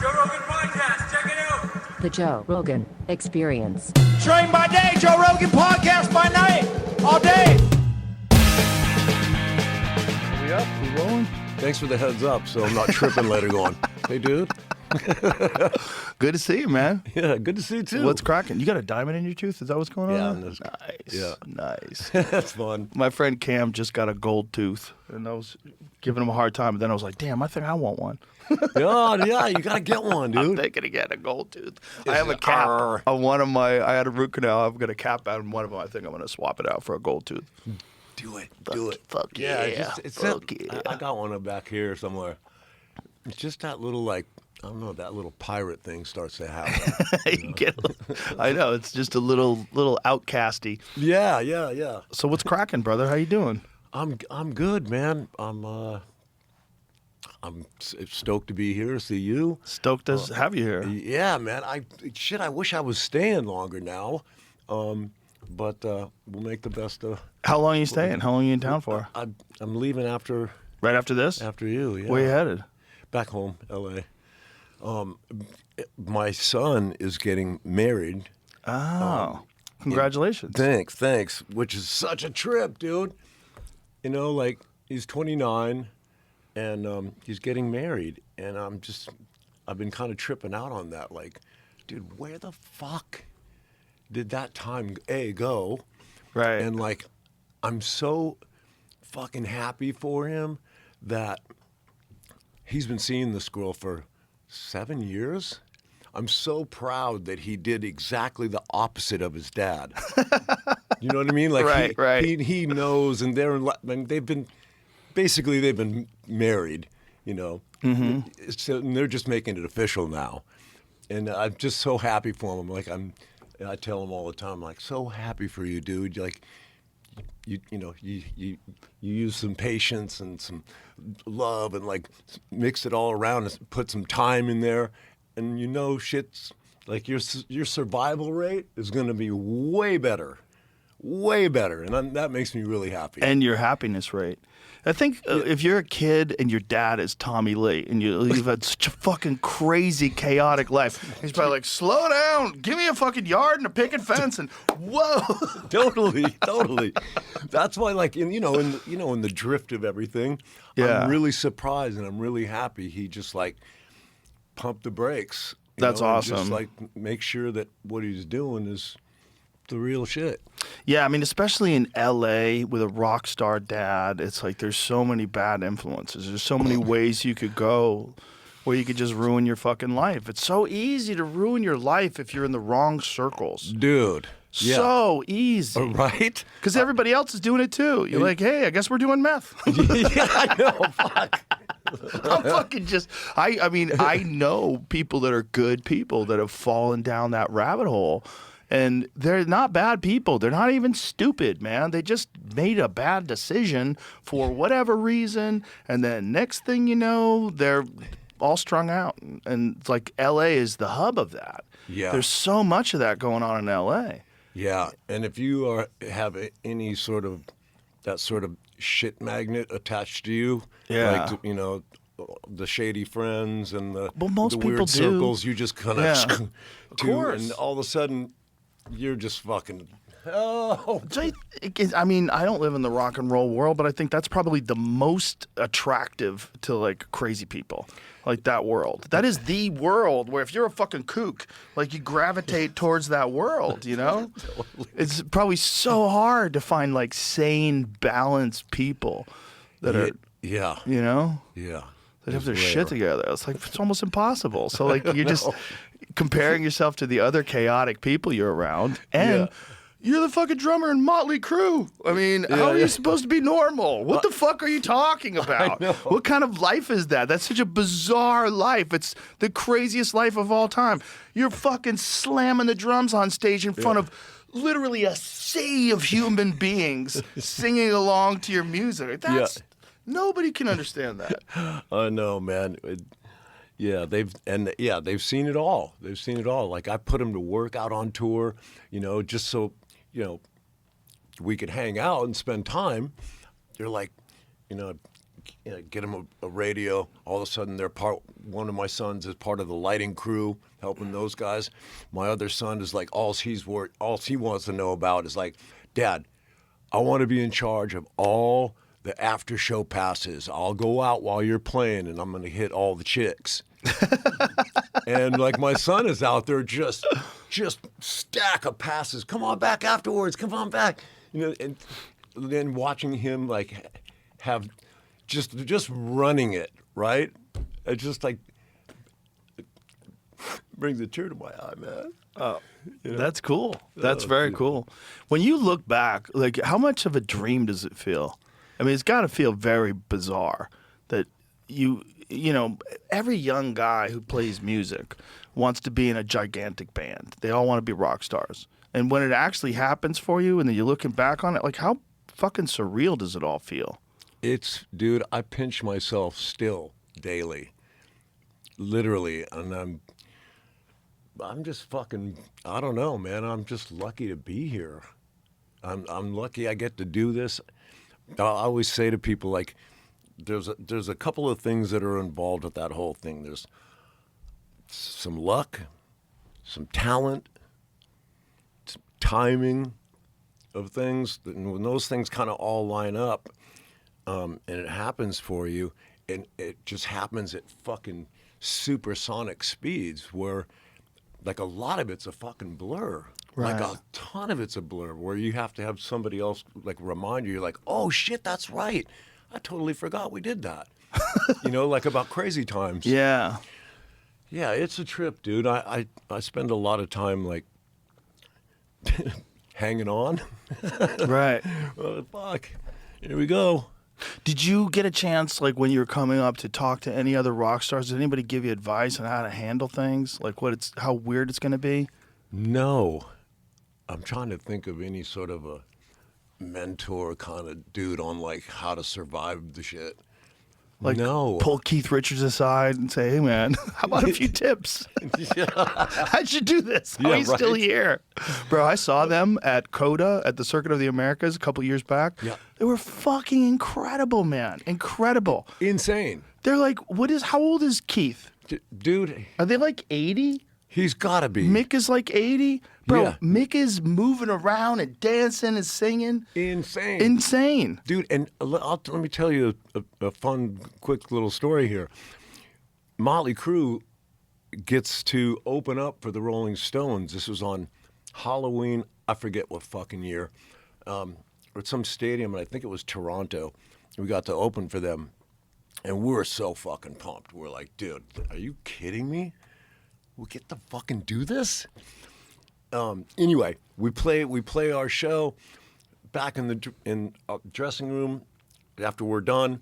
Joe Rogan Podcast. Check it out. The Joe Rogan Experience. Train by day, Joe Rogan Podcast by night, all day. We up? We rolling? Thanks for the heads up, so I'm not tripping later going, hey, dude. Good to see you, man. Yeah, good to see you, too. What's cracking? You got a diamond in your tooth? Is that what's going on? Yeah. Nice. Yeah. Nice. That's fun. My friend Cam just got a gold tooth, and I was giving him a hard time, and then I was like, damn, I think I want one. Yeah, you got to get one, dude. I'm thinking of getting a gold tooth. I have a cap on one of my, I had a root canal. I've got a cap out on one of them. I think I'm going to swap it out for a gold tooth. Do it. Fuck yeah. Fuck yeah. I got one back here somewhere. It's just that little, like, I don't know, that little pirate thing starts to happen. I know, it's just a little outcasty. Yeah. So what's cracking, brother? How you doing? I'm good, man. I'm stoked to be here to see you. Stoked to have you here. Yeah, man. I wish I was staying longer now. But we'll make the best of. How long are you staying? How long are you in town for? I'm leaving after. Right after this? After you, yeah. Where you headed? Back home, L.A. My son is getting married. Oh, congratulations. Thanks. Which is such a trip, dude. You know, like, he's 29, and he's getting married, and I've been kind of tripping out on that. Like, dude, where the fuck did that time go? Right. And, like, I'm so fucking happy for him that he's been seeing this girl for 7 years. I'm so proud that he did exactly the opposite of his dad. You know what I mean? Like right. He knows, and they've been married. You know, so, and they're just making it official now. And I'm just so happy for him. Like I tell him all the time, like, so happy for you, dude. Like, you use some patience and some love and, like, mix it all around and put some time in there, and you know shit's like your survival rate is going to be way better, and that makes me really happy. And your happiness rate. I think if you're a kid and your dad is Tommy Lee and you've had such a fucking crazy, chaotic life, he's probably like, slow down, give me a fucking yard and a picket fence, and whoa. Totally. That's why, like, in the drift of everything, yeah. I'm really surprised and I'm really happy he just, like, pumped the brakes. That's awesome. Just, like, make sure that what he's doing is the real shit. Yeah, I mean, especially in L.A. with a rock star dad, it's like there's so many bad influences. There's so many ways you could go where you could just ruin your fucking life. It's so easy to ruin your life if you're in the wrong circles. Dude. Yeah. So easy. Right? Because everybody else is doing it too. You're like, hey, I guess we're doing meth. Yeah, I know. Fuck. I'm fucking just, I mean, I know people that are good people that have fallen down that rabbit hole. And they're not bad people. They're not even stupid, man. They just made a bad decision for whatever reason. And then next thing you know, they're all strung out. And it's like L.A. is the hub of that. Yeah. There's so much of that going on in L.A. Yeah. And if you have any sort of, that sort of shit magnet attached to you, yeah. Like, you know, the shady friends and the most people weird do. Circles, you just kind of, Yeah. Of course. And all of a sudden, you're just fucking, oh. I mean, I don't live in the rock and roll world, but I think that's probably the most attractive to, like, crazy people, like that world. That is the world where if you're a fucking kook, like, you gravitate towards that world, you know? Totally. It's probably so hard to find, like, sane, balanced people that are, Yeah. you know? Yeah. That have their It's shit rare. together. It's like, it's almost impossible. So, like, you're just comparing yourself to the other chaotic people you're around, and you're the fucking drummer in Mötley Crüe. I mean, how are you supposed to be normal? What the fuck are you talking about? What kind of life is that? That's such a bizarre life. It's the craziest life of all time. You're fucking slamming the drums on stage in front of literally a sea of human beings singing along to your music. That's nobody can understand that. I know, man. They've seen it all. They've seen it all. Like, I put them to work out on tour, you know, just so, you know, we could hang out and spend time. They're like, you know, get them a radio. All of a sudden, one of my sons is part of the lighting crew, helping those guys. My other son is like, all he wants to know about is like, Dad, I want to be in charge of all the after show passes. I'll go out while you're playing, and I'm going to hit all the chicks. And like my son is out there just stack of passes. Come on back afterwards. Come on back. And then watching him like have just running it, right? It just like it brings a tear to my eye, man. Oh, that's cool. That's very cool. When you look back, like how much of a dream does it feel? I mean, it's got to feel very bizarre that you know, every young guy who plays music wants to be in a gigantic band. They all want to be rock stars. And when it actually happens for you and then you're looking back on it, like how fucking surreal does it all feel? Dude, I pinch myself still daily. Literally. And I'm just fucking, I don't know, man. I'm just lucky to be here. I'm lucky I get to do this. I always say to people, like, there's a couple of things that are involved with that whole thing. There's some luck, some talent, some timing of things. And when those things kind of all line up, and it happens for you, and it just happens at fucking supersonic speeds where, like, a lot of it's a fucking blur. Right. Like a ton of it's a blur where you have to have somebody else like remind you. You're like, oh shit, that's right. I totally forgot we did that. Like about Crazy Times. Yeah. Yeah, it's a trip, dude. I spend a lot of time like hanging on. Right. Oh, fuck. Here we go. Did you get a chance, like when you were coming up, to talk to any other rock stars? Did anybody give you advice on how to handle things? Like how weird it's going to be? No. I'm trying to think of any sort of a mentor kind of dude on like how to survive the shit. Like no. Pull Keith Richards aside and say, hey man, how about a few tips? How'd you do this? How are you still here? Bro, I saw them at CODA at the Circuit of the Americas a couple years back. Yeah. They were fucking incredible, man. Incredible. Insane. They're like, how old is Keith? Dude. Are they like 80? He's got to be. Mick is like 80? Bro, Yeah. Mick is moving around and dancing and singing. Insane. Insane. Dude, and let me tell you a fun, quick little story here. Mötley Crüe gets to open up for the Rolling Stones. This was on Halloween, I forget what fucking year, or at some stadium, and I think it was Toronto. We got to open for them, and we were so fucking pumped. We're like, dude, are you kidding me? We get to fucking do this? Anyway, we play our show back in the dressing room. After we're done,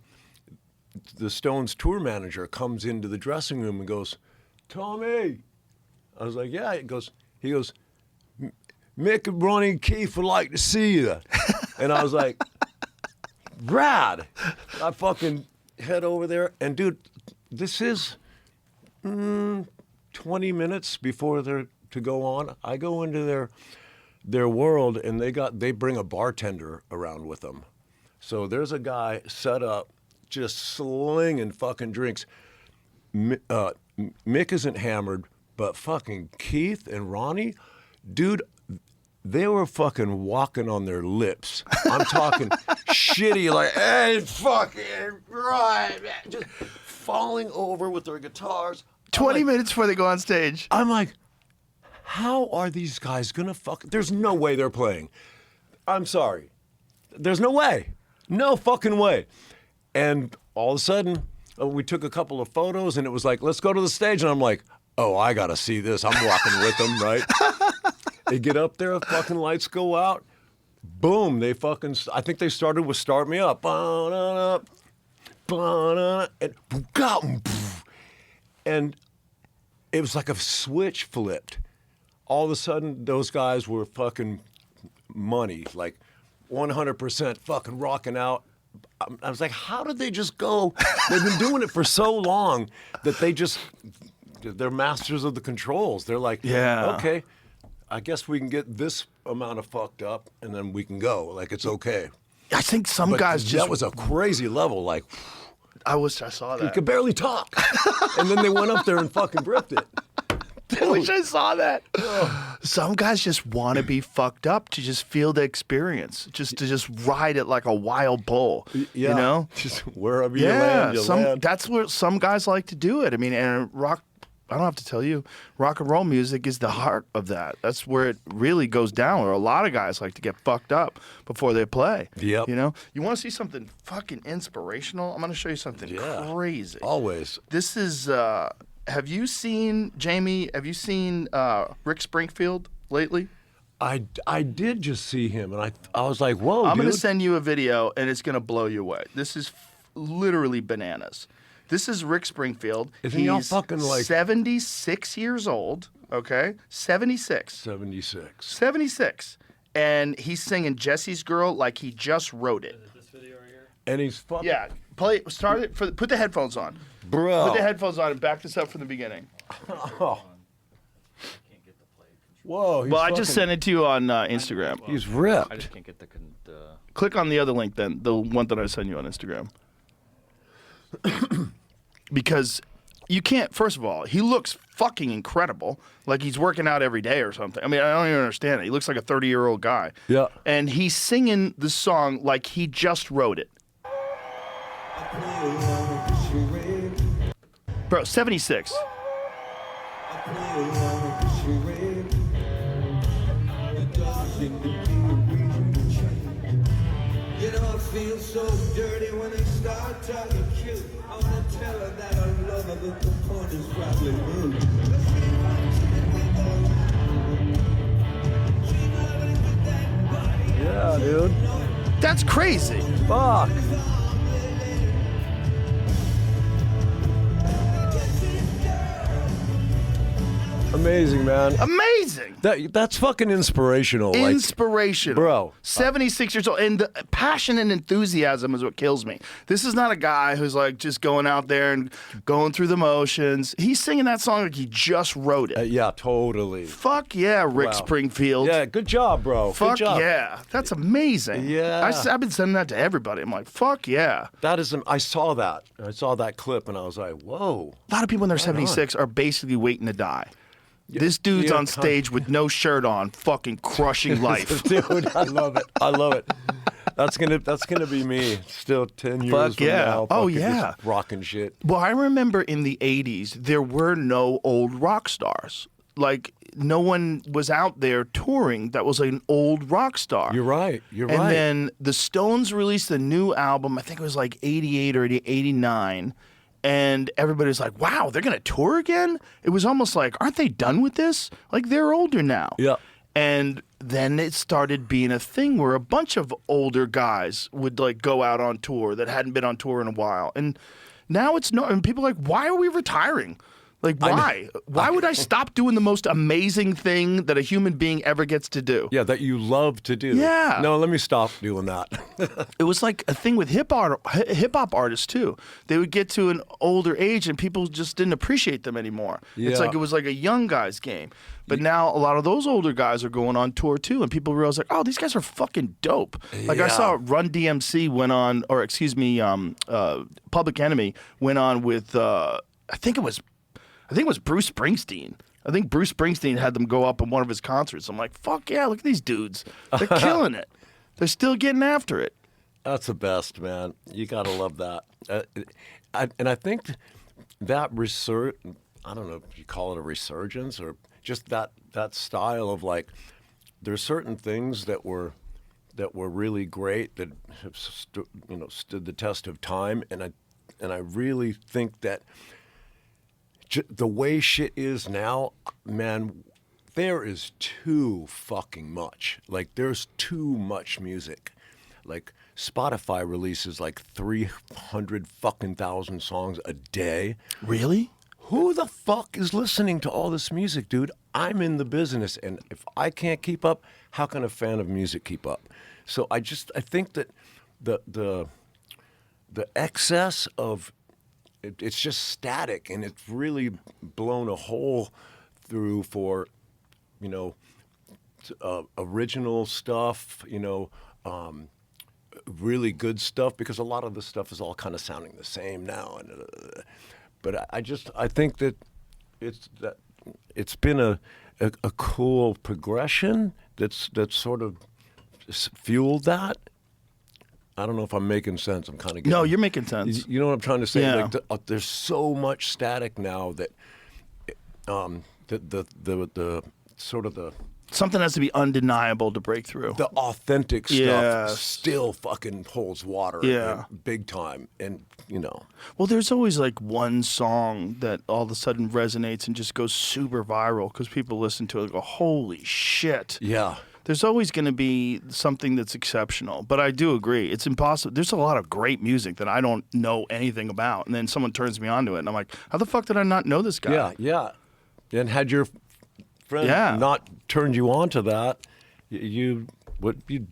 the Stones tour manager comes into the dressing room and goes, Tommy. I was like, yeah. He goes, Mick and Ronnie and Keith would like to see you. And I was like, rad. I fucking head over there, and dude, this is 20 minutes before they're to go on. I go into their world, and they bring a bartender around with them. So there's a guy set up just slinging fucking drinks. Mick isn't hammered, but fucking Keith and Ronnie, dude, they were fucking walking on their lips. I'm talking shitty, like, hey, fucking right, man. Just falling over with their guitars. 20 minutes before they go on stage. I'm like, how are these guys gonna There's no way they're playing. I'm sorry. There's no way. No fucking way. And all of a sudden, we took a couple of photos, and it was like, let's go to the stage. And I'm like, oh, I gotta see this. I'm walking with them, right? They get up there, fucking lights go out. Boom, I think they started with Start Me Up. And it was like a switch flipped. All of a sudden, those guys were fucking money, like 100% fucking rocking out. I was like, how did they just go? They've been doing it for so long that they're masters of the controls. They're like, yeah, okay, I guess we can get this amount of fucked up, and then we can go. Like, it's okay. I think some guys just... That was a crazy level, like... I wish I saw He that. could barely talk. And then they went up there and fucking ripped it. I wish I saw that. Some guys just want to be fucked up to just feel the experience, just to just ride it like a wild bull. Yeah. You know? Just wherever you land, you land. That's where some guys like to do it. I mean, and rock, I don't have to tell you, rock and roll music is the heart of that. That's where it really goes down, where a lot of guys like to get fucked up before they play. Yep. You know? You want to see something fucking inspirational? I'm going to show you something crazy. Always. This is, have you seen, Jamie, Rick Springfield lately? I did just see him, and I was like, whoa, I'm dude. going to send you a video, and it's going to blow you away. This is literally bananas. This is Rick Springfield. Isn't he all He's fucking like 76 years old, okay? 76. 76. 76. And he's singing Jesse's Girl like he just wrote it. This video right here. And he's fucking... Yeah, put the headphones on. Bro. Put the headphones on and back this up from the beginning. Oh. Whoa. Well, I just sent it to you on Instagram. He's ripped. I just can't get the. Click on the other link then, the one that I sent you on Instagram. Because you can't, first of all, he looks fucking incredible. Like he's working out every day or something. I mean, I don't even understand it. He looks like a 30-year-old guy. Yeah. And he's singing the song like he just wrote it. Bro, 76. You know, I feel so dirty when they start talking cute. I wanna tell her that I love her, but the point is probably rude. Yeah, dude. That's crazy. Fuck. Amazing, man. Amazing. That's fucking inspirational. Inspirational. Bro. 76 years old. And the passion and enthusiasm is what kills me. This is not a guy who's like just going out there and going through the motions. He's singing that song like he just wrote it. Yeah, totally. Fuck yeah, Rick Wow. Springfield. Yeah, good job, bro. Fuck good job. yeah. That's amazing. Yeah. I've been sending that to everybody. I'm like, fuck yeah. That is, I saw that. I saw that clip, and I was like, whoa. A lot of people when they're 76 are basically waiting to die. This dude's on stage with no shirt on, fucking crushing life. Dude, I love it. I love it. That's gonna be me. Still 10 years Fuck from yeah. now. Oh, fucking yeah. just rocking shit. Well, I remember in the 80s, there were no old rock stars. Like, no one was out there touring that was like an old rock star. You're right. You're And right. then the Stones released a new album, I think it was like 88 or 89. And everybody's like, wow, they're going to tour again? It was almost like, aren't they done with this? Like, they're older now. Yeah. And then it started being a thing where a bunch of older guys would like go out on tour that hadn't been on tour in a while. And now it's no, and people are like, why are we retiring? Like, why? Why would I stop doing the most amazing thing that a human being ever gets to do? Yeah, that you love to do. Yeah. No, let me stop doing that. It was like a thing with hip hop artists too. They would get to an older age and people just didn't appreciate them anymore. It's Yeah. like it was like a young guy's game. But now a lot of those older guys are going on tour too, and people realize like, oh, these guys are fucking dope. Like I Yeah. saw Run DMC went on, or excuse me, Public Enemy went on with I think it was Bruce Springsteen. I think Bruce Springsteen had them go up in one of his concerts. I'm like, fuck yeah, look at these dudes. They're killing it. They're still getting after it. That's the best, man. You gotta love that. And I think that I don't know if you call it a resurgence or just that style of like, there's certain things that were really great that have stood the test of time, and I really think that the way shit is now, man, there is too fucking much. Like, there's too much music. Like, Spotify releases like 300 fucking thousand songs a day. Really? Who the fuck is listening to all this music, dude? I'm in the business, and if I can't keep up, how can a fan of music keep up? So I think that the excess of it's just static, and it's really blown a hole through for, original stuff, really good stuff, because a lot of the stuff is all kind of sounding the same now. And but I think that it's been a cool progression that's sort of fueled that. I don't know if I'm making sense. I'm kind of getting, No, you're making sense. You know what I'm trying to say? Yeah. Like there's so much static now that the sort of the Something has to be undeniable to break through. the authentic stuff Yes. still fucking holds water, Yeah. big time, and you know. Well, there's always like one song that all of a sudden resonates and just goes super viral because people listen to it and go, holy shit. Yeah. There's always going to be something that's exceptional. But I do agree. It's impossible. There's a lot of great music that I don't know anything about. And then someone turns me on to it. And I'm like, how the fuck did I not know this guy? Yeah, yeah. And had your friend Yeah. not turned you on to that, you'd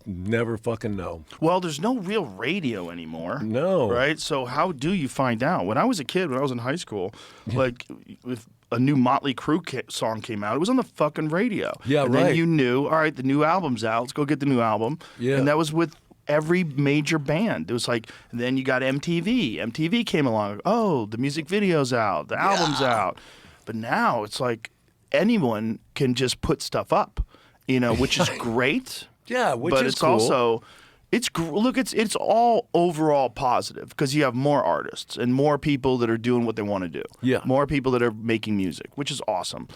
never fucking know. Well, there's no real radio anymore. No. Right? So how do you find out? When I was a kid, when I was in high school, like if a new Mötley Crüe song came out, it was on the fucking radio. Yeah, and right. then you knew, all right, the new album's out. Let's go get the new album. Yeah. And that was with every major band. It was like, and then you got MTV. MTV came along. Oh, the music video's out. The album's out. But now it's like anyone can just put stuff up, which is great. Yeah, which but is it's cool. also it's all overall positive because you have more artists and more people that are doing what they want to do. Yeah. More people that are making music, which is awesome.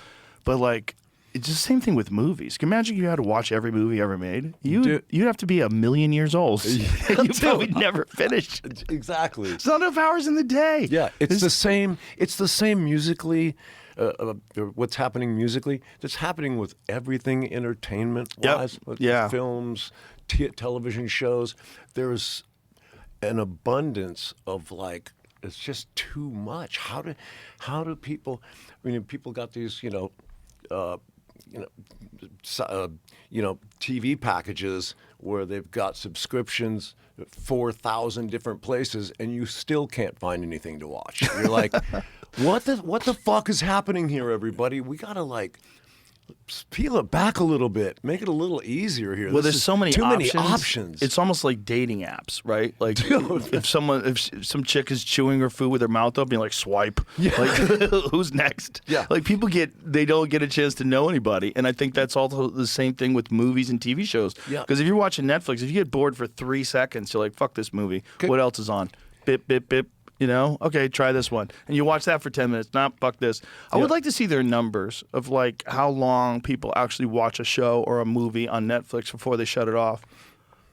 But like it's the same thing with movies. Can you imagine you had to watch every movie ever made? You'd have to be 1,000,000 years old. You probably never finish. Exactly. It's not enough hours in the day. Yeah, it's the same. It's the same musically. What's happening musically? That's happening with everything entertainment-wise. Yep. With Yeah. films, television shows. There's an abundance of like. It's just too much. How do people? I mean, people got these, TV packages where they've got subscriptions, 4,000 different places, and you still can't find anything to watch. You're like, what the fuck is happening here, everybody? We gotta like peel it back a little bit, make it a little easier here. Well, there's so many too options. many options. It's almost like dating apps, right? Like if some chick is chewing her food with her mouth open, you're like swipe. Yeah. Like who's next? Yeah. Like they don't get a chance to know anybody, and I think that's also the same thing with movies and TV shows. Yeah. Because if you're watching Netflix, if you get bored for 3 seconds, you're like, fuck this movie. What else is on? Bip bip bip. Okay, try this one. And you watch that for 10 minutes. Nah, fuck this. I would like to see their numbers of like how long people actually watch a show or a movie on Netflix before they shut it off.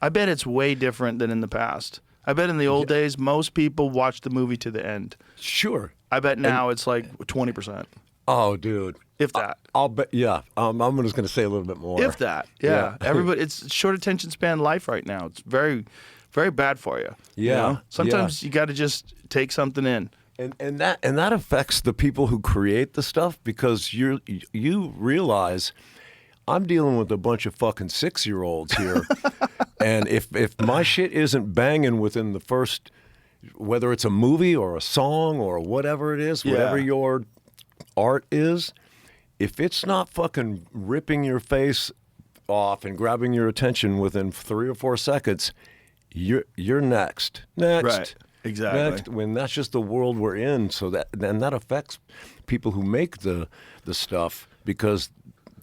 I bet it's way different than in the past. I bet in the old days, most people watched the movie to the end. Sure. I bet now it's like 20%. Oh, dude. If that. I'll bet. Yeah. I'm just going to say a little bit more. If that. Yeah. Everybody, it's short attention span life right now. It's very, very bad for you. Yeah. Sometimes you got to just take something in. And that affects the people who create the stuff, because you realize I'm dealing with a bunch of fucking 6-year-olds here, and if my shit isn't banging within the first, whether it's a movie or a song or whatever it is, whatever your art is, if it's not fucking ripping your face off and grabbing your attention within 3 or 4 seconds, you're next. Right. Exactly. When that's just the world we're in, so that affects people who make the stuff, because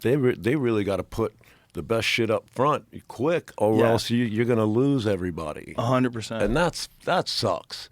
they really got to put the best shit up front quick, or else you're going to lose everybody. 100%. And that sucks.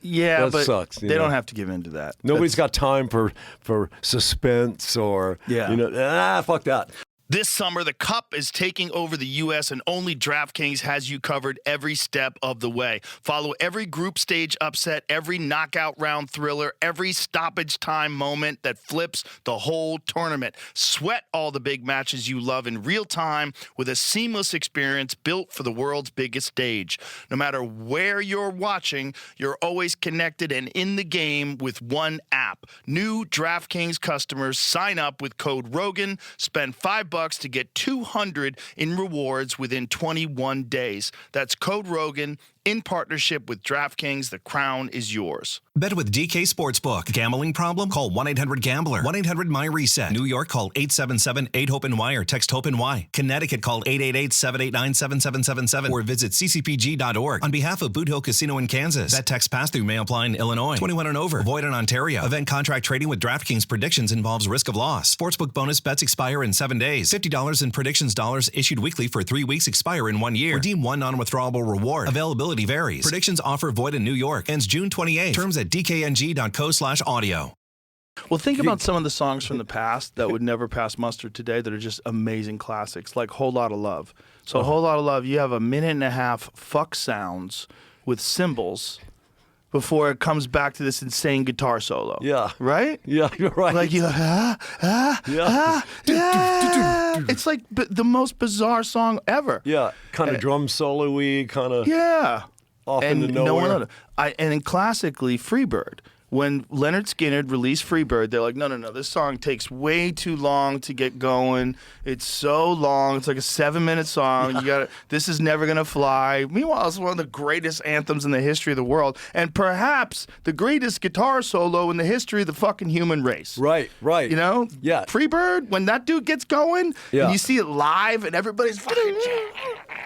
Yeah, That but sucks, they don't have to give in to that. Nobody's got time for suspense or fuck that. This summer, the Cup is taking over the U.S., and only DraftKings has you covered every step of the way. Follow every group stage upset, every knockout round thriller, every stoppage time moment that flips the whole tournament. Sweat all the big matches you love in real time with a seamless experience built for the world's biggest stage. No matter where you're watching, you're always connected and in the game with one app. New DraftKings customers sign up with code Rogan, spend $5 to get $200 in rewards within 21 days. That's code Rogan In partnership with DraftKings, the crown is yours. Bet with DK Sportsbook. Gambling problem? Call 1-800-GAMBLER. 1-800-MY-RESET. New York, call 877-8-HOPE-NY or text HOPE-NY. Connecticut, call 888-789-7777 or visit ccpg.org. On behalf of Boot Hill Casino in Kansas. Bet text pass through may apply in Illinois. 21 and over. Void in Ontario. Event contract trading with DraftKings predictions involves risk of loss. Sportsbook bonus bets expire in 7 days. $50 in predictions dollars issued weekly for 3 weeks, expire in 1 year. Redeem one non-withdrawable reward. Availability varies. Predictions offer void in New York. Ends June 28. Terms at dkng.co/audio. Well, think about some of the songs from the past that would never pass muster today that are just amazing classics, like Whole Lotta Love. So Whole Lotta Love, you have a 1.5-minute fuck sounds with cymbals before it comes back to this insane guitar solo. Yeah. Right? Yeah, you're right. Like you it's like the most bizarre song ever. Yeah, kind of drum solo-y, kind of off And into no nowhere. one and then classically Freebird. When Leonard Skinner released Freebird, they're like, no, this song takes way too long to get going. It's so long. It's like a 7-minute song. This is never gonna fly. Meanwhile, it's one of the greatest anthems in the history of the world, and perhaps the greatest guitar solo in the history of the fucking human race. Right. You know? Yeah. Freebird, when that dude gets going, and you see it live, and everybody's fucking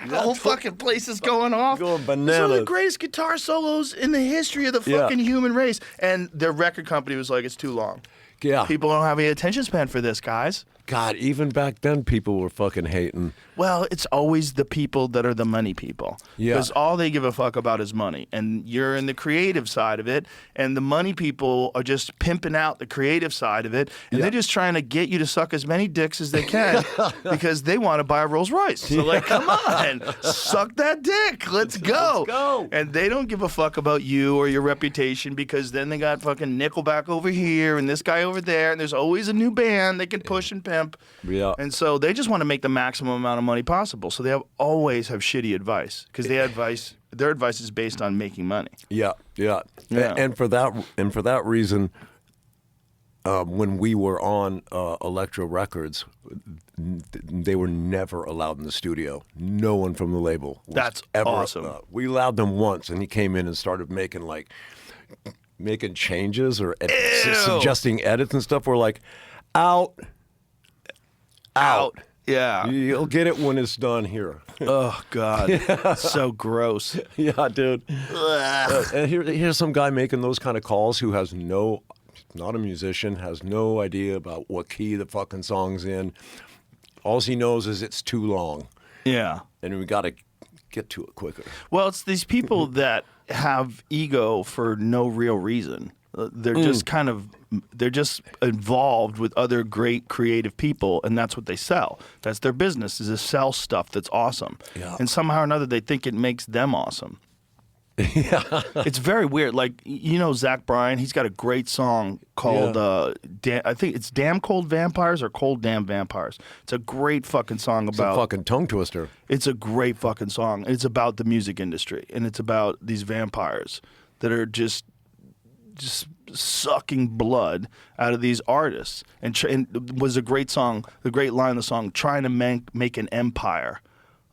the whole fucking place is going off. Going It's one of bananas. the greatest guitar solos in the history of the fucking human race. And their record company was like, it's too long. Yeah. People don't have any attention span for this, guys. God, even back then, people were fucking hating. Well, it's always the people that are the money people. Yeah. Because all they give a fuck about is money. And you're in the creative side of it. And the money people are just pimping out the creative side of it. And they're just trying to get you to suck as many dicks as they can because they want to buy a Rolls Royce. So, like, come on, suck that dick. Let's go. Let's go. And they don't give a fuck about you or your reputation because then they got fucking Nickelback over here and this guy over there. And there's always a new band they can push and pimp. Yeah. And so they just want to make the maximum amount of money possible. So they always have shitty advice because their advice is based on making money. Yeah. And for that reason, when we were on Elektra Records, they were never allowed in the studio. No one from the label was That's ever. awesome. We allowed them once, and he came in and started making changes or suggesting edits and stuff. We're like, out. Yeah. You'll get it when it's done here. Oh, God. So gross. Yeah, dude. And here's some guy making those kind of calls who has not a musician, has no idea about what key the fucking song's in. All he knows is it's too long. Yeah. And we got to get to it quicker. Well, it's these people that have ego for no real reason. They're just they're just involved with other great creative people, and that's what they sell. That's their business, is to sell stuff that's awesome. Yeah. And somehow or another, they think it makes them awesome. Yeah. It's very weird. Like, you know Zach Bryan, he's got a great song called, I think it's Damn Cold Vampires or Cold Damn Vampires. It's a great fucking song It's about... a fucking tongue twister. It's a great fucking song. It's about the music industry, and it's about these vampires that are just sucking blood out of these artists. And it was a great song, the great line of the song, trying to make an empire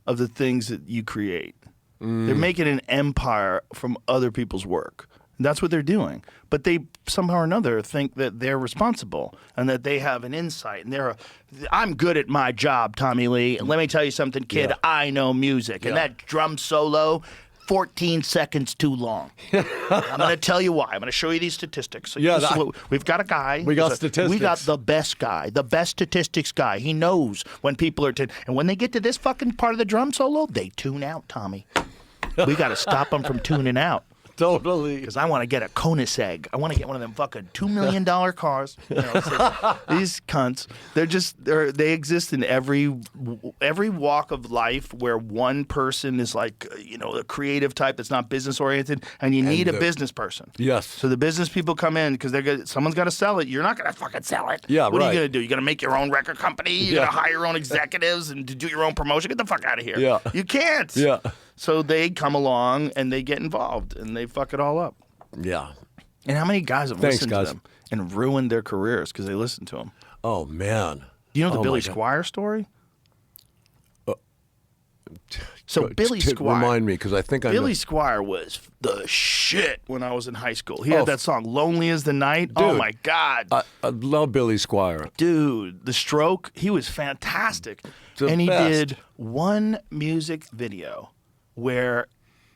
of the things that you create. They're making an empire from other people's work. And that's what they're doing. But they somehow or another think that they're responsible and that they have an insight. And I'm good at my job, Tommy Lee. And let me tell you something, kid. Yeah. I know music. And that drum solo... 14 seconds too long. I'm going to tell you why. I'm going to show you these statistics. So we've got a guy. We got statistics. We got the best guy, the best statistics guy. He knows when people are... and when they get to this fucking part of the drum solo, they tune out, Tommy. We got to stop them from tuning out. Totally. Because I want to get a Koenigsegg. I want to get one of them fucking $2 million cars. You know, so these cunts, they exist in every walk of life where one person is like, a creative type that's not business oriented, and you need a business person. Yes. So the business people come in because someone's got to sell it. You're not going to fucking sell it. Yeah, what are right. you going to do? You're going to make your own record company? You're going to hire your own executives and to do your own promotion? Get the fuck out of here. Yeah. You can't. Yeah. So they come along and they get involved and they fuck it all up. Yeah. And how many guys have listened guys. to them and ruined their careers because they listened to them? Oh, man. Do you know the Oh, Billy my God. Squire story? So Billy Squier. Remind me, because I think I Billy know. Squier was the shit when I was in high school. He had that song "Lonely as the Night." Oh Dude, my god, I love Billy Squier. dude, The Stroke. He was fantastic, The and he best. did one music video where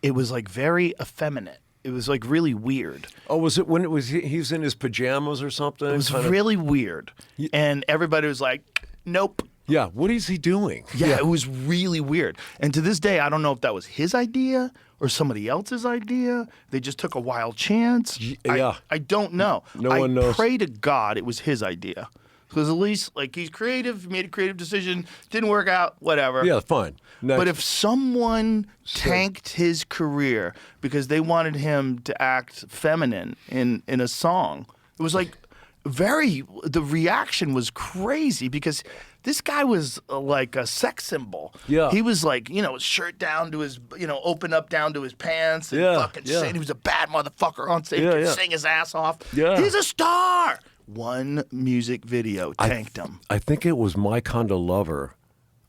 it was like very effeminate. It was like really weird. Oh, was it when it was he was in his pajamas or something? It was Kind of- really weird, and everybody was like, "Nope." Yeah, what is he doing? Yeah, it was really weird. And to this day, I don't know if that was his idea or somebody else's idea. They just took a wild chance. Yeah. I don't know. No one knows. I pray to God it was his idea. Because at least, like, he's creative, made a creative decision, didn't work out, whatever. Yeah, fine. Next. But if someone tanked his career because they wanted him to act feminine in a song, it was like the reaction was crazy because this guy was like a sex symbol. Yeah. He was like, his shirt down to his, open up down to his pants and fucking sing. He was a bad motherfucker on stage, could sing his ass off. Yeah. He's a star. One music video tanked him. I think it was My Kind of Lover.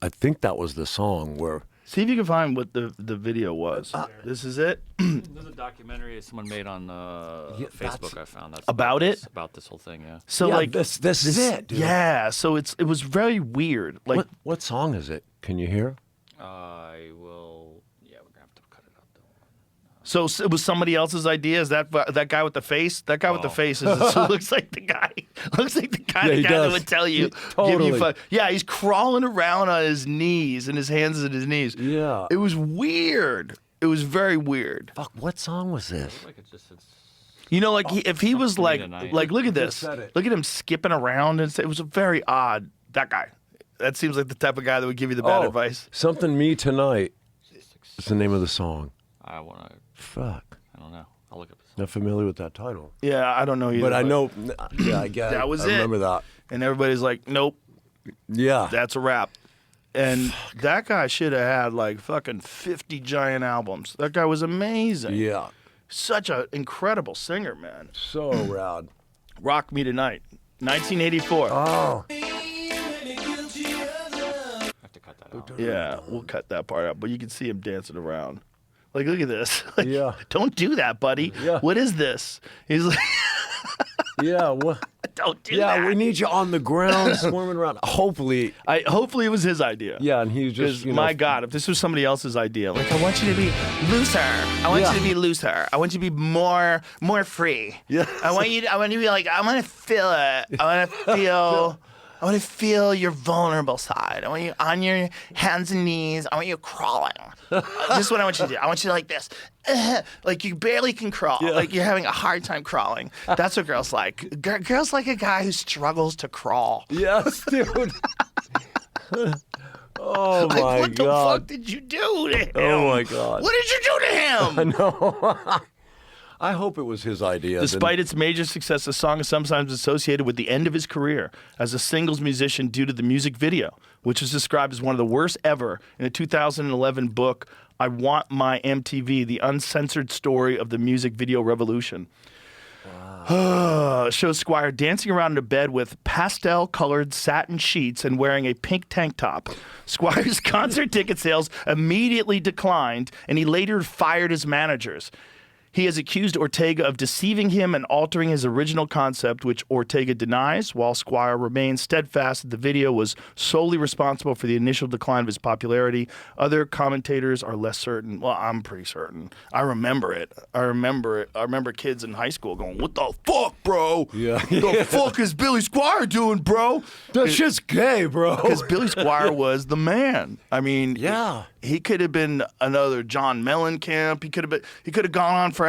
I think that was the song where. See if you can find what the video was. This is it. There's a documentary someone made on Facebook. I found that's About it? about this whole thing. Yeah. So Yeah, like this is it, dude. Yeah, so it was very weird. Like What song is it? Can you hear? I will. Yeah, we're gonna have to cut it out though. so it was somebody else's idea. Is that guy with the face? That guy with the face looks like the guy. Looks like the kind Yeah, of he guy that does. would tell you. Totally. Yeah, he's crawling around on his knees and his hands at his knees. Yeah. It was weird. It was very weird. Fuck, what song was this? Like it's Like if he was like tonight. look at this. said it. Look at him skipping around and it was very odd. That guy. That seems like the type of guy that would give you the bad advice. Something Me Tonight is the name of the song. I wanna. Fuck. I don't know. I'll look up this. Not familiar with that title. Yeah, I don't know either. But I know, yeah, I get it. That was I it. remember that. And everybody's like, nope, Yeah. that's a wrap. And that guy should have had like fucking 50 giant albums. That guy was amazing. Yeah. Such an incredible singer, man. So rad. Rock Me Tonight, 1984. Oh. I have to cut that out. Yeah, we'll cut that part out. But you can see him dancing around. Like, look at this. Like, Yeah. Don't do that, buddy. Yeah. What is this? He's like, Yeah. What? don't do Yeah, that. we need you on the ground swarming around. Hopefully. Hopefully it was his idea. Yeah, and he was just, Because, my God, if this was somebody else's idea, like, I want you to be looser. I want Yeah. you to be looser. I want you to be more free. Yeah. I want you to be like, I want to feel it. I want to feel your vulnerable side. I want you on your hands and knees. I want you crawling. This is what I want you to do. I want you to like this. Like you barely can crawl. Yeah. Like you're having a hard time crawling. That's what girls like. Girls like a guy who struggles to crawl. Yes, dude. Oh, Like, my what the God. fuck did you do to him? Oh, my God. What did you do to him? No. I hope it was his idea. Despite its major success, the song is sometimes associated with the end of his career as a singles musician due to the music video, which is described as one of the worst ever in a 2011 book, I Want My MTV, The Uncensored Story of the Music Video Revolution. Shows Squire dancing around in a bed with pastel-colored satin sheets and wearing a pink tank top. Squire's concert ticket sales immediately declined, and he later fired his managers. He has accused Ortega of deceiving him and altering his original concept, which Ortega denies, while Squire remains steadfast that the video was solely responsible for the initial decline of his popularity. Other commentators are less certain. Well, I'm pretty certain. I remember it. I remember kids in high school going, "What the fuck, bro? Yeah. What the fuck is Billy Squire doing, bro?" That shit's gay, bro. Because Billy Squire was the man. I mean, Yeah. he could have been another John Mellencamp. He could have gone on forever.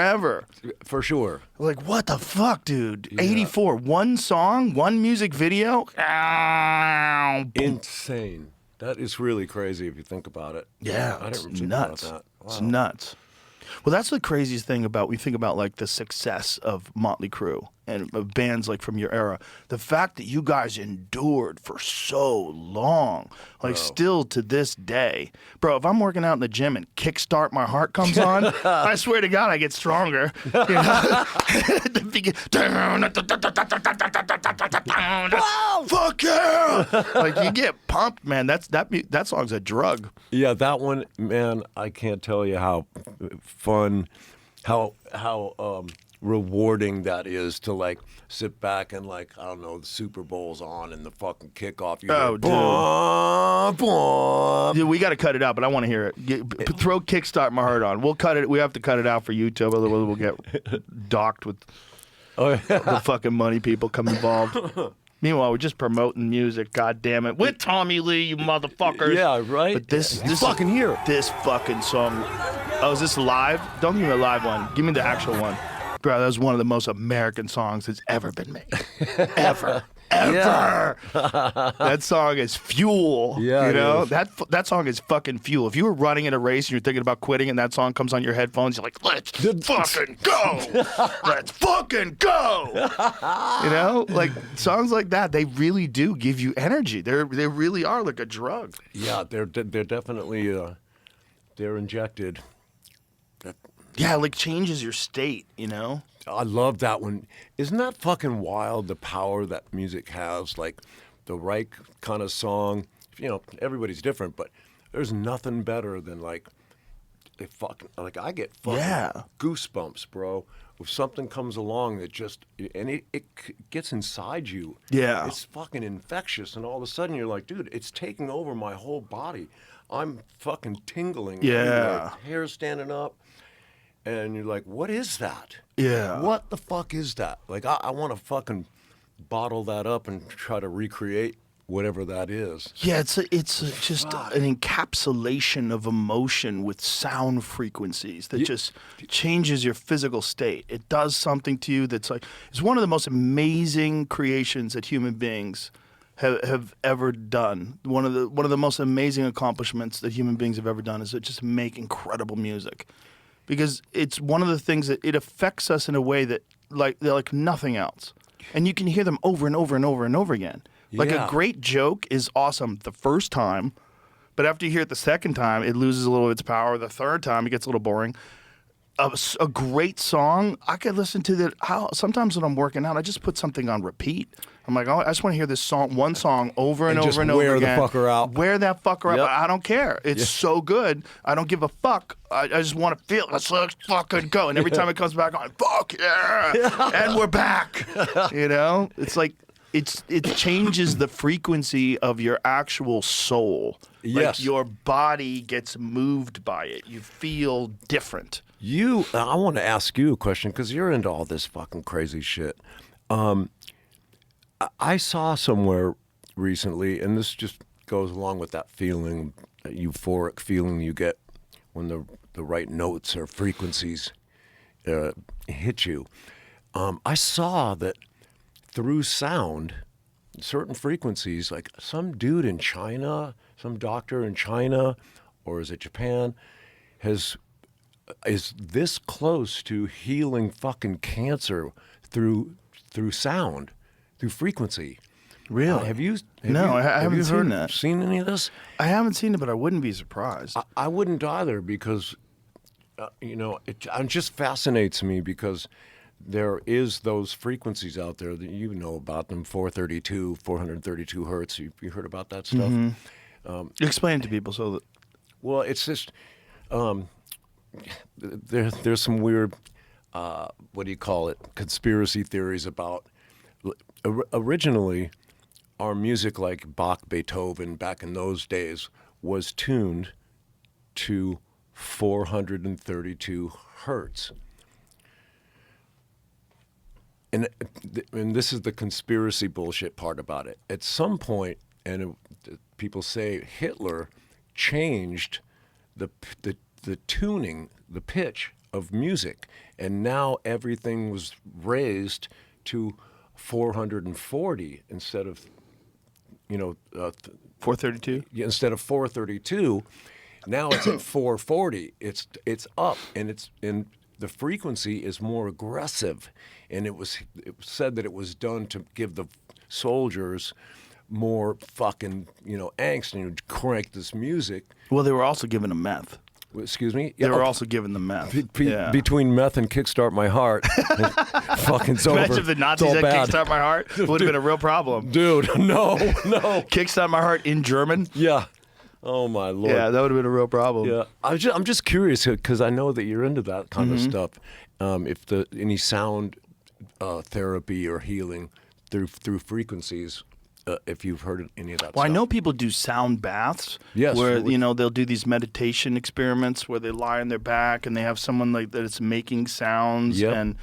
For sure. Like, what the fuck, dude? 84, one song, one music video. Ow. Insane. That is really crazy if you think about it. Yeah, I it's didn't think nuts. about that. It's Wow. nuts. Well, that's the craziest thing about, we think about like the success of Mötley Crüe and of bands like from your era. The fact that you guys endured for so long, like still to this day. Bro, if I'm working out in the gym and Kickstart My Heart comes on, I swear to God, I get stronger. You know? Fuck fuck yeah! Like you get pumped, man. That song's a drug. Yeah, that one, man. I can't tell you how fun, how rewarding that is to like sit back and like I don't know, the Super Bowl's on and the fucking kickoff. You Oh, hear, "Bwomp, bwomp." Dude, we got to cut it out, but I want to hear it. Throw Kickstart My Heart on. We'll cut it. We have to cut it out for YouTube, otherwise we'll get docked with the fucking money people come involved. Meanwhile, we're just promoting music. God damn it, with Tommy Lee, you motherfuckers. Yeah, right. But this fucking here. This fucking song. Oh, is this live? Don't give me a live one. Give me the actual one. Bro, that was one of the most American songs that's ever been made. Ever. Ever. That song is fuel. Yeah, you know? it is. That song is fucking fuel. If you were running in a race and you're thinking about quitting and that song comes on your headphones, you're like, let's fucking go. Let's fucking go. You know? Like songs like that, they really do give you energy. They really are like a drug. Yeah, they're definitely they're injected. Yeah, like changes your state, you know? I love that one. Isn't that fucking wild, the power that music has? Like, the right kind of song. You know, everybody's different, but there's nothing better than, like, I get fucking goosebumps, bro. If something comes along that just, and it gets inside you. Yeah. It's fucking infectious, and all of a sudden you're like, dude, it's taking over my whole body. I'm fucking tingling. Yeah. Hair standing up. And you're like, what is that? Yeah. What the fuck is that? Like, I want to fucking bottle that up and try to recreate whatever that is. Yeah, it's just an encapsulation of emotion with sound frequencies that just changes your physical state. It does something to you that's like, it's one of the most amazing creations that human beings have ever done. One of the most amazing accomplishments that human beings have ever done is to just make incredible music. Because it's one of the things that it affects us in a way that they're like nothing else. And you can hear them over and over and over and over again. Like a great joke is awesome the first time, but after you hear it the second time, it loses a little of its power. The third time, it gets a little boring. A great song, I could listen to that. Sometimes when I'm working out, I just put something on repeat. I'm like, oh, I just want to hear this one song over and over and over again. Wear the fucker out. Wear that fucker out. I don't care. It's so good. I don't give a fuck. I just want to feel it. Let's fucking go. And every time it comes back on, fuck yeah. And we're back. You know? It's like, it changes the frequency of your actual soul. Yes. Like your body gets moved by it. You feel different. I want to ask you a question because you're into all this fucking crazy shit. I saw somewhere recently, and this just goes along with that feeling, that euphoric feeling you get when the right notes or frequencies hit you. I saw that through sound, certain frequencies, like some dude in China, some doctor in China, or is it Japan, is this close to healing fucking cancer through sound, through frequency. Really? Have you? I haven't seen that. Seen any of this? I haven't seen it, but I wouldn't be surprised. I wouldn't either because, it just fascinates me because there is those frequencies out there that you know about them, 432 hertz. You heard about that stuff? Mm-hmm. Explain it to people so that. Well, it's just there's some weird what do you call it? Conspiracy theories about. Originally, our music, like Bach, Beethoven, back in those days, was tuned to 432 hertz. And this is the conspiracy bullshit part about it. At some point, people say Hitler changed the tuning, the pitch of music, and now everything was raised to 440 instead of 432. Instead of 432, now it's at 440. It's up, and the frequency is more aggressive, and it was said that it was done to give the soldiers more fucking angst, and crank this music. Well, they were also given a meth. Excuse me? They Yeah, were also given the meth. Yeah. Between meth and Kickstart My Heart, fucking's over. Imagine if the Nazis It's all had bad. Kickstart My Heart. It would have been a real problem. Dude, no. Kickstart My Heart in German? Yeah. Oh, my Lord. Yeah, that would have been a real problem. Yeah. I'm just curious because I know that you're into that kind Mm-hmm. of stuff. If any sound therapy or healing through frequencies, if you've heard any of that Well, stuff. I know people do sound baths. Yes, Where, with- you know, they'll do these meditation experiments where they lie on their back and they have someone like that is making sounds. Yep. And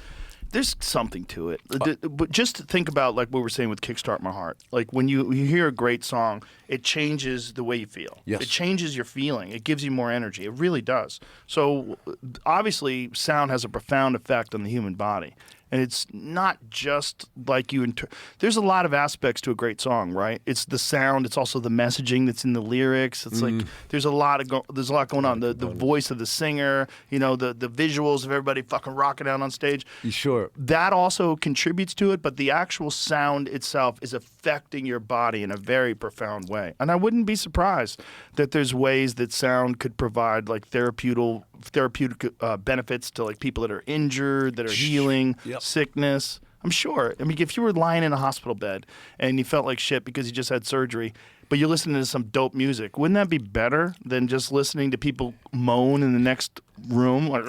there's something to it. But just think about, like what we were saying with Kickstart My Heart. Like when you hear a great song, it changes the way you feel. Yes. It changes your feeling. It gives you more energy. It really does. So obviously, sound has a profound effect on the human body. And it's not just like there's a lot of aspects to a great song, right? It's the sound. It's also the messaging that's in the lyrics. It's like there's a lot going on. The voice of the singer, you know, the visuals of everybody fucking rocking out on stage. Sure. That also contributes to it, but the actual sound itself is affecting your body in a very profound way. And I wouldn't be surprised that there's ways that sound could provide like therapeutic benefits to like people that are injured, that are healing, Yep. sickness. I'm sure. I mean, if you were lying in a hospital bed and you felt like shit because you just had surgery, but you're listening to some dope music, wouldn't that be better than just listening to people moan in the next room? Like,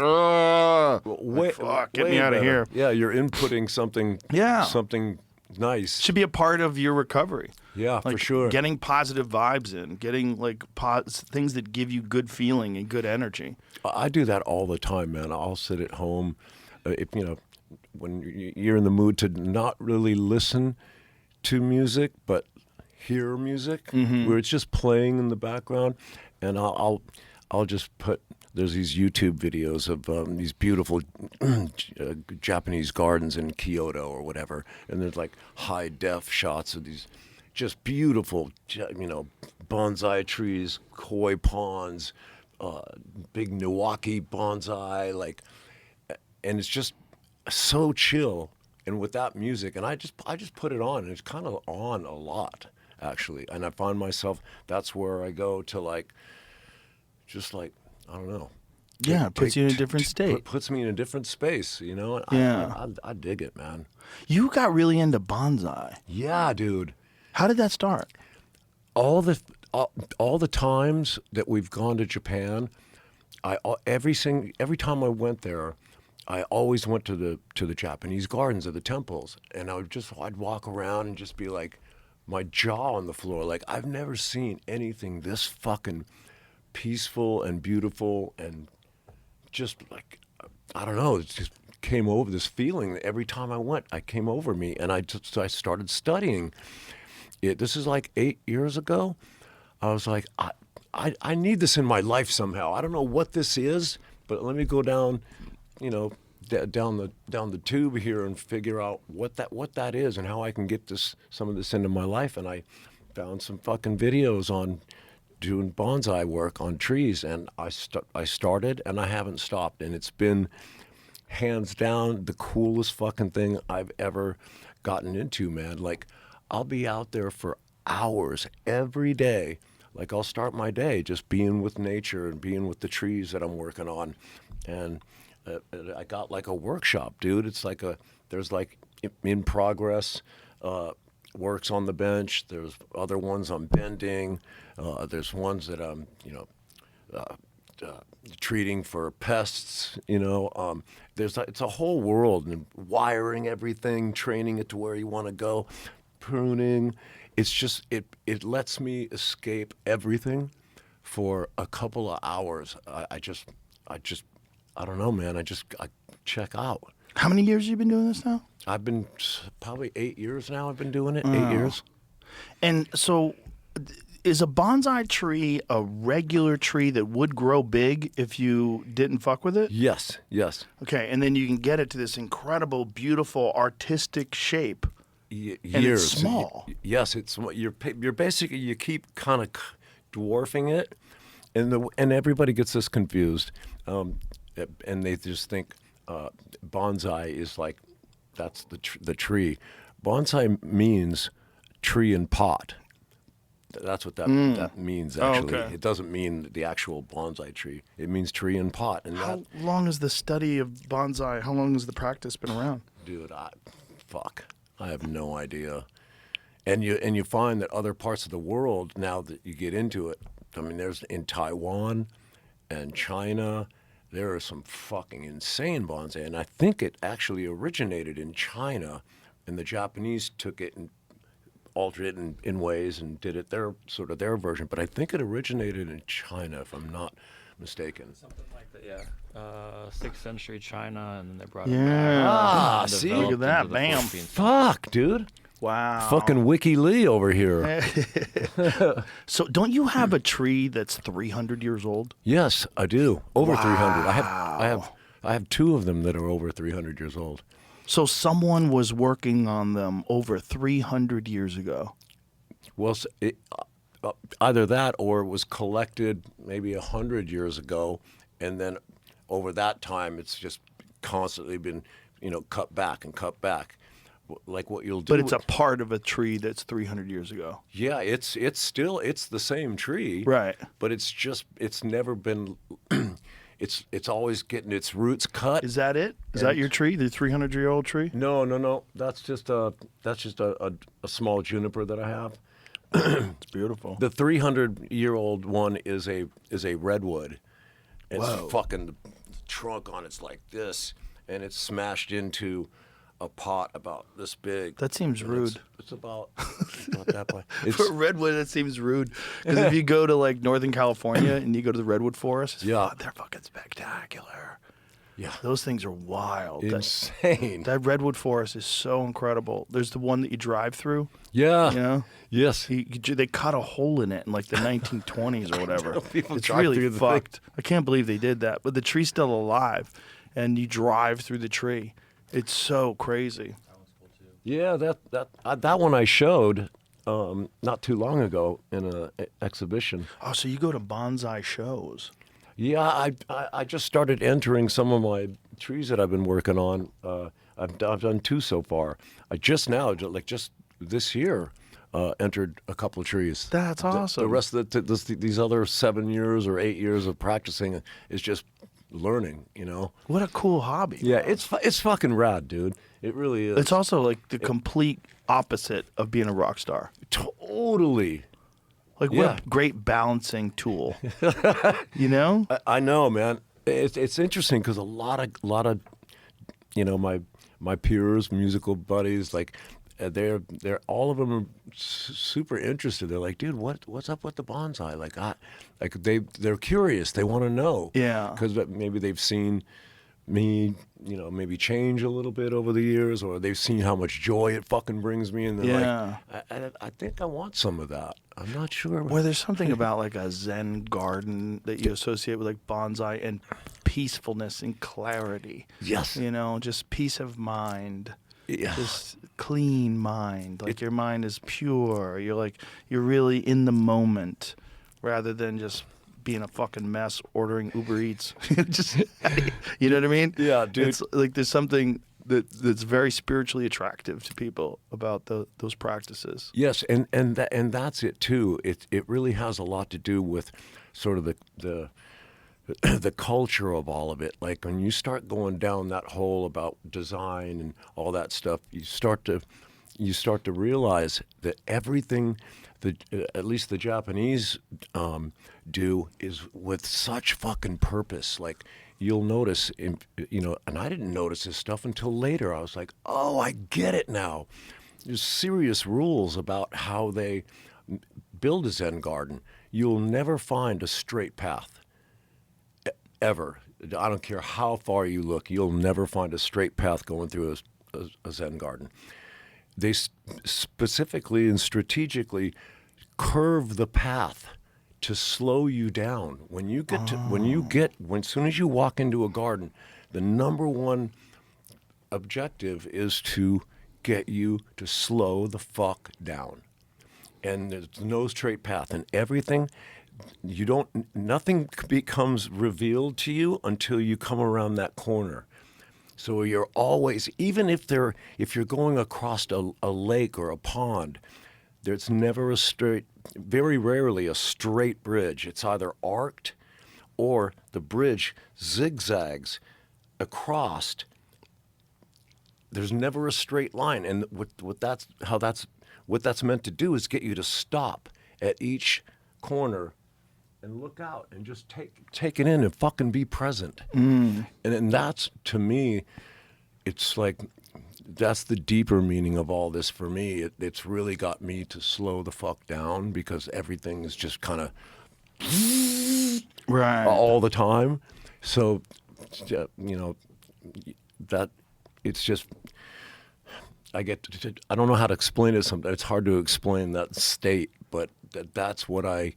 fuck, get me out of here. Yeah, you're inputting something. Yeah. Something nice. Should be a part of your recovery. Yeah, Like for sure. Getting positive vibes in, getting like things that give you good feeling and good energy. I do that all the time, man. I'll sit at home, if when you're in the mood to not really listen to music, but hear music, where it's just playing in the background, and I'll just put. There's these YouTube videos of these beautiful Japanese gardens in Kyoto or whatever, and there's like high def shots of these just beautiful, bonsai trees, koi ponds, big Milwaukee bonsai, and it's just so chill. And with that music, and I just put it on, and it's kind of on a lot actually, and I find myself that's where I go to I don't know. Yeah, it puts you in a different state. Puts me in a different space, and Yeah. I dig it, man. You got really into bonsai. Yeah, dude. How did that start? All the times that we've gone to Japan, every time I went there, I always went to the Japanese gardens or the temples, and I'd walk around and just be like, my jaw on the floor, like I've never seen anything this fucking peaceful and beautiful, and just like I don't know, it just came over this feeling that every time I went, I came over me, and I started studying it. This is like 8 years ago. I was like, I need this in my life somehow. I don't know what this is, but let me go down, down the tube here and figure out what that is and how I can get some of this into my life. And I found some fucking videos on doing bonsai work on trees, and I started, and I haven't stopped, and it's been hands down the coolest fucking thing I've ever gotten into, man. Like, I'll be out there for hours every day. Like, I'll start my day just being with nature and being with the trees that I'm working on, and I got like a workshop, dude. It's like there's like in progress works on the bench. There's other ones I'm bending. There's ones that I'm, treating for pests. It's a whole world, and wiring everything, training it to where you want to go, pruning. It's just it lets me escape everything for a couple of hours. I don't know, man. I check out. How many years have you been doing this now? I've been probably 8 years now. I've been doing it. 8 years. And so, is a bonsai tree a regular tree that would grow big if you didn't fuck with it? Yes. Okay, and then you can get it to this incredible, beautiful, artistic shape. Years. And it's small. Yes, it's you're basically, you keep kind of dwarfing it, and everybody gets this confused, and they just think bonsai is like that's the tree. Bonsai means tree in pot. That's what that means. Actually, okay. it doesn't mean the actual bonsai tree. It means tree in pot. And How long is the study of bonsai? How long has the practice been around? dude, I have no idea. And you find that other parts of the world, now that you get into it, I mean, there's in Taiwan and China, there are some fucking insane bonsai, and I think it actually originated in China, and the Japanese took it and altered it in ways and did it their version. But I think it originated in China, if I'm not mistaken. Something like that, yeah. 6th century China, and then they brought it Yeah. back. Ah, and see? developed Look at that, into the bam. Philippines. Fuck, dude. Wow. Fucking Wiki Lee over here. So don't you have a tree that's 300 years old? Yes, I do. Over 300. I have 2 of them that are over 300 years old. So someone was working on them over 300 years ago. Well, either that or it was collected maybe 100 years ago, and then over that time it's just constantly been, cut back and cut back. Like what you'll do. But it's a part of a tree that's 300 years ago. Yeah, it's the same tree. Right. But it's never been. It's always getting its roots cut. Is that it? Is that your tree, the 300-year-old tree? No. That's just a small juniper that I have. It's beautiful. The 300-year-old one is a redwood. It's fucking the trunk on it's like this, and it's smashed into a pot about this big. That seems rude. It's about that big. It's, For redwood, that seems rude. Because if you go to like Northern California and you go to the redwood forest, they're fucking spectacular. Yeah, those things are wild. Insane. That redwood forest is so incredible. There's the one that you drive through. Yeah. You know? Yes. They cut a hole in it in like the 1920s or whatever. People It's drive really through the fucked. thing. I can't believe they did that. But the tree's still alive, and you drive through the tree. It's so crazy. Yeah, that one I showed not too long ago in an exhibition. Oh, so you go to bonsai shows? Yeah, I just started entering some of my trees that I've been working on. I've done 2 so far. I just this year entered a couple of trees. That's awesome. The rest of these other 7 years or 8 years of practicing is just learning. What a cool hobby. Yeah, it's fucking rad, dude. It really is. It's also like the complete opposite of being a rock star. Totally. Like what a great balancing tool. You know? I know, man. It's interesting because a lot of my peers, musical buddies, like they're all of them are super interested. They're like, dude, what's up with the bonsai? They're curious. They want to know. Yeah. Because maybe they've seen me, maybe change a little bit over the years, or they've seen how much joy it fucking brings me, and they're like, I think I want some of that. I'm not sure. Well, there's something about like a Zen garden that you associate with like bonsai and peacefulness and clarity. Yes. Just peace of mind. Yeah. Just clean mind. Like your mind is pure. You're really in the moment rather than just being a fucking mess ordering Uber Eats. You know what I mean? Yeah, dude. It's like there's something that's very spiritually attractive to people about those practices. Yes, and that's it too. It really has a lot to do with sort of the culture of all of it. Like when you start going down that hole about design and all that stuff, you start to realize that everything at least the Japanese do is with such fucking purpose. Like you'll notice, and I didn't notice this stuff until later. I was like, oh, I get it now. There's serious rules about how they build a Zen garden. You'll never find a straight path, ever. I don't care how far you look, you'll never find a straight path going through a Zen garden. They specifically and strategically curve the path to slow you down. As soon as you walk into a garden, the number one objective is to get you to slow the fuck down. And there's no straight path, and everything, nothing becomes revealed to you until you come around that corner. So you're always, even if you're going across a lake or a pond, There's never a straight, very rarely a straight bridge. It's either arced or the bridge zigzags across. There's never a straight line, and what that's meant to do is get you to stop at each corner and look out and just take it in and fucking be present. And that's, to me, it's like, that's the deeper meaning of all this for me. It's really got me to slow the fuck down because everything is just kind of right all the time. So, that it's just, I don't know how to explain it sometimes. It's hard to explain that state, but that's what I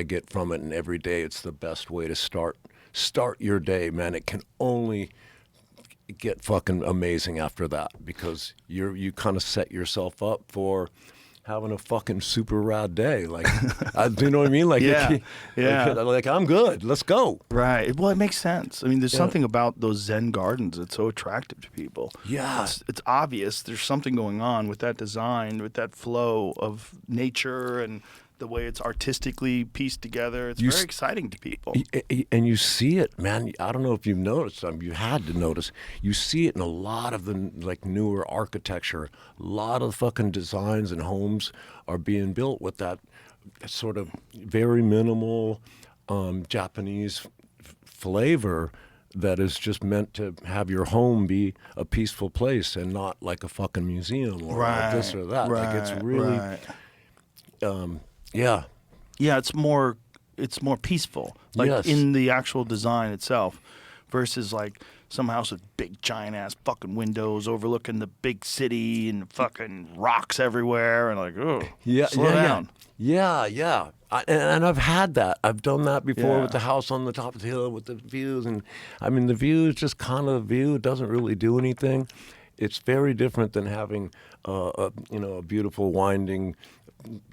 get from it. And every day it's the best way to start your day, man. It can only get fucking amazing after that because you kind of set yourself up for having a fucking super rad day. Like, do you know what I mean? Like, yeah. Like, I'm good. Let's go. Right. Well, it makes sense. I mean, there's something about those Zen gardens that's so attractive to people. Yeah. It's obvious there's something going on with that design, with that flow of nature and the way it's artistically pieced together. It's very exciting to people. And you see it, man. I don't know if you've noticed. You had to notice. You see it in a lot of the like newer architecture. A lot of fucking designs and homes are being built with that sort of very minimal Japanese flavor that is just meant to have your home be a peaceful place and not like a fucking museum or this or that. Like, it's really... Yeah. Yeah, it's more peaceful, like in the actual design itself, versus like some house with big giant ass fucking windows overlooking the big city and fucking rocks everywhere and like, oh, slow down. Yeah. And I've had that. I've done that before with the house on the top of the hill with the views, and I mean the view is just kind of a view. It doesn't really do anything. It's very different than having a beautiful winding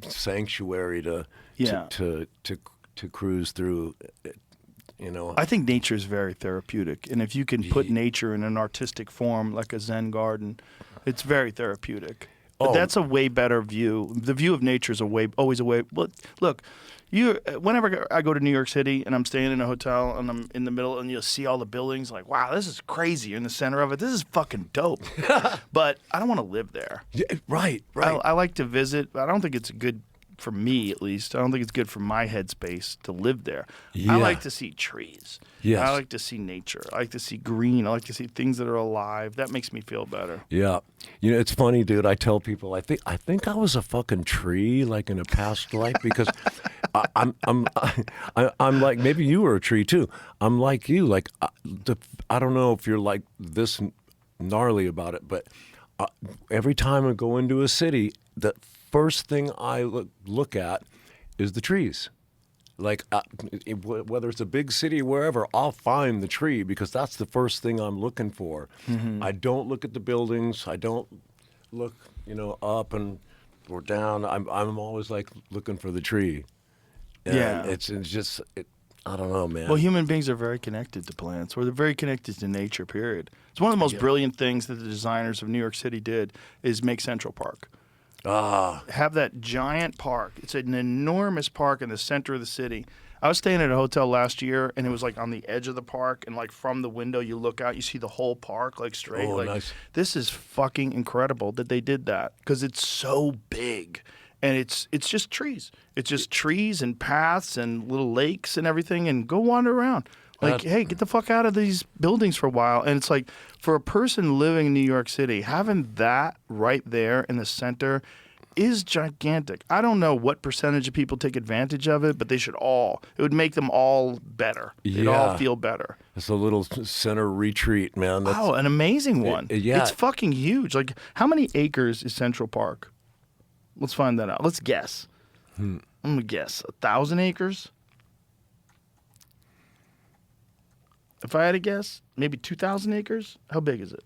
sanctuary to cruise through. I think nature is very therapeutic, and if you can put nature in an artistic form like a Zen garden, it's very therapeutic. But that's a way better view. The view of nature is always a way. Look, whenever I go to New York City and I'm staying in a hotel and I'm in the middle and you'll see all the buildings, like, wow, this is crazy. You're in the center of it. This is fucking dope. But I don't want to live there. Yeah, right. I like to visit, but I don't think it's good for me, at least. I don't think it's good for my headspace to live there. Yeah. I like to see trees. Yes. I like to see nature. I like to see green. I like to see things that are alive. That makes me feel better. Yeah. It's funny, dude. I tell people I think I was a fucking tree, like in a past life, because I'm like, maybe you were a tree too. I'm like you. Like, I don't know if you're like this gnarly about it, but every time I go into a city, the first thing I look at is the trees. Like, whether it's a big city, wherever, I'll find the tree because that's the first thing I'm looking for. Mm-hmm. I don't look at the buildings. I don't look, up or down. I'm always like looking for the tree. And it's just, I don't know, man. Well, human beings are very connected to plants, or they're very connected to nature, period. It's one of the most brilliant things that the designers of New York City did is make Central Park. Have that giant park. It's an enormous park in the center of the city. I was staying at a hotel last year, and it was like on the edge of the park, and like from the window you look out, you see the whole park like straight. Oh, like, nice. This is fucking incredible that they did that because it's so big, and it's just trees. It's just trees and paths and little lakes and everything, and go wander around. Like, hey, get the fuck out of these buildings for a while. And it's like, for a person living in New York City, having that right there in the center is gigantic. I don't know what percentage of people take advantage of it, but they should all. It would make them all better. They'd all feel better. It's a little center retreat, man. An amazing one. It's fucking huge. Like, how many acres is Central Park? Let's find that out. Let's guess. I'm going to guess. 1,000 acres? If I had to guess, maybe 2,000 acres? How big is it?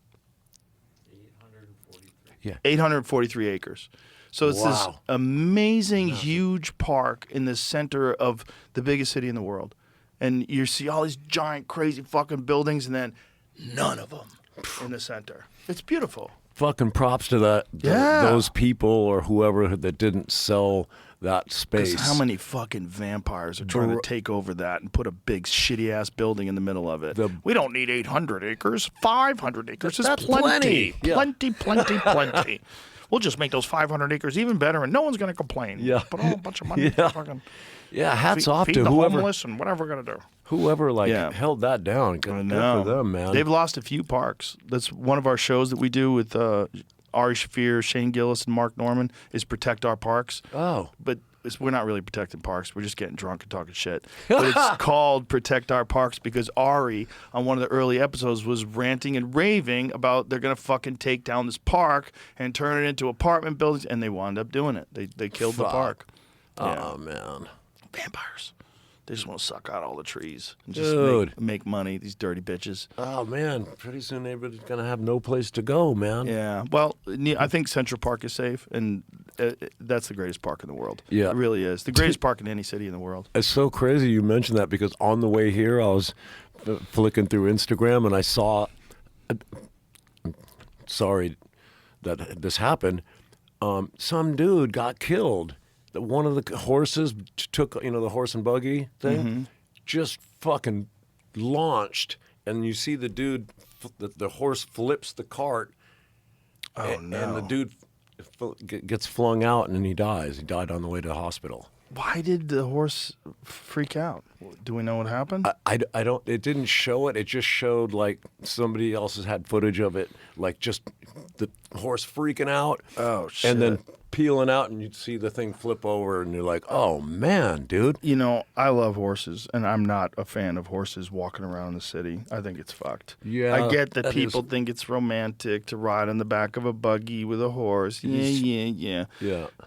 843 acres. So it's this amazing, huge park in the center of the biggest city in the world. And you see all these giant, crazy fucking buildings, and then none of them in the center. It's beautiful. fucking props to those people or whoever that didn't sell that space. How many fucking vampires are trying to take over that and put a big shitty ass building in the middle of it? We don't need 800 acres. 500 acres is plenty. Yeah. Plenty. We'll just make those 500 acres even better, and no one's going to complain. Yeah. Put a whole bunch of money to fucking hats off feed to the whoever homeless and whatever we're going to do. Whoever held that down. Good for them, man. They've lost a few parks. That's one of our shows that we do with Ari Shaffir, Shane Gillis, and Mark Norman is protect our parks. Oh. But we're not really protecting parks. We're just getting drunk and talking shit. But it's called Protect Our Parks because Ari, on one of the early episodes, was ranting and raving about they're going to fucking take down this park and turn it into apartment buildings, and they wound up doing it. They killed the park. Oh, man. Vampires. They just want to suck out all the trees and just make money, these dirty bitches. Oh, man. Pretty soon everybody's going to have no place to go, man. Yeah. Well, I think Central Park is safe, and that's the greatest park in the world. Yeah. It really is. The greatest park in any city in the world. It's so crazy you mentioned that because on the way here, I was flicking through Instagram and I saw, sorry that this happened, some dude got killed. One of the horses took, the horse and buggy thing, just fucking launched. And you see the dude, the horse flips the cart. Oh, no. And the dude gets flung out and then he dies. He died on the way to the hospital. Why did the horse freak out? Do we know what happened? I don't, it didn't show it. It just showed like somebody else has had footage of it, like just the horse freaking out. Oh, shit. And then peeling out and you'd see the thing flip over and you're like, oh man, dude. I love horses and I'm not a fan of horses walking around in the city. I think it's fucked. Yeah, I get that people think it's romantic to ride on the back of a buggy with a horse. Yeah.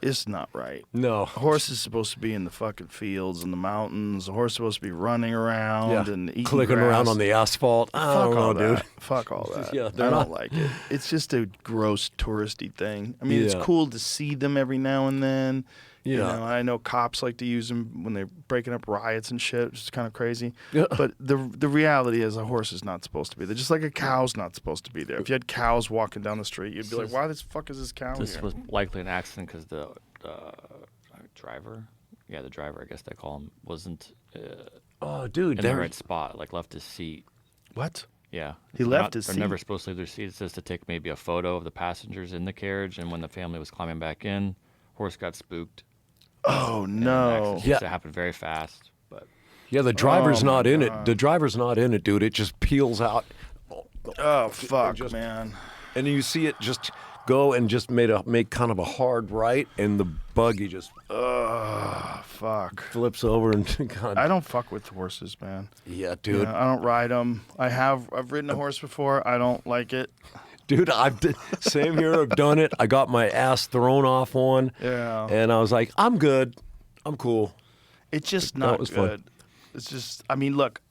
It's not right. No. A horse is supposed to be in the fucking fields and the mountains. A horse is supposed to be running around and eating clicking grass. around on the asphalt. I don't know, dude. Fuck all that. Yeah, I don't like it. It's just a gross touristy thing. I mean, it's cool to see them every now and then. Yeah. I know cops like to use them when they're breaking up riots and shit, which is kind of crazy. Yeah. But the reality is a horse is not supposed to be there. Just like a cow's not supposed to be there. If you had cows walking down the street, you'd be like, why the fuck is this cow This here? was likely an accident because the driver, the driver, I guess they call him, wasn't Oh, dude. in the right spot, like left his seat. What? Yeah. He left his seat? They're never supposed to leave their seats. It's just to take maybe a photo of the passengers in the carriage, and when the family was climbing back in, horse got spooked. Oh, no. It happened very fast. But Yeah, the driver's not in it. The driver's not in it, dude. It just peels out. Oh, fuck, man. And you see it just go and just make kind of a hard right, and the buggy just Fuck. flips over and God. I don't fuck with horses, man. Yeah, dude. I don't ride them. I've ridden a horse before. I don't like it. Dude, same here. I've done it. I got my ass thrown off one. Yeah. And I was like, I'm good. I'm cool. It's just not was good. fun. It's just, I mean, look,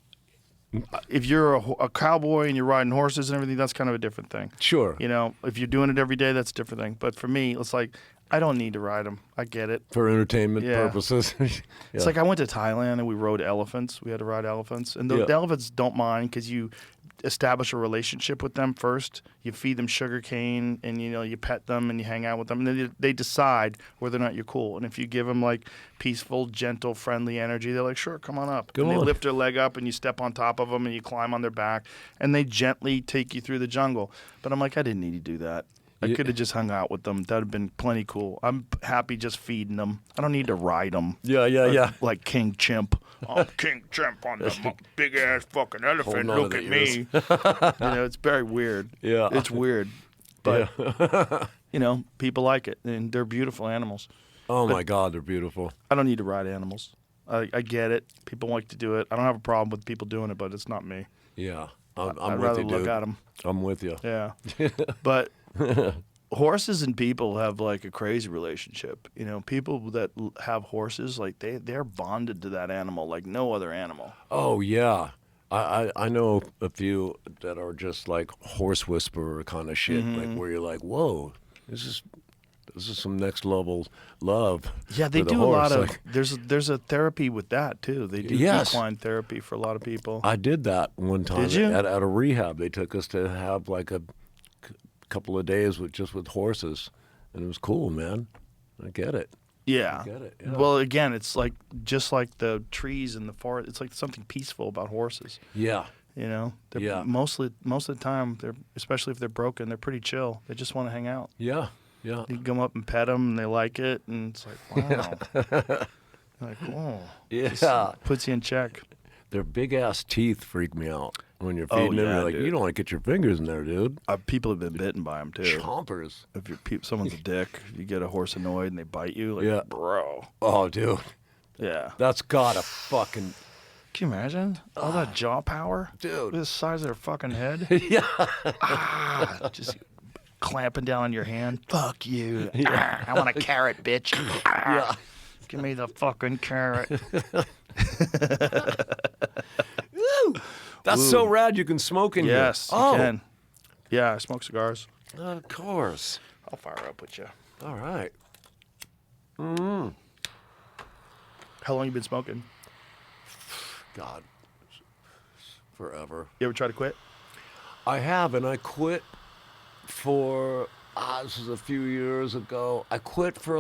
if you're a cowboy and you're riding horses and everything, that's kind of a different thing. Sure. If you're doing it every day, that's a different thing. But for me, it's like, I don't need to ride them. I get it. For entertainment purposes. It's like I went to Thailand and we rode elephants. We had to ride elephants. And the elephants don't mind because you establish a relationship with them first. You feed them sugar cane and, you pet them and you hang out with them. And then they decide whether or not you're cool. And if you give them, like, peaceful, gentle, friendly energy, they're like, sure, come on up. Go and they on. lift their leg up and you step on top of them and you climb on their back. And they gently take you through the jungle. But I'm like, I didn't need to do that. I could have just hung out with them. That would have been plenty cool. I'm happy just feeding them. I don't need to ride them. Yeah. Like King Chimp. I'm King Chimp on the big ass fucking elephant. Holding on Look to at the me. It's very weird. Yeah. It's weird. But, people like it. And they're beautiful animals. Oh, my God, they're beautiful. I don't need to ride animals. I get it. People like to do it. I don't have a problem with people doing it, but it's not me. Yeah. I'm I'd with rather you, dude. look at them. I'm with you. Yeah. But horses and people have like a crazy relationship. People that have horses, like they're bonded to that animal like no other animal. Oh, yeah. I know a few that are just like horse whisperer kind of shit, like where you're like, whoa, this is some next level love. Yeah, they for the do a lot horse. of. Like, there's a therapy with that too. They do equine therapy for a lot of people. I did that one time. Did you? At a rehab, they took us to have like a couple of days with horses, and it was cool, man. I get it. Yeah. I get it. Yeah. Well, again, it's like just like the trees in the forest. It's like something peaceful about horses. Yeah. You know. Yeah. Most of the time, especially if they're broken, they're pretty chill. They just want to hang out. Yeah. Yeah. You come up and pet them, and they like it, and it's like, wow. Like, oh. Yeah. Just puts you in check. Their big ass teeth freak me out when you're feeding them. yeah, You're like, dude. you don't want to get your fingers in there, dude. People have been bitten by them too. Chompers. If someone's a dick, you get a horse annoyed and they bite you. Like, Yeah. bro. Oh, dude. Yeah. That's gotta fucking. Can you imagine all that jaw power, Dude. The size of their fucking head. Yeah. Just clamping down on your hand. Fuck you. I want a carrot, bitch. Yeah. Give me the fucking carrot. That's so rad. You can smoke in here. Yes, you can. Yeah, I smoke cigars. Of course. I'll fire up with you. All right. How long you been smoking? God. Forever. You ever try to quit? I have, and I quit for, this was a few years ago. I quit for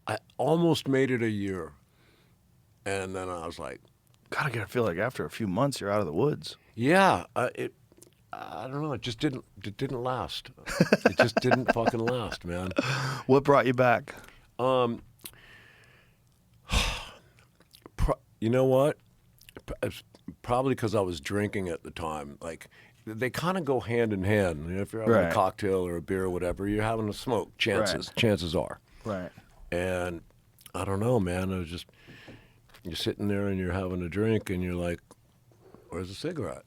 I almost made it a year. And then I was like, God, I gotta feel like after a few months you're out of the woods. yeah, I don't know. It just didn't last. It just didn't fucking last, man. What brought you back? You know what? It's probably because I was drinking at the time. Like, they kind of go hand in hand. You know, if you're having Right. a cocktail or a beer or whatever, you're having a smoke. Chances are. Right. And I don't know, man. I was just, you're sitting there and you're having a drink and you're like, where's the cigarette?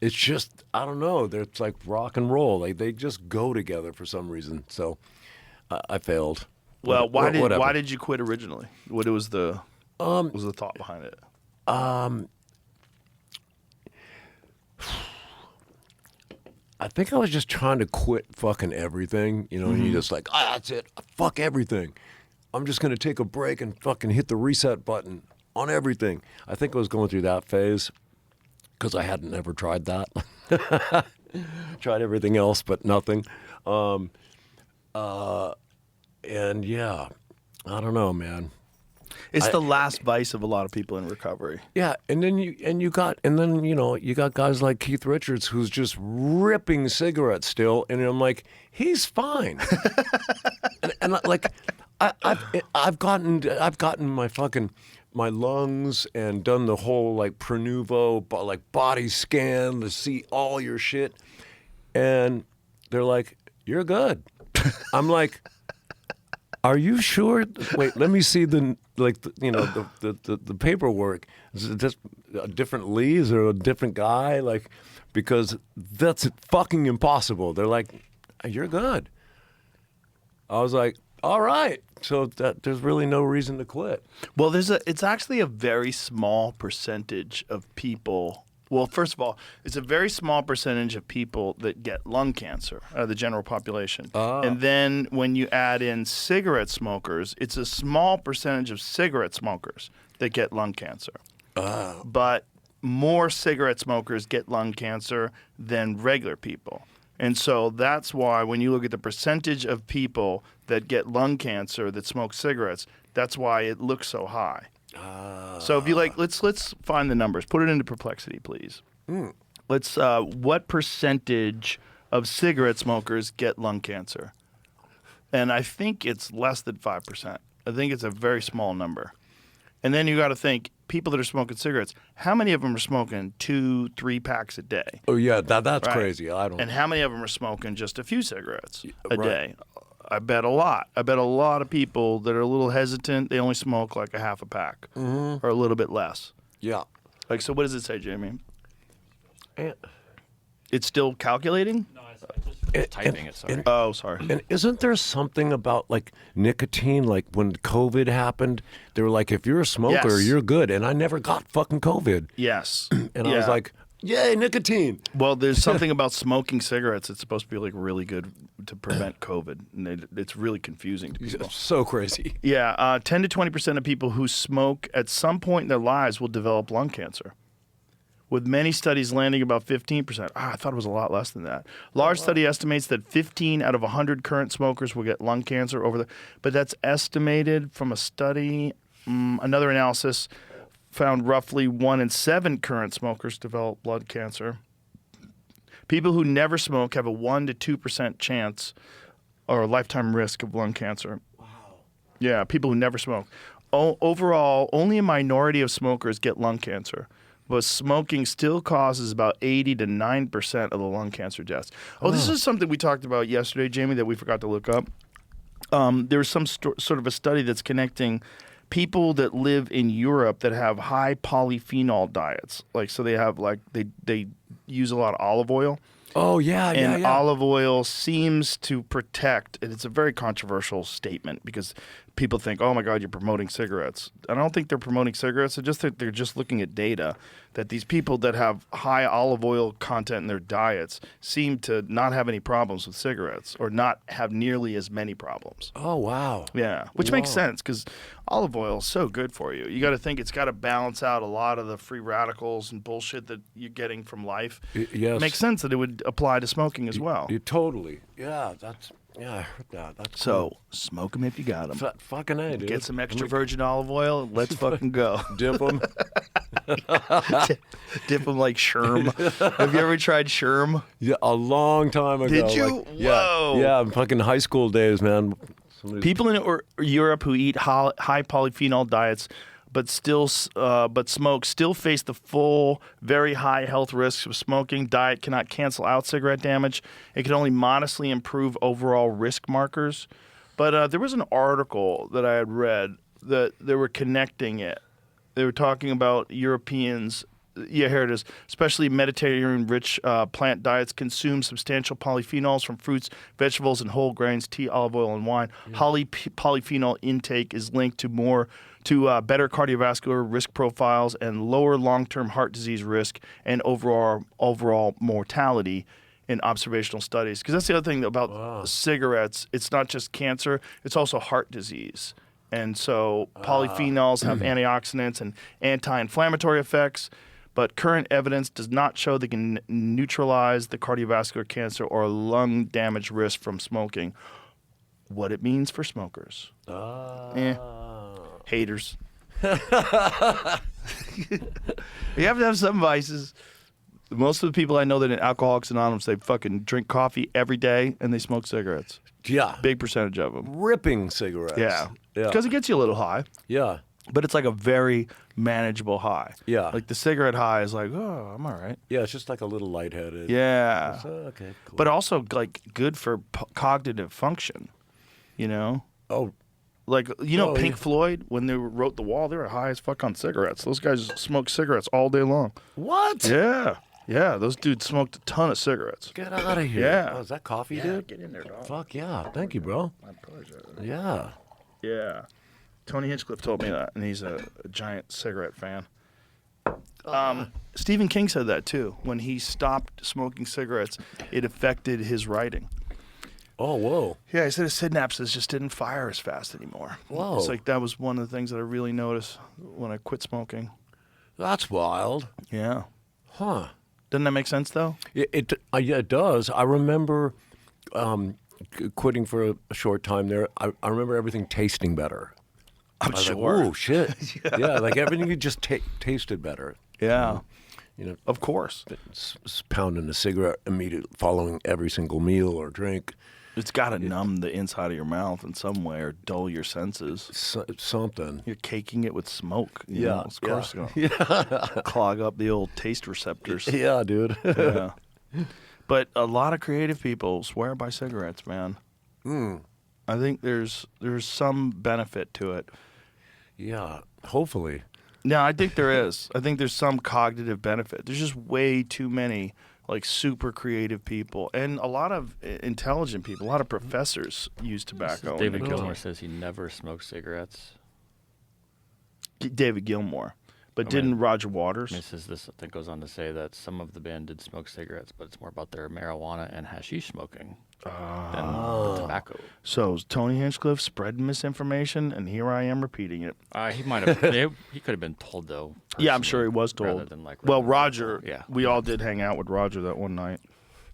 It's just, I don't know. It's like rock and roll. Like, they just go together for some reason. So I failed. Well, Whatever. why did you quit originally? What was the thought behind it? I think I was just trying to quit fucking everything, you know, and you just like, that's it. Fuck everything. I'm just going to take a break and fucking hit the reset button on everything. I think I was going through that phase because I hadn't ever tried that. Tried everything else, but nothing. And yeah, I don't know, man. It's the last vice of a lot of people in recovery. Yeah, and then you got guys like Keith Richards who's just ripping cigarettes still, and I'm like, he's fine. and like, I've gotten my lungs and done the whole like Prenuvo like body scan to see all your shit, and they're like, you're good. I'm like, are you sure? Wait, let me see the paperwork. Is it just a different leads or a different guy? Like, because that's fucking impossible. They're like, you're good. I was like, all right. So there's really no reason to quit. Well, it's actually a very small percentage of people. Well, first of all, it's a very small percentage of people that get lung cancer out of the general population. And then when you add in cigarette smokers, it's a small percentage of cigarette smokers that get lung cancer. But more cigarette smokers get lung cancer than regular people. And so that's why when you look at the percentage of people that get lung cancer that smoke cigarettes, that's why it looks so high. So if you like, let's find the numbers. Put it into Perplexity, please. Let's. What percentage of cigarette smokers get lung cancer? And I think it's less than 5%. I think it's a very small number. And then you got to think, people that are smoking cigarettes, how many of them are smoking 2-3 packs a day? Oh yeah, that's Right. crazy. I don't. And how many of them are smoking just a few cigarettes a right. day? I bet a lot. I bet a lot of people that are a little hesitant, they only smoke like a half a pack or a little bit less. Yeah. Like, so what does it say, Jamie? And, It's still calculating? No, I just typing it. Sorry. Oh, sorry. and isn't there something about like nicotine? Like when COVID happened, they were like, if you're a smoker, Yes. you're good. And I never got fucking COVID. Yes. And I was like, yay, nicotine. well, there's something about smoking cigarettes that's supposed to be like really good to prevent COVID. And it's really confusing to people. So crazy. Yeah, 10 to 20% of people who smoke at some point in their lives will develop lung cancer, with many studies landing about 15%. I thought it was a lot less than that. Large study estimates that 15 out of 100 current smokers will get lung cancer but that's estimated from a study. Another analysis found roughly 1 in 7 current smokers develop blood cancer. People who never smoke have a 1 to 2% chance or a lifetime risk of lung cancer. Wow. Yeah, people who never smoke. Overall, only a minority of smokers get lung cancer, but smoking still causes about 80 to 9% of the lung cancer deaths. This is something we talked about yesterday, Jamie, that we forgot to look up. There's some sort of a study that's connecting people that live in Europe that have high polyphenol diets. So they have they use a lot of olive oil. Oh, yeah, and olive oil seems to protect, and it's a very controversial statement because people think, oh my God, you're promoting cigarettes. I don't think they're promoting cigarettes. I just think they're just looking at data that these people that have high olive oil content in their diets seem to not have any problems with cigarettes or not have nearly as many problems. Oh, wow. Yeah, which makes sense because olive oil is so good for you. You got to think it's got to balance out a lot of the free radicals and bullshit that you're getting from life. Yes. It makes sense that it would apply to smoking as well. Totally. Yeah, I heard that. That's So cool. Smoke them if you got them. Fucking A, dude. Get some extra virgin olive oil. Let's fucking go. Dip them. Dip them like Sherm. Have you ever tried Sherm? Yeah, a long time ago. Did you? Whoa. Yeah, fucking high school days, man. People in Europe who eat high polyphenol diets but smoke still face the full, very high health risks of smoking. Diet cannot cancel out cigarette damage. It can only modestly improve overall risk markers. But there was an article that I had read that they were connecting it. They were talking about Europeans. Yeah, here it is. Especially Mediterranean-rich plant diets consume substantial polyphenols from fruits, vegetables, and whole grains, tea, olive oil, and wine. Yeah. Polyphenol intake is linked to better cardiovascular risk profiles and lower long-term heart disease risk and overall mortality in observational studies. Because that's the other thing about cigarettes. It's not just cancer; it's also heart disease. And so polyphenols have antioxidants and anti-inflammatory effects. But current evidence does not show they can neutralize the cardiovascular cancer or lung damage risk from smoking. What it means for smokers. Haters. You have to have some vices. Most of the people I know that in Alcoholics Anonymous, they fucking drink coffee every day and they smoke cigarettes. Yeah. Big percentage of them. Ripping cigarettes. Yeah. Because it gets you a little high. Yeah. But it's like a very manageable high. Yeah. Like the cigarette high is like, oh, I'm all right. Yeah, it's just like a little lightheaded. Yeah. Okay, cool. But also like good for cognitive function, you know? Oh. Like, Pink Floyd, when they wrote The Wall, they were high as fuck on cigarettes. Those guys smoked cigarettes all day long. What? Yeah. Yeah, those dudes smoked a ton of cigarettes. Get out of here. Yeah. Oh, is that coffee, dude? Get in there, dog. Fuck yeah. Thank you, bro. My pleasure. Yeah. Yeah. Tony Hinchcliffe told me that, and he's a giant cigarette fan. Stephen King said that, too. When he stopped smoking cigarettes, it affected his writing. Oh, whoa. Yeah, he said his synapses just didn't fire as fast anymore. Whoa. It's like that was one of the things that I really noticed when I quit smoking. That's wild. Yeah. Huh. Doesn't that make sense, though? Yeah, it does. I remember quitting for a short time there. I remember everything tasting better. I'm sure. Like, oh, shit. Yeah, like everything just tasted better. Yeah. Of course. Pounding a cigarette immediately following every single meal or drink. It's got to numb the inside of your mouth in some way or dull your senses. Something. You're caking it with smoke. Of course. Yeah. Clog up the old taste receptors. Yeah, dude. Yeah. But a lot of creative people swear by cigarettes, man. I think there's some benefit to it. Yeah, hopefully. No, I think there is. I think there's some cognitive benefit. There's just way too many like super creative people and a lot of intelligent people. A lot of professors use tobacco. David Gilmour says he never smokes cigarettes. David Gilmour. But didn't Roger Waters? This I think goes on to say that some of the band did smoke cigarettes, but it's more about their marijuana and hashish smoking than the tobacco. So Tony Hinchcliffe spread misinformation, and here I am repeating it. He might have. He could have been told though. Yeah, I'm sure he was rather told. than, like, Well, rather than- Roger, Yeah. we all did hang out with Roger that one night.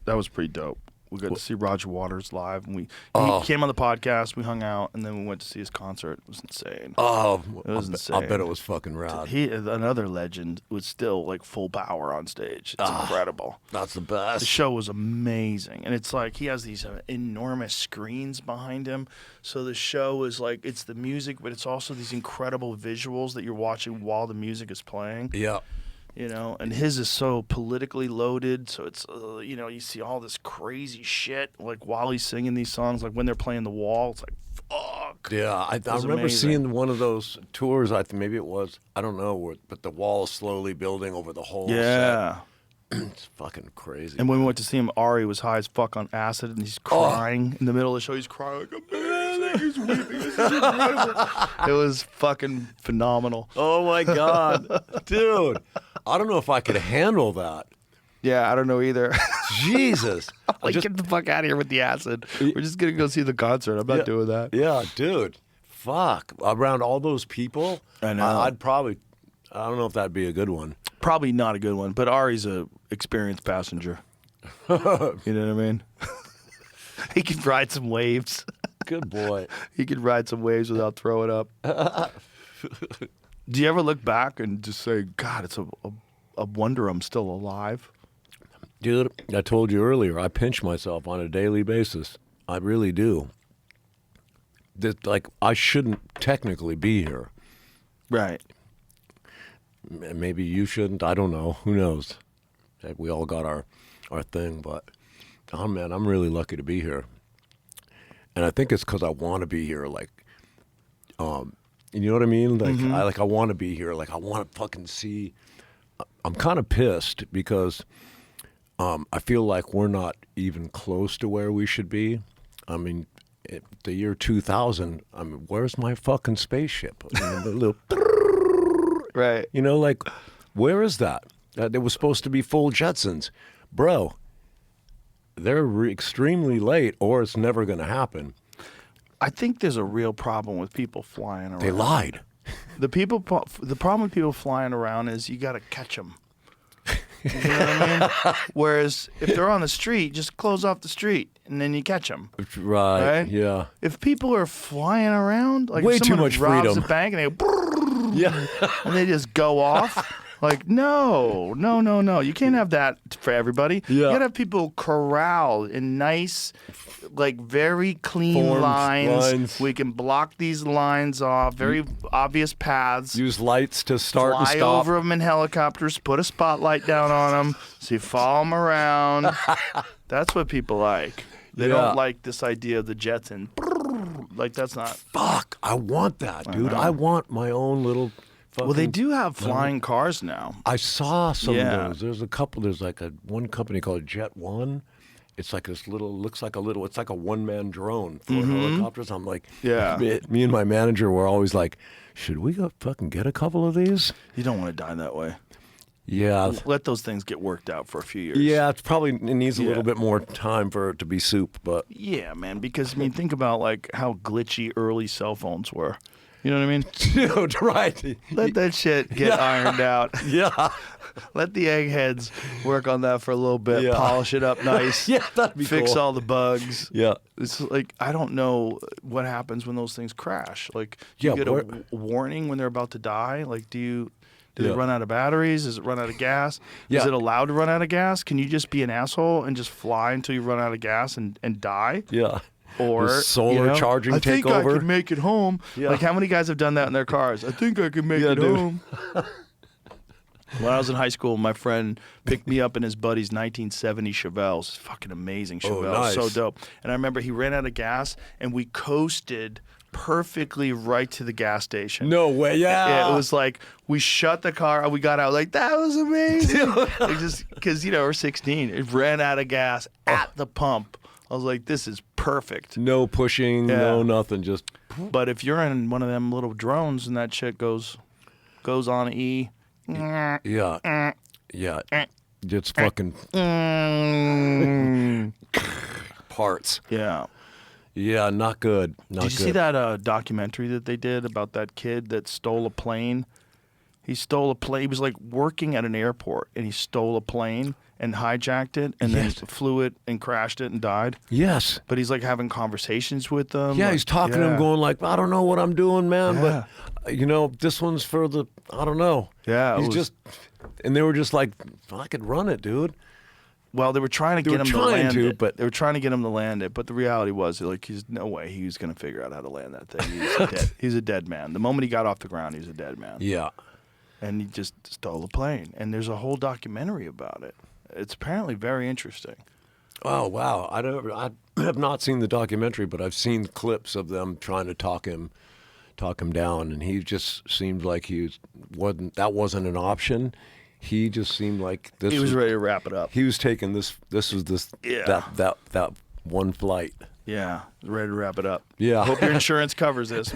That was pretty dope. We got to see Roger Waters live, and he came on the podcast. We hung out, and then we went to see his concert. It was insane. Oh, It was I insane. bet it was fucking rad. Another legend, was still like full power on stage. It's incredible. That's the The best. show was amazing, and it's like he has these enormous screens behind him. So the show is like it's the music, but it's also these incredible visuals that you're watching while the music is playing. Yeah. You know, and his is so politically loaded. So it's you know, you see all this crazy shit like while he's singing these songs. Like when they're playing The Wall, it's like fuck. Yeah, I was remember amazing. seeing one of those tours. Maybe it was. I don't know. But the wall is slowly building over the whole Yeah. set. It's fucking crazy. And when we went to see him, Ari was high as fuck on acid, and he's crying in the middle of the show. He's crying like amazing. He's weeping. This is incredible. It was fucking phenomenal. Oh my god, dude! I don't know if I could handle that. Yeah, I don't know either. Jesus, Like, get the fuck out of here with the acid. We're just gonna go see the concert. I'm not doing that. Yeah, dude. Fuck. Around all those people, I know. I'd probably. I don't know if that'd be a good one. Probably not a good one, but Ari's a experienced passenger. You know what I mean? He can ride some waves. Good boy. He can ride some waves without throwing up. Do you ever look back and just say, God, it's a wonder I'm still alive? Dude, I told you earlier, I pinch myself on a daily basis. I really do. That, like, I shouldn't technically be here. Right. Maybe you shouldn't. I don't know. Who knows? We all got our thing, but oh man, I'm really lucky to be here. And I think it's because I want to be here. Like, you know what I mean? Like, I want to be here. Like, I want to fucking see. I'm kind of pissed because I feel like we're not even close to where we should be. I mean, the year 2000. I mean, where's my fucking spaceship? I mean, the little. Right. You know, like, where is that? It was supposed to be full Jetsons. Bro, they're extremely late or it's never going to happen. I think there's a real problem with people flying around. They lied. The problem with people flying around is you got to catch them. You know what I mean? Whereas if they're on the street, just close off the street and then you catch them. Right, Right? yeah. If people are flying around, like Way if too someone much robs freedom. a bank and they go, Yeah. and they just go off. Like, no. You can't have that for everybody. You Yeah. gotta have people corralled in nice, like very clean Formed lines. We can block these lines off, very obvious paths. Use lights to start and Fly stop. over them in helicopters, put a spotlight down on them, so you follow them around. That's what people like. They Yeah. don't like this idea of the Jetson. Like, that's not. Fuck, I want that, dude. I want my own little fucking... Well, they do have flying cars now. I saw some Yeah. of those. There's a couple. There's like one company called Jet One. It's like this little, it's like a one-man drone for helicopters. I'm like, Yeah. Me and my manager were always like, should we go fucking get a couple of these? You don't want to die that way. Yeah. Let those things get worked out for a few years. Yeah, it needs a Yeah. little bit more time for it to be soup, but Yeah, man, because, I mean, think about, like, how glitchy early cell phones were. You know what I mean? dude, right. Let that shit get ironed out. Yeah. Let the eggheads work on that for a little bit, Yeah. polish it up nice. Yeah, that'd be Fix cool. all the bugs. Yeah. It's like, I don't know what happens when those things crash. Like, do Yeah, you get where- a warning when they're about to die? Like, do they Yeah. run out of batteries? Does it run out of gas? Yeah. Is it allowed to run out of gas? Can you just be an asshole and just fly until you run out of gas and die? Yeah. Or Does solar charging I take think over? I can make it home. Yeah. Like, how many guys have done that in their cars? I think I can make Yeah, it dude. home. When I was in high school, my friend picked me up in his buddy's 1970 Chevelle. It's fucking amazing Chevelle. nice. So dope. And I remember he ran out of gas, and we coasted perfectly right to the gas station. No way. Yeah. Yeah, it was like we shut the car, we got out, like, that was amazing. Like, just because, we're 16. It ran out of gas at the pump. I was like, this is perfect. No pushing, Yeah. no nothing, just But if you're in one of them little drones and that shit goes on E, Yeah. Yeah. It's fucking parts. Yeah. Yeah, not good. Not Did you see that documentary that they did about that kid that stole a plane? He stole a plane. He was like working at an airport, and he stole a plane and hijacked it, and then flew it and crashed it and died. Yes. But he's like having conversations with them. Yeah, like, he's talking to him, going like, I don't know what I'm doing, man, Yeah. but this one's for the, I don't know. Yeah, it he's was- just, and they were just like, I could run it, dude. Well, they were trying to They get were him to trying land to, it. but- They were trying to get him to land it, but the reality was, like, he's no way he was going to figure out how to land that thing. He's a dead man. The moment he got off the ground, he's a dead man. Yeah. And he just stole a plane. And there's a whole documentary about it. It's apparently very interesting. Oh wow! I have not seen the documentary, but I've seen clips of them trying to talk him down, and he just seemed like that wasn't an option. He just seemed like this. He was ready to wrap it up. He was taking this. This was this. Yeah. That one flight. Yeah, ready to wrap it up. Yeah. Hope your insurance covers this.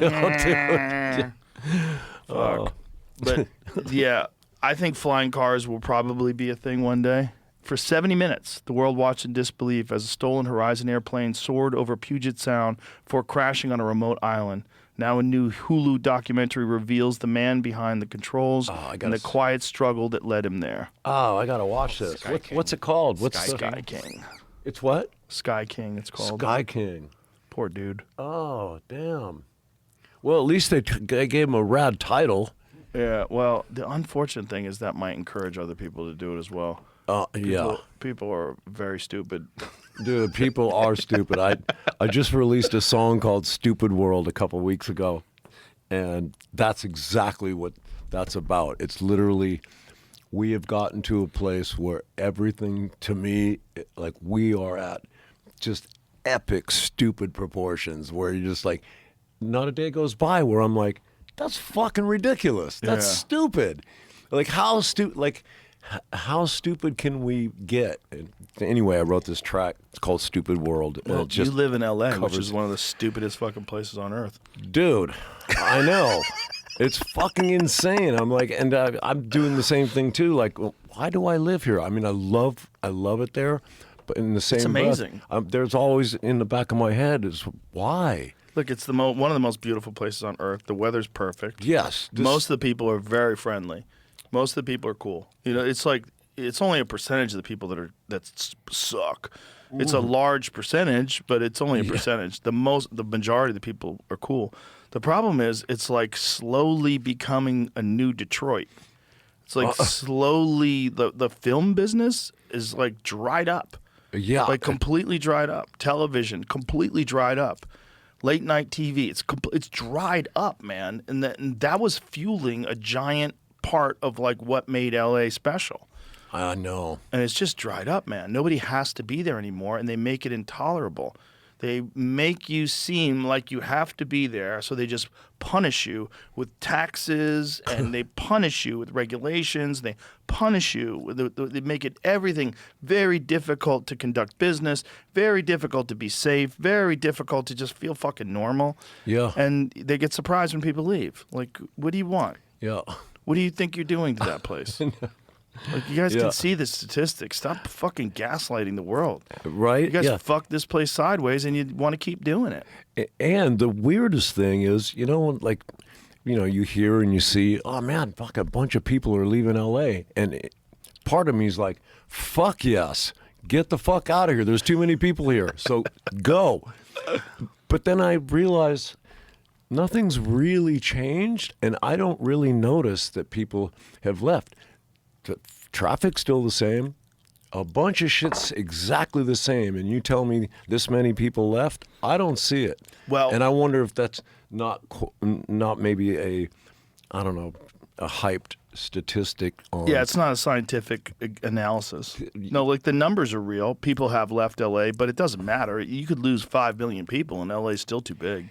Oh, Fuck. But yeah, I think flying cars will probably be a thing one day. For 70 minutes, the world watched in disbelief as a stolen Horizon airplane soared over Puget Sound before crashing on a remote island. Now a new Hulu documentary reveals the man behind the controls and the quiet struggle that led him there. Oh, I gotta watch this. What's it called? Sky King. It's what? Sky King, it's called. Sky King. Poor dude. Oh, damn. Well, at least they gave him a rad title. Yeah, well, the unfortunate thing is that might encourage other people to do it as well. Yeah. People are very stupid. Dude, people are stupid. I just released a song called Stupid World a couple weeks ago, and that's exactly what that's about. It's literally, we have gotten to a place where everything, to me, like we are at just epic stupid proportions where you're just like, not a day goes by where I'm like, that's fucking ridiculous. That's stupid. Like how stupid can we get? And anyway, I wrote this track. It's called Stupid World. And Well, it just you live in L.A., which covers- is one of the stupidest fucking places on earth. Dude, I know. It's fucking insane. I'm like, and I'm doing the same thing too. Like, well, why do I live here? I mean, I love it there, but in the same breath, amazing. there's always in the back of my head is why. Look, it's one of the most beautiful places on earth. The weather's perfect. Yes, Most of the people are very friendly. Most of the people are cool. You know, it's like it's only a percentage of the people that suck. It's a large percentage, but it's only a percentage. The majority of the people are cool. The problem is, it's like slowly becoming a new Detroit. It's like slowly the film business is like dried up. Yeah, Like completely dried up. Television completely dried up. Late night TV, it's dried up, man. And that was fueling a giant part of like what made LA special. I know. And it's just dried up, man. Nobody has to be there anymore, and they make it intolerable. They make you seem like you have to be there, so they just punish you with taxes, and they punish you with regulations. They punish you. They make it everything very difficult to conduct business, very difficult to be safe, very difficult to just feel fucking normal. Yeah. And they get surprised when people leave. Like, what do you want? Yeah. What do you think you're doing to that place? Like, you guys Yeah. can see the statistics. Stop fucking gaslighting the world. Right? You guys Yeah. fucked this place sideways, and you want to keep doing it. And the weirdest thing is, like, you hear and you see, oh man, fuck, a bunch of people are leaving LA. And part of me is like, fuck yes, get the fuck out of here. There's too many people here. So go. But then I realize nothing's really changed, and I don't really notice that people have left. The traffic's still the same. A bunch of shit's exactly the same, and you tell me this many people left, I don't see it. Well- and I wonder if that's not maybe a hyped statistic on. Yeah, it's not a scientific analysis. No, like the numbers are real. People have left LA, but it doesn't matter. You could lose 5 million people, and LA's still too big.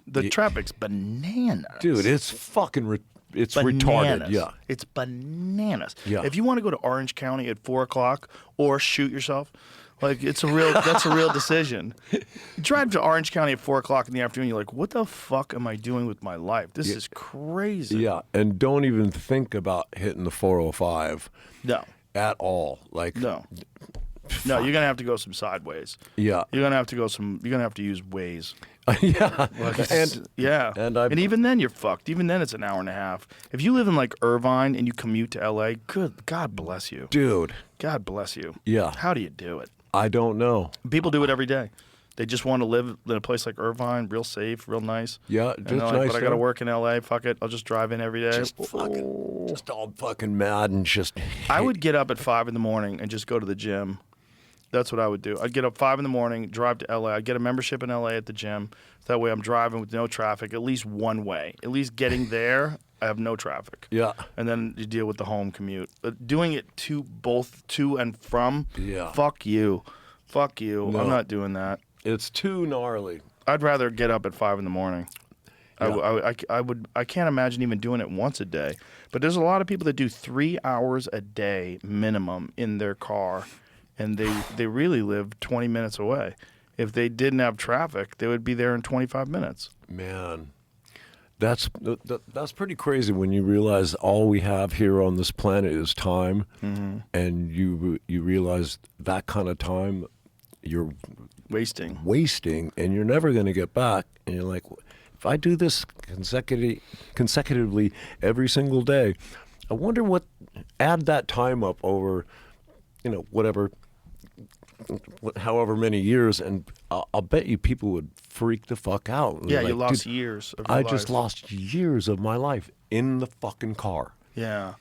The traffic's bananas. Dude, it's fucking it's Bananas. retarded. Yeah. It's bananas. Yeah. If you want to go to Orange County at 4 o'clock or shoot yourself, Like that's a real decision. You drive to Orange County at 4 o'clock in the afternoon. You're like, what the fuck am I doing with my life? This is crazy. Yeah, and don't even think about hitting the 405. No. At all. Like No. No, you're gonna have to go some sideways. Yeah. You're gonna have to use Waze. Yeah. And even then you're fucked. Even then it's an hour and a half. If you live in like Irvine and you commute to LA, God bless you. Dude. God bless you. Yeah. How do you do it? I don't know. People do it every day. They just want to live in a place like Irvine, real safe, real nice. Yeah, and just like, nice. But I got to work in LA. Fuck it. I'll just drive in every day. Just all fucking mad and just. I would get up at 5 in the morning and just go to the gym. That's what I would do. I'd get up 5 in the morning, drive to LA. I'd get a membership in LA at the gym. That way I'm driving with no traffic, at least one way. At least getting there, I have no traffic. Yeah. And then you deal with the home commute. But doing it both to and from, yeah. Fuck you. Fuck you. No. I'm not doing that. It's too gnarly. I'd rather get up at 5 in the morning. Yeah. I can't imagine even doing it once a day. But there's a lot of people that do 3 hours a day minimum in their car. And they really live 20 minutes away. If they didn't have traffic, they would be there in 25 minutes. Man, that's pretty crazy when you realize all we have here on this planet is time, and you realize that kind of time you're wasting, and you're never going to get back. And you're like, if I do this consecutively every single day, I wonder what add that time up over, whatever. However many years, and I'll bet you people would freak the fuck out. Yeah, like, you lost years of your I life. just lost years of my life in the fucking car. Yeah.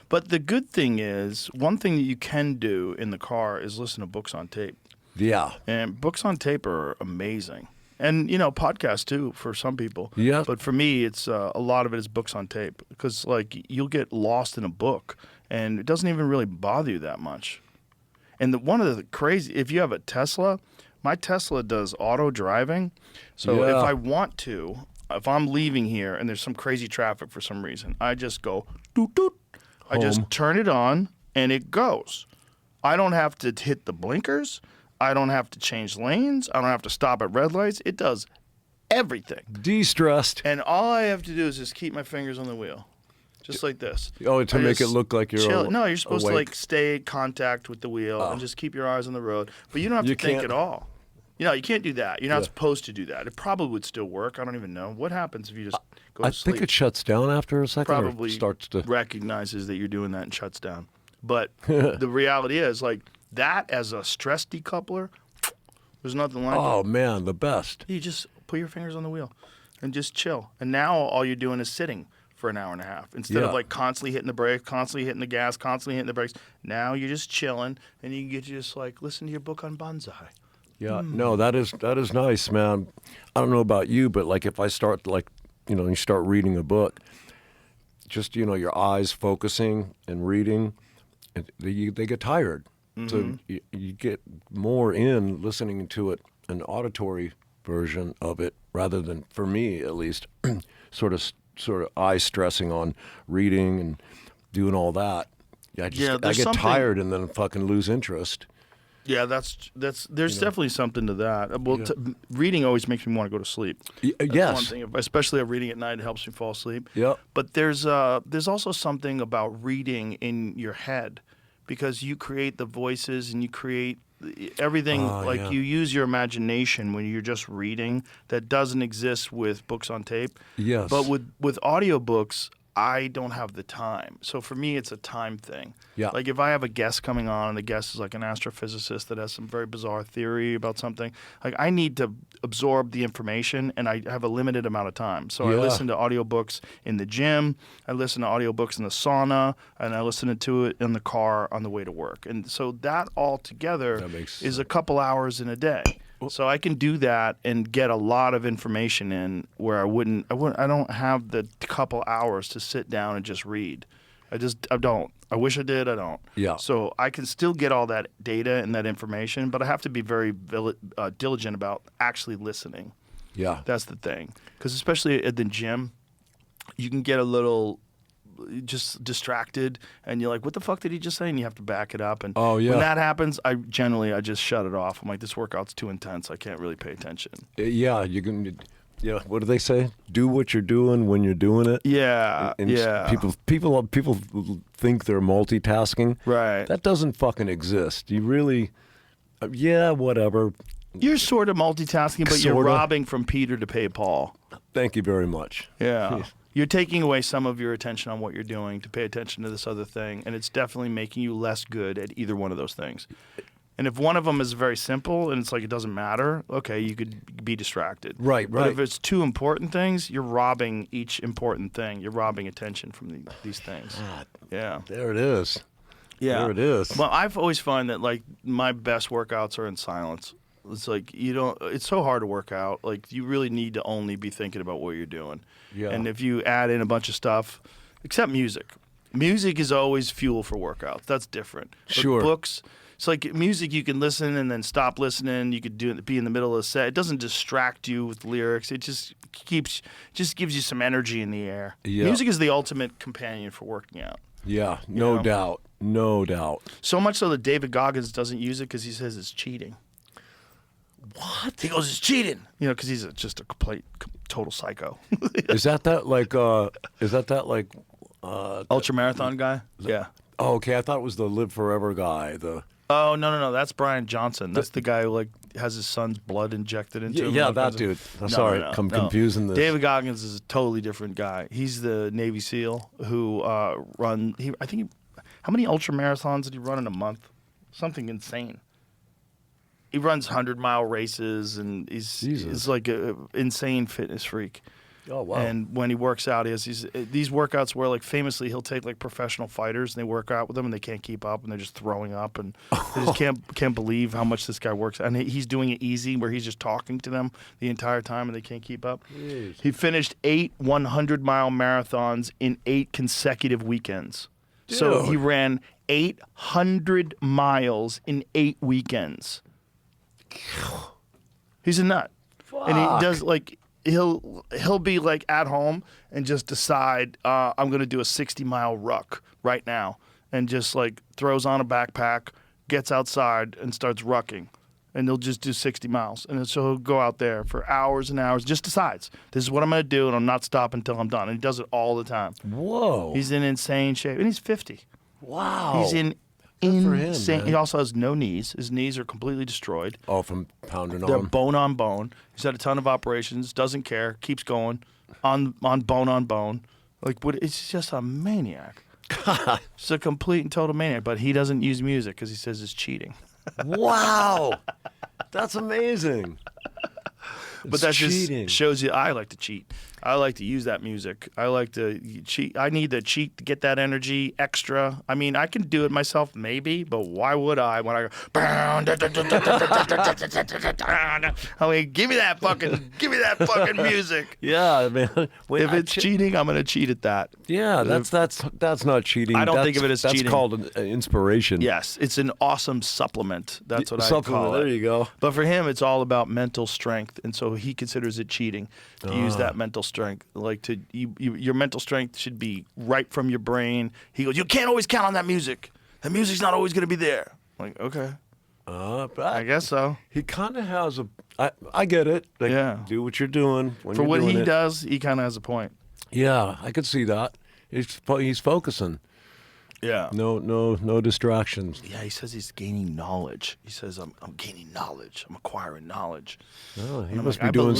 But the good thing is, one thing that you can do in the car is listen to books on tape. Yeah. And books on tape are amazing. And, podcasts too for some people. Yeah. But for me, it's a lot of it is books on tape because, like, you'll get lost in a book and it doesn't even really bother you that much. And one of the crazy, if you have a Tesla, my Tesla does auto driving. So if I want to, if I'm leaving here and there's some crazy traffic for some reason, I just go doot doot. I just turn it on and it goes. I don't have to hit the blinkers. I don't have to change lanes. I don't have to stop at red lights. It does everything. De-stressed. And all I have to do is just keep my fingers on the wheel. Just like this. Oh, to make it look like you're chill. No, you're supposed awake. to stay in contact with the wheel and just keep your eyes on the road. But you don't have to think at all. You can't do that. You're not supposed to do that. It probably would still work. I don't even know. What happens if you just go to sleep? I think it shuts down after a second. Probably or starts to recognizes that you're doing that and shuts down. But the reality is, like, that as a stress decoupler, there's nothing like it. Oh, man, the best. You just put your fingers on the wheel and just chill. And now all you're doing is sitting for an hour and a half instead of like constantly hitting the brake, constantly hitting the gas, constantly hitting the brakes. Now you're just chilling and you get to just like listen to your book on bonsai. Yeah, no, that is nice, man. I don't know about you, but like if I start you start reading a book, just your eyes focusing and reading, they get tired. So you get more in listening to it, an auditory version of it, rather than, for me at least, sort of eye stressing on reading and doing all that. I get tired and then fucking lose interest. Yeah, there's definitely something to that. Well, reading always makes me want to go to sleep. Yes, one thing, especially reading at night, it helps me fall asleep. Yep. But there's also something about reading in your head, because you create the voices and you create everything. You use your imagination when you're just reading that doesn't exist with books on tape. Yes. But with audiobooks, I don't have the time. So for me, it's a time thing. Yeah. Like if I have a guest coming on and the guest is like an astrophysicist that has some very bizarre theory about something, like I need to absorb the information and I have a limited amount of time. So I listen to audiobooks in the gym, I listen to audiobooks in the sauna, and I listen to it in the car on the way to work. And so that all together is a couple hours in a day. So I can do that and get a lot of information in where I don't have the couple hours to sit down and just read. I don't. I wish I did. I don't. Yeah. So I can still get all that data and that information, but I have to be very diligent about actually listening. Yeah. That's the thing. Because especially at the gym, you can get a little just distracted, and you're like, what the fuck did he just say? And you have to back it up. And Oh, yeah. when that happens, I just shut it off. I'm like, this workout's too intense. I can't really pay attention. Yeah, you can. Yeah, what do they say? Do what you're doing when you're doing it. Yeah, And yeah. People think they're multitasking. Right. That doesn't fucking exist. You really, yeah, whatever. You're sort of multitasking, but you're Sorta. robbing from Peter to pay Paul. Thank you very much. Yeah. You're taking away some of your attention on what you're doing to pay attention to this other thing, and it's definitely making you less good at either one of those things. And if one of them is very simple and it's like it doesn't matter, okay, you could be distracted. Right, But right. if it's two important things, you're robbing each important thing. You're robbing attention from these things. Yeah. There it is. Yeah. There it is. Well, I've always found that like my best workouts are in silence. It's like it's so hard to work out. Like you really need to only be thinking about what you're doing. Yeah. And if you add in a bunch of stuff, except music. Music is always fuel for workouts. That's different. But Sure. books, it's like music you can listen and then stop listening. You could be in the middle of a set. It doesn't distract you with lyrics. It just gives you some energy in the air. Yeah. Music is the ultimate companion for working out. Yeah, no know? doubt. No doubt. So much so that David Goggins doesn't use it because he says it's cheating. What? He goes, it's cheating. You know, because he's just a total psycho. Is that like Ultra marathon guy? Yeah. Oh, okay, I thought it was the Live Forever guy. Oh, no. That's Brian Johnson. That's the guy who like has his son's blood injected into him. Yeah, All that kinds of- dude. I'm No, sorry, no, I'm no. confusing this. David Goggins is a totally different guy. He's the Navy SEAL who how many ultra marathons did he run in a month? Something insane. He runs 100-mile races, and he's like an insane fitness freak. Oh, wow. And when he works out, he has these workouts where, like, famously, he'll take like professional fighters and they work out with them and they can't keep up and they're just throwing up and they just can't believe how much this guy works. And he's doing it easy, where he's just talking to them the entire time and they can't keep up. Jeez. He finished 8 100-mile marathons in 8 consecutive weekends. So Dude. he ran 800 miles in 8 weekends. He's a nut. And he does like he'll be like at home and just decide I'm going to do a 60-mile ruck right now, and just like throws on a backpack, gets outside and starts rucking. And they'll just do 60 miles. And so he'll go out there for hours and hours, just decides, this is what I'm going to do, and I'm not stopping until I'm done. And he does it all the time. Whoa. He's in insane shape. And he's 50. Wow. He's in Good for him, insane. man. He also has no knees. His knees are completely destroyed. Oh, from pounding They're on. bone on bone. He's had a ton of operations, doesn't care, keeps going on bone. Like, it's just a maniac. It's a complete and total maniac, but he doesn't use music because he says it's cheating. Wow. That's amazing. But that cheating. just shows you I like to cheat. I like to use that music. I like to cheat. I need to cheat to get that energy extra. I mean, I can do it myself maybe, but why would I when I go, I mean, give me that fucking music. Yeah, man. If it's cheating, I'm going to cheat at that. Yeah, that's not cheating. I don't That's- think of it as cheating. That's called an inspiration. Yes, it's an awesome supplement. That's what I Supplement, call it. there you go. But for him, it's all about mental strength, and so he considers it cheating to use that mental strength. Like your mental strength should be right from your brain. He goes, you can't always count on that music. That music's not always going to be there. I'm like, okay, But I guess so. he kind of has I get it. Like, Yeah. do what you're doing when For you're what doing he it. does, he kind of has a point. Yeah, I could see that. He's focusing. Yeah. No distractions. Yeah, he says he's gaining knowledge. He says, I'm gaining knowledge. I'm acquiring knowledge. Oh, he And I'm must like, be doing.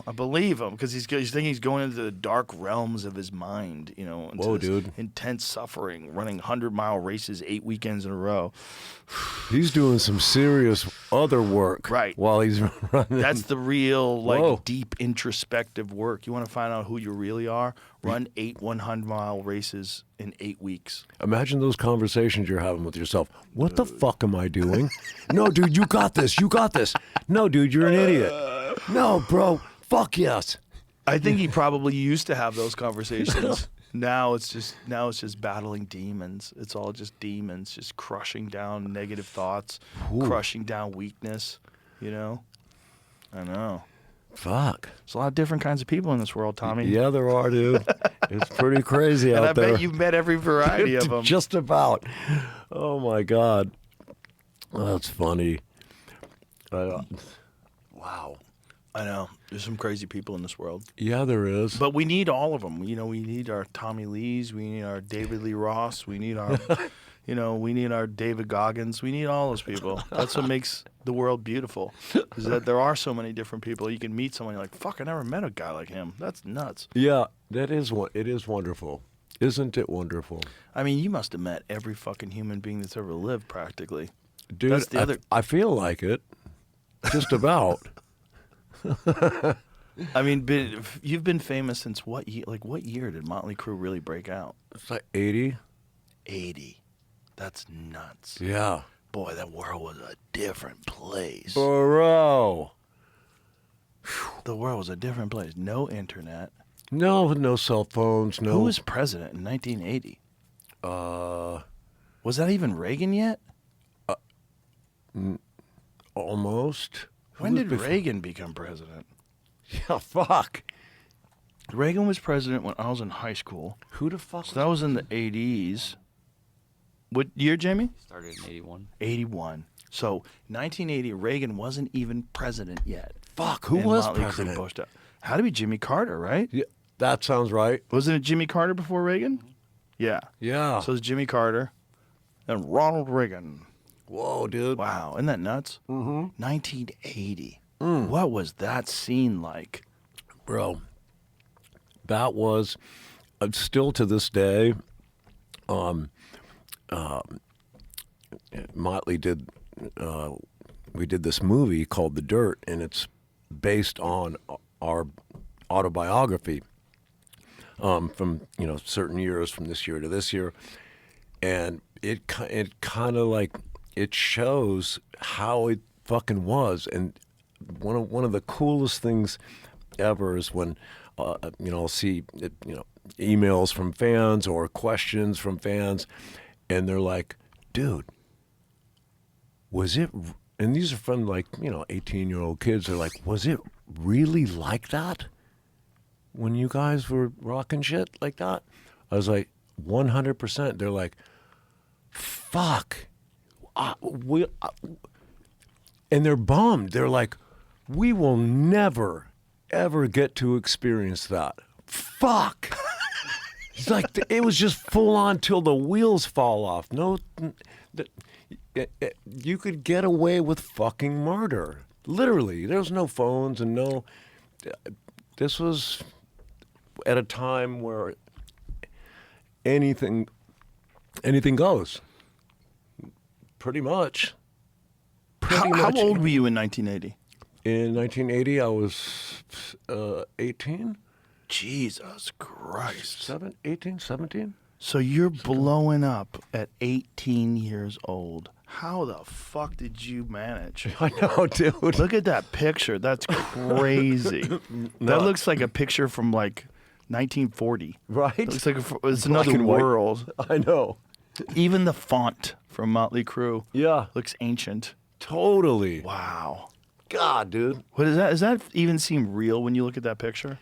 I believe him because he's thinking he's going into the dark realms of his mind, you know. Into Whoa, this dude. Intense suffering, running 100-mile races 8 weekends in a row. He's doing some serious other work. Right. While he's running. That's the real, Whoa. deep introspective work. You want to find out who you really are? Run 8 100-mile races in 8 weeks. Imagine those conversations you're having with yourself. What the fuck am I doing? No, dude, you got this. You got this. No, dude, you're an idiot. No, bro. Fuck yes. I think he probably used to have those conversations. Now it's just battling demons. It's all just demons, just crushing down negative thoughts, crushing down weakness. You know, I know. Fuck. There's a lot of different kinds of people in this world, Tommy. Yeah, there are, dude. It's pretty crazy and out I there. bet you've met every variety of them. Just about. Oh my God. That's funny. Wow. I know. There's some crazy people in this world. Yeah, there is. But we need all of them. You know, we need our Tommy Lees. We need our David Lee Ross. We need our, we need our David Goggins. We need all those people. That's what makes the world beautiful, is that there are so many different people. You can meet someone, you're like, fuck, I never met a guy like him. That's nuts. Yeah, it is wonderful. Isn't it wonderful? I mean, you must have met every fucking human being that's ever lived, practically. Dude, That's the other... I feel like it. Just about. I mean, you've been famous since what year? Like, what year did Mötley Crüe really break out? It's like 80. 80. That's nuts. Yeah. Boy, that world was a different place. Bro. The world was a different place. No internet. No cell phones. No. Who was president in 1980? Was that even Reagan yet? Almost. When did Reagan become president? Yeah, fuck. Reagan was president when I was in high school. Who the fuck? So that was in the 80s. What year, Jamie? Started in 81. 81. So 1980, Reagan wasn't even president yet. Fuck, who And was Mötley Crüe president? pushed up. Had to be Jimmy Carter, right? Yeah, that sounds right. Wasn't it Jimmy Carter before Reagan? Yeah. Yeah. So it's Jimmy Carter and Ronald Reagan. Whoa, dude. Wow, isn't that nuts? Mm-hmm. 1980. What was that scene like? Bro, that was still to this day. Mötley did. We did this movie called The Dirt, and it's based on our autobiography from certain years, from this year to this year, and it kind of like it shows how it fucking was. And one of the coolest things ever is when I'll see emails from fans or questions from fans, and they're like, dude, was it, and these are from 18-year-old kids, they're like, was it really like that when you guys were rocking shit like that? I was like, 100%. They're like, fuck. And they're bummed. They're like, we will never, ever get to experience that. Fuck. It's like it was just full on till the wheels fall off. You could get away with fucking murder. Literally. There was no phones and no. This was at a time where anything goes. Pretty much. How old were you in 1980? In 1980, I was 18. Jesus Christ. 18, 17? So you're blowing up at 18 years old. How the fuck did you manage? I know, dude. Look at that picture. That's crazy. That looks like a picture from 1940. Right? It looks like it's Black another and white. world. I know. Even the font from Mötley Crüe looks ancient. Totally. Wow. God, dude. What is that? Does that even seem real when you look at that picture?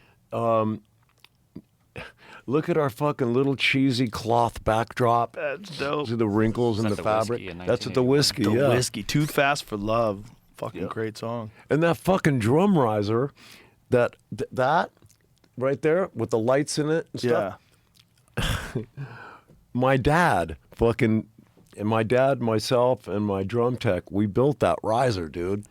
Look at our fucking little cheesy cloth backdrop. That's dope. See the wrinkles in the fabric. That's at the whiskey. The yeah. whiskey. Too Fast for Love. Fucking great song. And that fucking drum riser, that right there with the lights in it and stuff. Yeah. My dad, myself, and my drum tech, we built that riser, dude.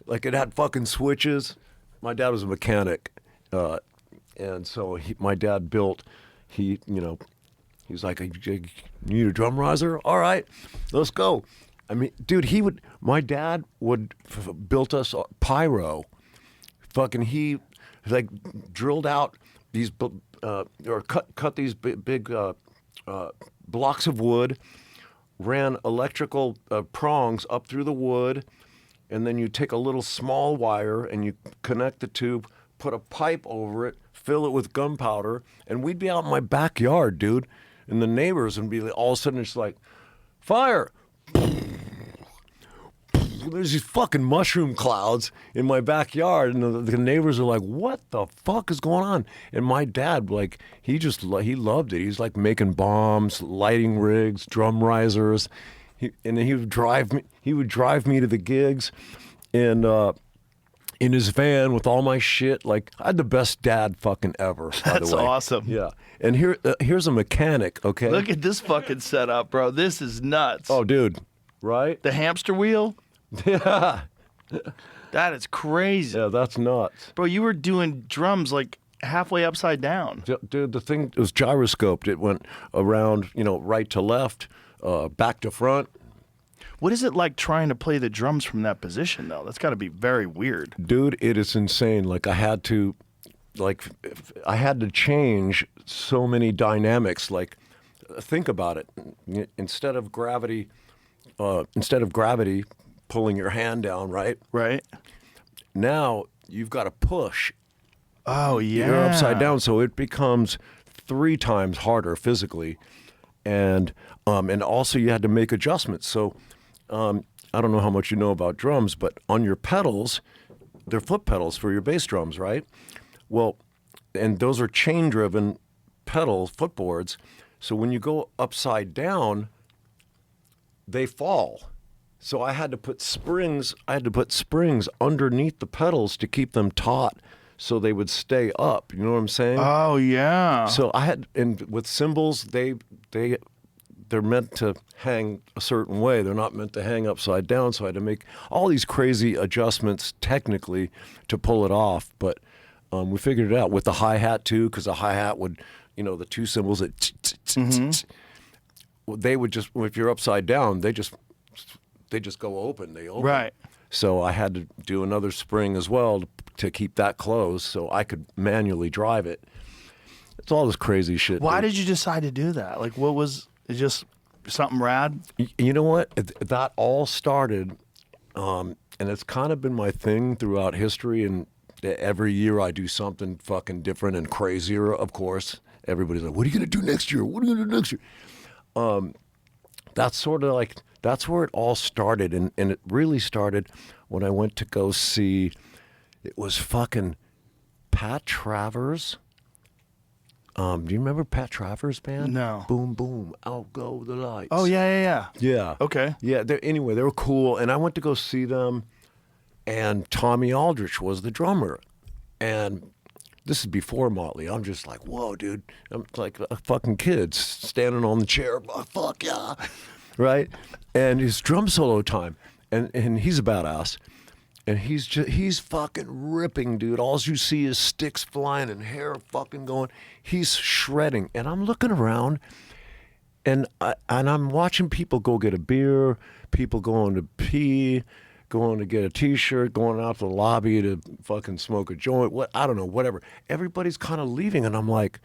Like it had fucking switches. My dad was a mechanic, and so my dad built. He's like, you need a drum riser? All right, let's go. I mean, dude, my dad would built us pyro. Fucking he drilled out these or cut these big blocks of wood, ran electrical prongs up through the wood, and then you take a little small wire and you connect the tube, put a pipe over it, fill it with gunpowder, and we'd be out in my backyard, dude, and the neighbors would be all of a sudden it's like, fire! there's these fucking mushroom clouds in my backyard, and the neighbors are like, "What the fuck is going on?" And my dad, like, he loved it. He's like making bombs, lighting rigs, drum risers, and he would drive me. He would drive me to the gigs, and in his van with all my shit. Like, I had the best dad fucking ever. That's by the way. awesome. Yeah, and here's a mechanic. Okay, Look at this fucking setup, bro. This is nuts. Oh, dude, right? The hamster wheel? Yeah. That is crazy. Yeah, that's nuts. Bro, you were doing drums like halfway upside down. Dude, the thing was gyroscoped. It went around, right to left, back to front. What is it like trying to play the drums from that position, though? That's got to be very weird. Dude, it is insane. Like, I had to change so many dynamics. Like, think about it. Instead of gravity pulling your hand down, right? Right. Now you've got to push. Oh, yeah. You're upside down, so it becomes 3 times harder physically, and also you had to make adjustments. So I don't know how much you know about drums, but on your pedals, they're foot pedals for your bass drums, right? Well, and those are chain-driven pedals, footboards. So when you go upside down, they fall. So I had to put springs underneath the pedals to keep them taut so they would stay up. You know what I'm saying? Oh, yeah. So and with cymbals, they're meant to hang a certain way. They're not meant to hang upside down. So I had to make all these crazy adjustments technically to pull it off. But we figured it out with the hi-hat too, because the hi-hat would, the 2 cymbals that they would just, if you're upside down, they just go open. They open. Right. So I had to do another spring as well to keep that closed so I could manually drive it. It's all this crazy shit. Why dude. did you decide to do that? Like, what was it, just something rad? You know what? That all started, and it's kind of been my thing throughout history, and every year I do something fucking different and crazier, of course. Everybody's like, what are you going to do next year? What are you going to do next year? That's sort of like, that's where it all started. And it really started when I went to go see, it was fucking Pat Travers. Do you remember Pat Travers' band? No. Boom, boom, out go the lights. Oh, yeah. Yeah. Okay. Yeah, anyway, they were cool. And I went to go see them, and Tommy Aldrich was the drummer. And this is before Mötley. I'm just like, whoa, dude. I'm like a fucking kid standing on the chair. Oh, fuck yeah. Right? And his drum solo time. And he's a badass. And he's fucking ripping, dude. All you see is sticks flying and hair fucking going. He's shredding. And I'm looking around, and I'm watching people go get a beer, people going to pee, going to get a T-shirt, going out to the lobby to fucking smoke a joint. I don't know, whatever. Everybody's kind of leaving, and I'm like,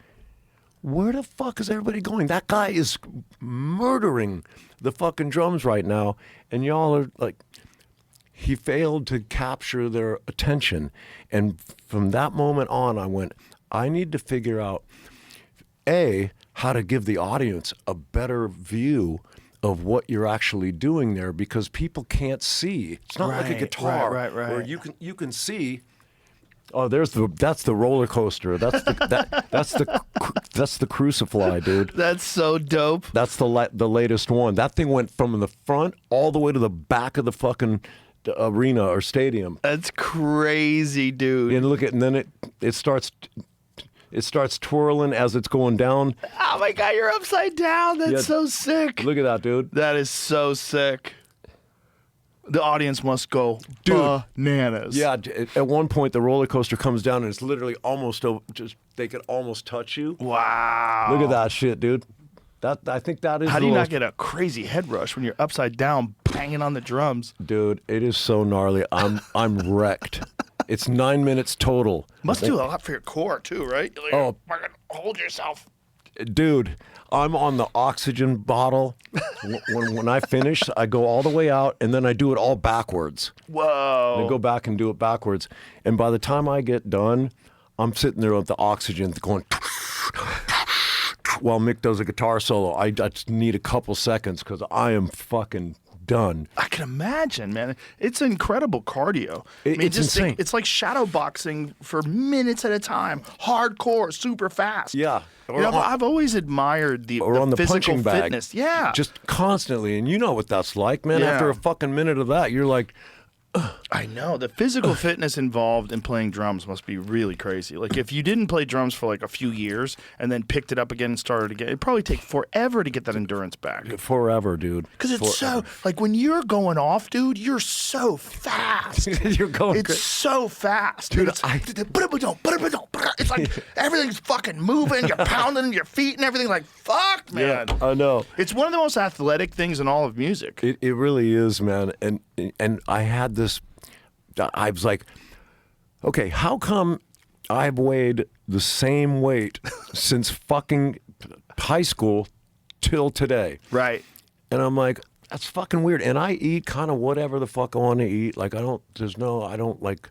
where the fuck is everybody going? That guy is murdering the fucking drums right now, and y'all are like... He failed to capture their attention. And from that moment on, I went, I need to figure out, A, how to give the audience a better view of what you're actually doing there, because people can't see. It's not like a guitar where you can see. Oh, that's the roller coaster. That's the Crucifly, dude. That's so dope. That's the latest one. That thing went from the front all the way to the back of the fucking arena or stadium. That's crazy, dude. And look and then it starts twirling as it's going down. Oh my god, you're upside down. That's so sick. Look at that, dude. That is so sick. The audience must go bananas. Yeah, at one point the roller coaster comes down and it's literally almost they could almost touch you. Wow. Look at that shit, dude. I think that is. How do you not get a crazy head rush when you're upside down banging on the drums? Dude, it is so gnarly. I'm wrecked. It's 9 minutes total. Must do a lot for your core too, right? Oh, fucking hold yourself. Dude, I'm on the oxygen bottle. When I finish, I go all the way out, and then I do it all backwards. Whoa. And I go back and do it backwards. And by the time I get done, I'm sitting there with the oxygen going... while Mick does a guitar solo. I just need a couple seconds because I am fucking done. I can imagine, man. It's incredible cardio. It's insane. It's like shadow boxing for minutes at a time. Hardcore, super fast. Yeah. You know, I've always admired the on the physical punching bag. fitness. Yeah. Just constantly. And you know what that's like, man. Yeah. After a fucking minute of that, you're like, I know. The physical fitness involved in playing drums must be really crazy. Like, if you didn't play drums for like a few years and then picked it up again and started again, it'd probably take forever to get that endurance back. forever, dude. Because it's so, like, when you're going off, dude, you're so fast. You're going It's so fast. Dude, It's like everything's fucking moving. You're pounding your feet and everything. Like, fuck, man. I know. It's one of the most athletic things in all of music. It really is, man. And I had this, I was like, okay, how come I've weighed the same weight since fucking high school till today? Right. And I'm like, that's fucking weird. And I eat kind of whatever the fuck I want to eat. Like, I don't like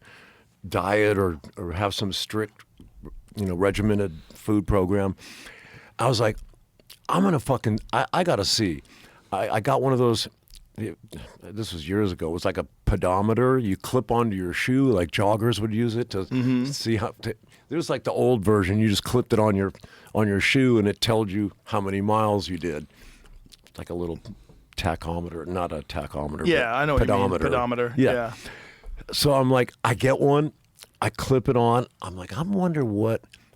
diet or have some strict, regimented food program. I was like, I'm going to fucking, I got to see. I got one of those, this was years ago. It was like a pedometer you clip onto your shoe, like joggers would use it to see how. There's like the old version. You just clipped it on your shoe, and it told you how many miles you did. It's like a little tachometer, not a tachometer. Yeah, but I know what pedometer. you mean. Pedometer. Yeah. So I'm like, I get one, I clip it on. I'm like, I wonder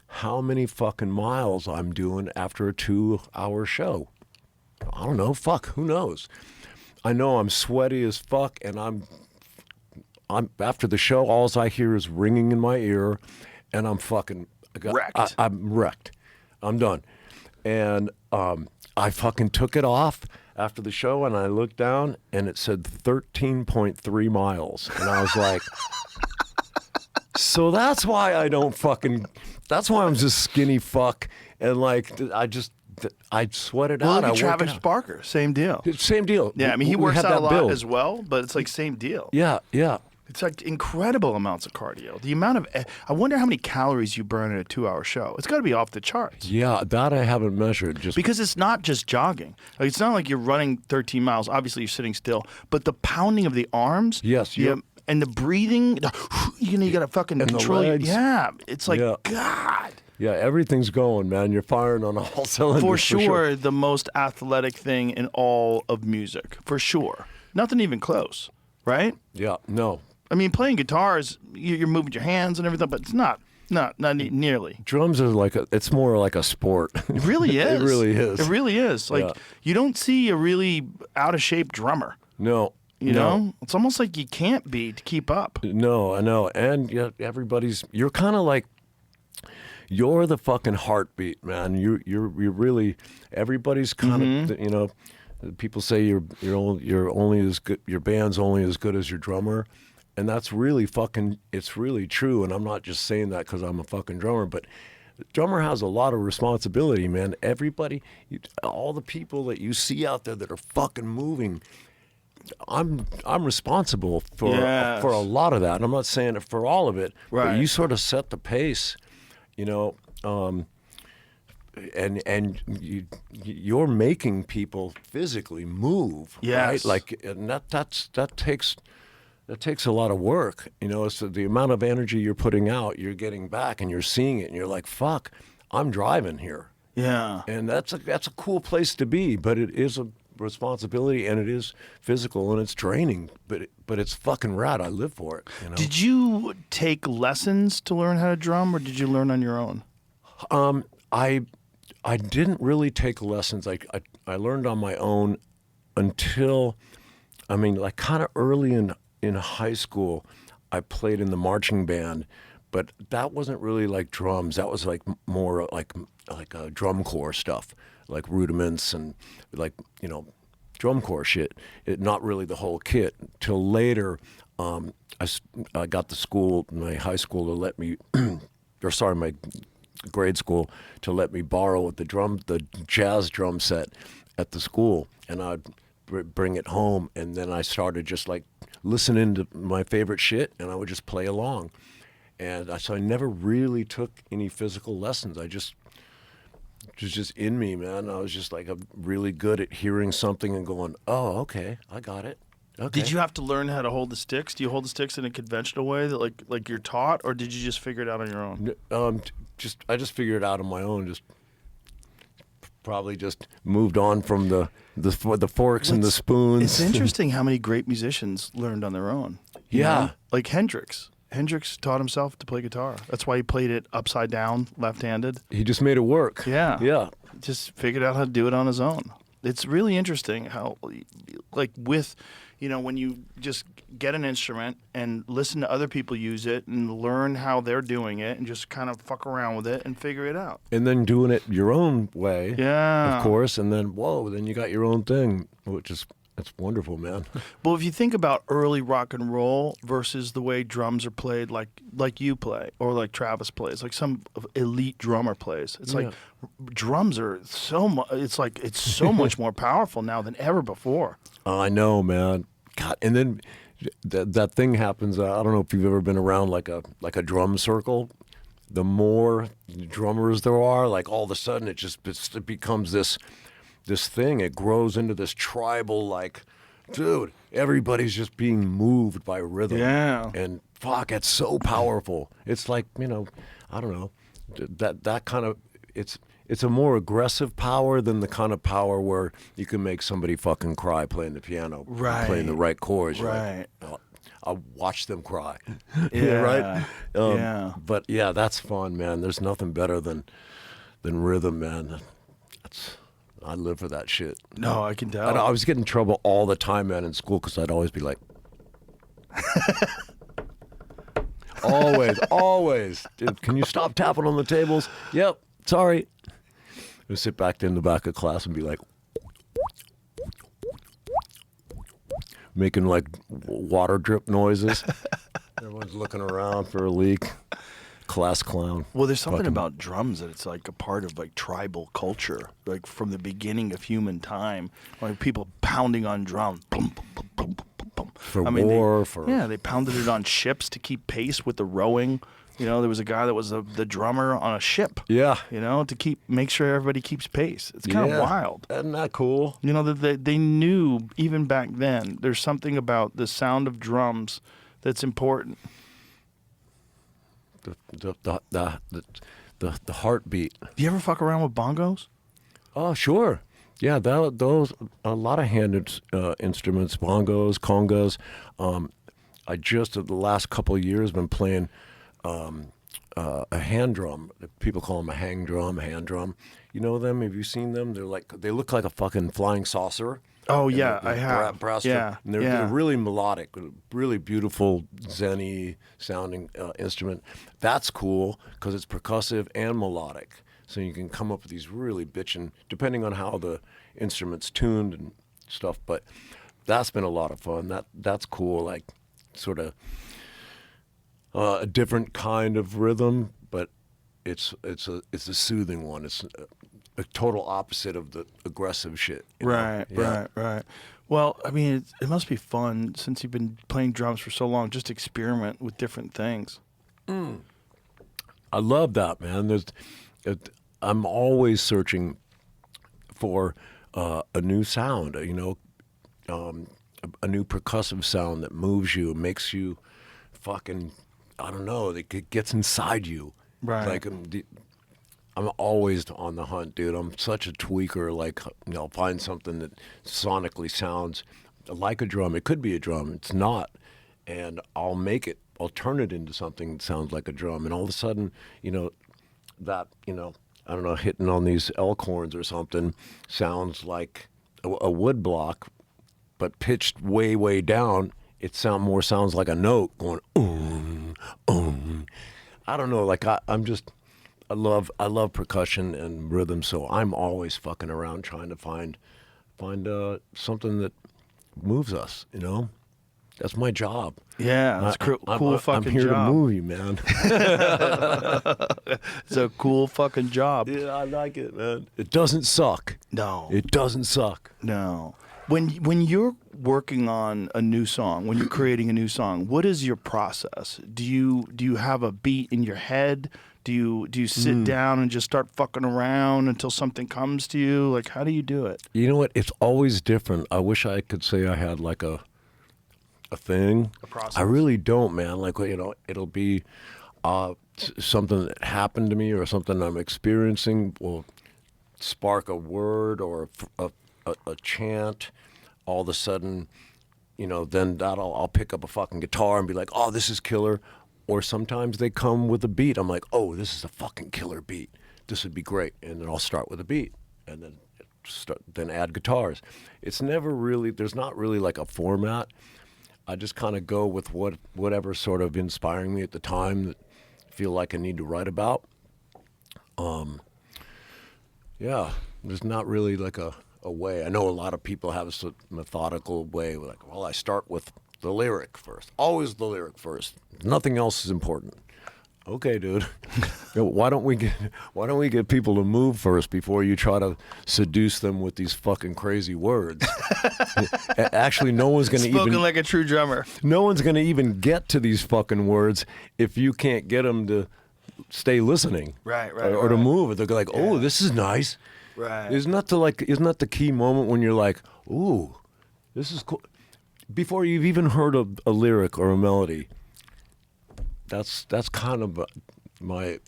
how many fucking miles I'm doing after a 2-hour show. I don't know. Fuck, who knows? I know I'm sweaty as fuck, and I'm after the show, all I hear is ringing in my ear, and I'm fucking wrecked. I'm wrecked. I'm done. And I fucking took it off after the show, and I looked down, and it said 13.3 miles, and I was like, so that's why I don't fucking. That's why I'm just skinny fuck, and like I sweat it out. Look at Travis Barker, same deal. Same deal. Yeah, I mean, he We works had out a that lot build. as well, but it's like same deal. Yeah. It's like incredible amounts of cardio. The amount of, I wonder how many calories you burn in a 2-hour show. It's got to be off the charts. Yeah, that I haven't measured. Just Because it's not just jogging. Like, it's not like you're running 13 miles. Obviously, you're sitting still. But the pounding of the arms. Yes, Yeah. And the breathing. You got to fucking And the control. legs. Yeah. It's like, Yeah. God. Yeah, everything's going, man. You're firing on all cylinders. For sure, the most athletic thing in all of music. For sure. Nothing even close. Right? Yeah, no. I mean, playing guitars, you're moving your hands and everything, but it's not nearly. Drums are it's more like a sport. It really is. It really is. It really is. Like, Yeah. you don't see a really out of shape drummer. No. You no. know, it's almost like you can't be to keep up. No, I know. And yeah, you're kind of like, you're the fucking heartbeat, man. You're really, everybody's kind of, people say you're only as good, your band's only as good as your drummer. And that's really it's really true. And I'm not just saying that because I'm a fucking drummer, but the drummer has a lot of responsibility, man. Everybody, all the people that you see out there that are fucking moving, I'm responsible for a lot of that. And I'm not saying it for all of it, Right. but you sort of set the pace, and you're making people physically move, Yes. right? Like, and that takes a lot of work. It's the amount of energy you're putting out, you're getting back, and you're seeing it, and you're like, fuck, I'm driving here. Yeah. And that's a cool place to be, but it is a responsibility, and it is physical, and it's draining, but it's fucking rad. I live for it. Did you take lessons to learn how to drum, or did you learn on your own? I didn't really take lessons. I learned on my own until, kind of early in high school, I played in the marching band, but that wasn't really like drums. That was like more like drum corps stuff, like rudiments and drum corps shit. Not really the whole kit. Till later, I got my high school to let me, my grade school to let me borrow the jazz drum set at the school, and I'd bring it home, and then I started just like listening to my favorite shit, and I would just play along. And so I never really took any physical lessons. It was just in me, man. I was just like, I'm really good at hearing something and going, oh, okay, I got it. Okay. Did you have to learn how to hold the sticks? Do you hold the sticks in a conventional way that like you're taught, or did you just figure it out on your own? I just figured it out on my own. Just probably just moved on from the forks and the spoons. It's interesting how many great musicians learned on their own. You know? Like Hendrix. Hendrix taught himself to play guitar. That's why he played it upside down, left-handed. He just made it work. Yeah. Yeah. Just figured out how to do it on his own. It's really interesting how, like, with, you know, when you just get an instrument and listen to other people use it and learn how they're doing it and just kind of fuck around with it and figure it out. And then doing it your own way. Yeah. Of course. And then, then you got your own thing, which is, it's wonderful, man. Well, if you think about early rock and roll versus the way drums are played, like you play or like Travis plays, like some elite drummer plays, it's like drums are so much. It's like it's so much more powerful now than ever before. I know, man. God, and then that thing happens. I don't know if you've ever been around like a drum circle. The more drummers there are, like all of a sudden it becomes this thing. It grows into this tribal, like, dude, everybody's just being moved by rhythm. Yeah. And fuck, it's so powerful. It's like, you know, I don't know, that kind of, it's a more aggressive power than the kind of power where you can make somebody fucking cry playing the piano, right, playing the right chords. Right. I'll watch them cry. Yeah. Right? Yeah. But yeah, that's fun, man. There's nothing better than rhythm, man. I live for that shit. No, I can tell. I was getting in trouble all the time, man, in school because I'd always be like, always. Dude, can you stop tapping on the tables? Yep, sorry. I'd sit back in the back of class and be like, making like water drip noises. Everyone's looking around for a leak. Class clown. Well, there's something about drums that it's like a part of like tribal culture, like from the beginning of human time, like people pounding on drums. Boom, boom, boom, boom, boom, boom. For they pounded it on ships to keep pace with the rowing. You know, there was a guy that was the drummer on a ship. Yeah. You know, to make sure everybody keeps pace. It's kind of wild. Isn't that cool? You know, that they knew even back then. There's something about the sound of drums that's important. The heartbeat. Do you ever fuck around with bongos? Oh, sure. Yeah, those a lot of hand instruments, bongos, congas. I just the last couple of years been playing a hand drum. People call them a hand drum. You know them? Have you seen them? They look like a fucking flying saucer. Oh yeah, I have. Brass yeah, drum. And they're really melodic, really beautiful, zen-y sounding instrument. That's cool because it's percussive and melodic. So you can come up with these really bitchin', depending on how the instrument's tuned and stuff. But that's been a lot of fun. That's cool, like sort of a different kind of rhythm, but it's a soothing one. It's a total opposite of the aggressive shit. Right. Well, I mean, it must be fun since you've been playing drums for so long. Just experiment with different things. I love that, man. I'm always searching for a new sound. You know, a new percussive sound that moves you, makes you fucking, I don't know, that gets inside you. Right. Like I'm always on the hunt, dude. I'm such a tweaker. Like, you know, I'll find something that sonically sounds like a drum. It could be a drum. It's not. And I'll turn it into something that sounds like a drum. And all of a sudden, you know, I don't know, hitting on these elk horns or something sounds like a wood block, but pitched way, way down. It sounds like a note going, I don't know. Like I love percussion and rhythm, so I'm always fucking around trying to find something that moves us. You know, that's my job. Yeah, that's cool. Fucking I'm here job. to move you, man. It's a cool fucking job. Yeah, I like it, man. It doesn't suck. No, it doesn't suck. No. When you're working on a new song, when you're creating a new song, what is your process? Do you have a beat in your head? Do you sit down and just start fucking around until something comes to you? Like, how do you do it? You know what? It's always different. I wish I could say I had like a thing. A process. I really don't, man. Like, you know, it'll be something that happened to me or something I'm experiencing will spark a word or a chant. All of a sudden, you know, then I'll pick up a fucking guitar and be like, oh, this is killer. Or sometimes they come with a beat. I'm like, oh, this is a fucking killer beat. This would be great. And then I'll start with a beat and then add guitars. It's never really, there's not really like a format. I just kind of go with whatever sort of inspiring me at the time that I feel like I need to write about. Yeah, there's not really like a way. I know a lot of people have a sort of methodical way. Like, well, I start with the lyric first. Always the lyric first. Nothing else is important. Okay, dude. Why don't we get people to move first before you try to seduce them with these fucking crazy words? Actually, no one's going to even Spoken like a true drummer. No one's going to even get to these fucking words if you can't get them to stay listening. Right. Or to move. They're like, oh, this is nice. Right. Isn't that the key moment when you're like, ooh, this is cool? Before you've even heard a lyric or a melody, that's kind of my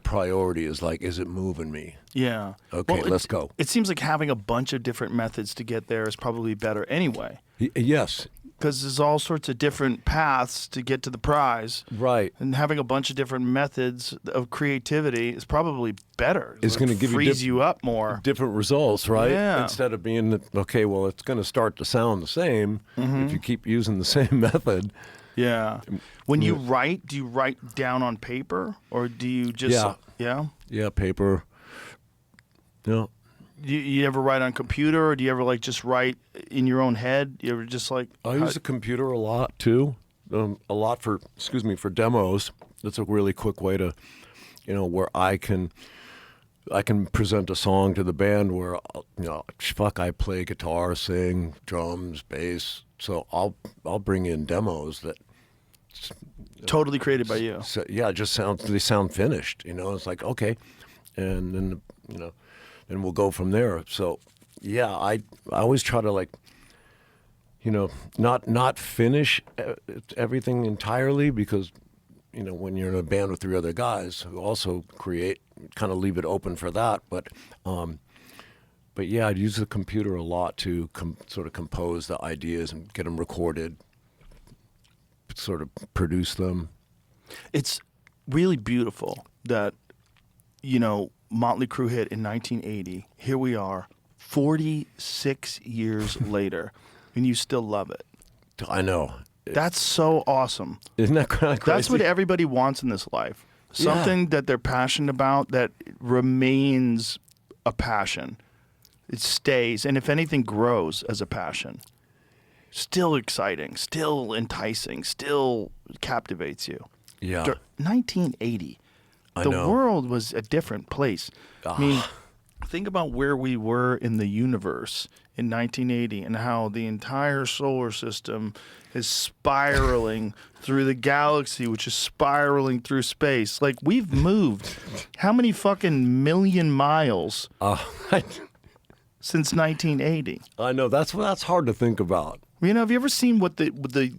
priority is like, is it moving me? Yeah. Okay, let's go. It seems like having a bunch of different methods to get there is probably better anyway. Yes. Because there's all sorts of different paths to get to the prize. Right. And having a bunch of different methods of creativity is probably better. It's going to give frees you up more. Different results, right? Yeah. Instead of being, okay, well, it's going to start to sound the same if you keep using the same method. Yeah. When you write, do you write down on paper or do you just... Yeah? Yeah, paper. Yeah. You ever write on computer or do you ever like just write in your own head? You ever just like... I use the computer a lot too. A lot for demos. That's a really quick way to, you know, where I can present a song to the band where, you know, I play guitar, sing, drums, bass. So I'll bring in demos that totally created by you. So, yeah, they sound finished. You know, it's like, okay, and then you know, then we'll go from there. So yeah, I always try to, like, you know, not finish everything entirely, because, you know, when you're in a band with 3 other guys who also create, kind of leave it open for that. But yeah, I'd use the computer a lot to sort of compose the ideas and get them recorded, sort of produce them. It's really beautiful that, you know, Mötley Crüe hit in 1980. Here we are, 46 years later, and you still love it. I know. That's so awesome. Isn't that kind of crazy? That's what everybody wants in this life. Something that they're passionate about that remains a passion. It stays, and if anything, grows as a passion. Still exciting, still enticing, still captivates you. Yeah. 1980. I know. World was a different place. I mean, think about where we were in the universe in 1980 and how the entire solar system is spiraling through the galaxy, which is spiraling through space. Like, we've moved how many fucking million miles since 1980? I know. That's hard to think about. You know, have you ever seen what the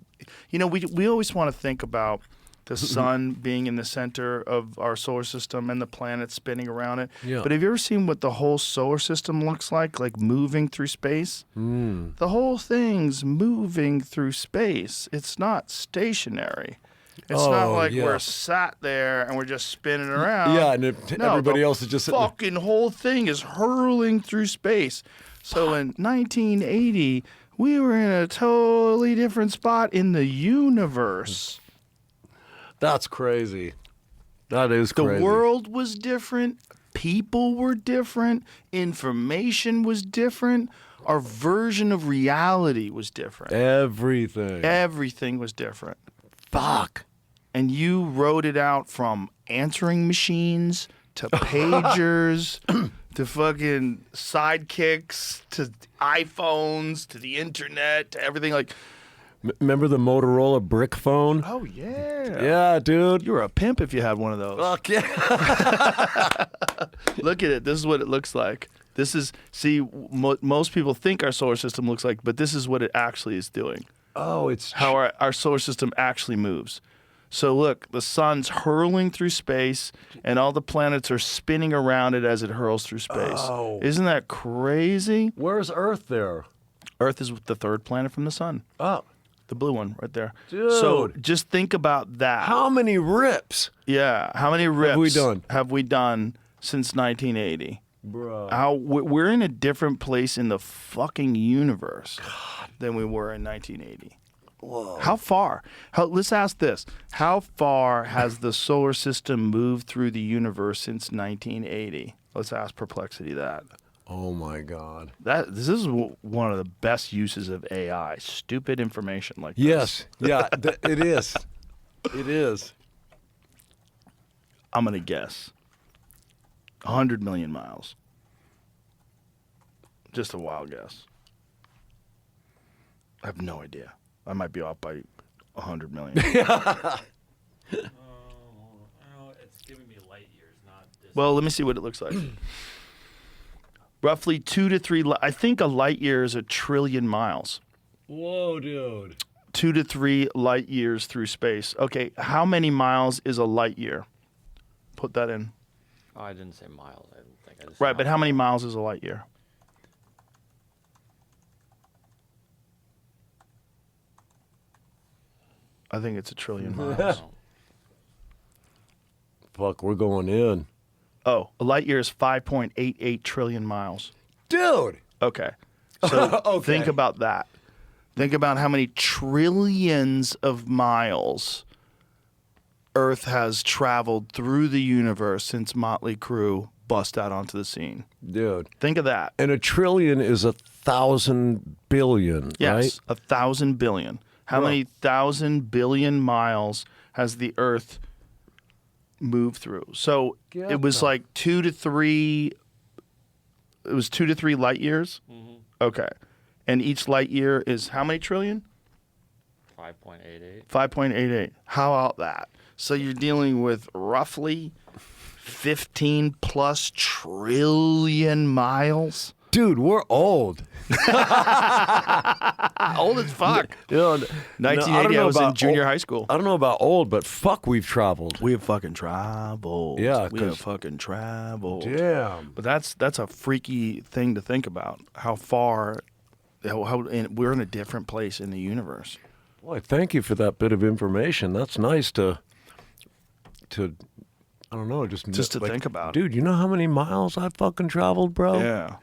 you know, we always want to think about the sun being in the center of our solar system and the planets spinning around it. Yeah. But have you ever seen what the whole solar system looks like moving through space? The whole thing's moving through space. It's not stationary. It's not like we're sat there and we're just spinning around. Yeah, and everybody else is just sitting there. Fucking whole thing is hurling through space. So in 1980, we were in a totally different spot in the universe. That's crazy. That is crazy. The world was different. People were different. Information was different. Our version of reality was different. Everything. Everything was different. Fuck. And you wrote it out from answering machines to pagers to fucking sidekicks to iPhones to the internet to everything. Like, Remember the Motorola brick phone? Oh yeah. Yeah, dude. You were a pimp if you had one of those. Fuck yeah. Look at it. This is what it looks like. This is most people think our solar system looks like, but this is what it actually is doing. Oh, it's How our solar system actually moves. So look, the sun's hurling through space, and all the planets are spinning around it as it hurls through space. Oh. Isn't that crazy? Where's Earth there? Earth is the third planet from the sun. Oh. The blue one right there. Dude. So just think about that. How many rips? Yeah. How many rips have we done? Since 1980? Bro. We're in a different place in the fucking universe than we were in 1980. Whoa. How far? Let's ask this. How far has the solar system moved through the universe since 1980? Let's ask Perplexity that. Oh my God. This is one of the best uses of AI. Stupid information like this. Yes. Yeah, it is. It is. I'm going to guess 100 million miles. Just a wild guess. I have no idea. I might be off by 100 million. It's giving me light years, not distance. Well, let me see what it looks like. Roughly 2 to 3. I think a light year is 1 trillion miles. Whoa, dude. 2 to 3 light years through space. Okay, how many miles is a light year? Put that in. Oh, I didn't say miles. I didn't think I just Right, but how many miles is a light year? I think it's 1 trillion miles. Fuck, we're going in. Oh, a light year is 5.88 trillion miles. Dude. Okay. So Okay. think about that. Think about how many trillions of miles Earth has traveled through the universe since Mötley Crüe bust out onto the scene. Dude. Think of that. And 1 trillion is 1,000 billion, Yes, right? 1,000 billion. How Whoa. many 1,000 billion miles has the Earth moved through? So Get it was the- like 2 to 3. It was 2 to 3 light years. Okay, and each light year is how many trillion? 5.88. 5.88. How about that? So you're dealing with roughly 15 plus trillion miles. Dude, we're old. Old as fuck. You know, 1980, I was in junior high school. I don't know about old, but fuck, we've traveled. We have fucking traveled. Yeah, we have 'cause- fucking traveled. Damn. But that's a freaky thing to think about. How far, we're in a different place in the universe. Boy, thank you for that bit of information. That's nice to I don't know, just to think about. Dude, you know how many miles I've fucking traveled, bro? Yeah.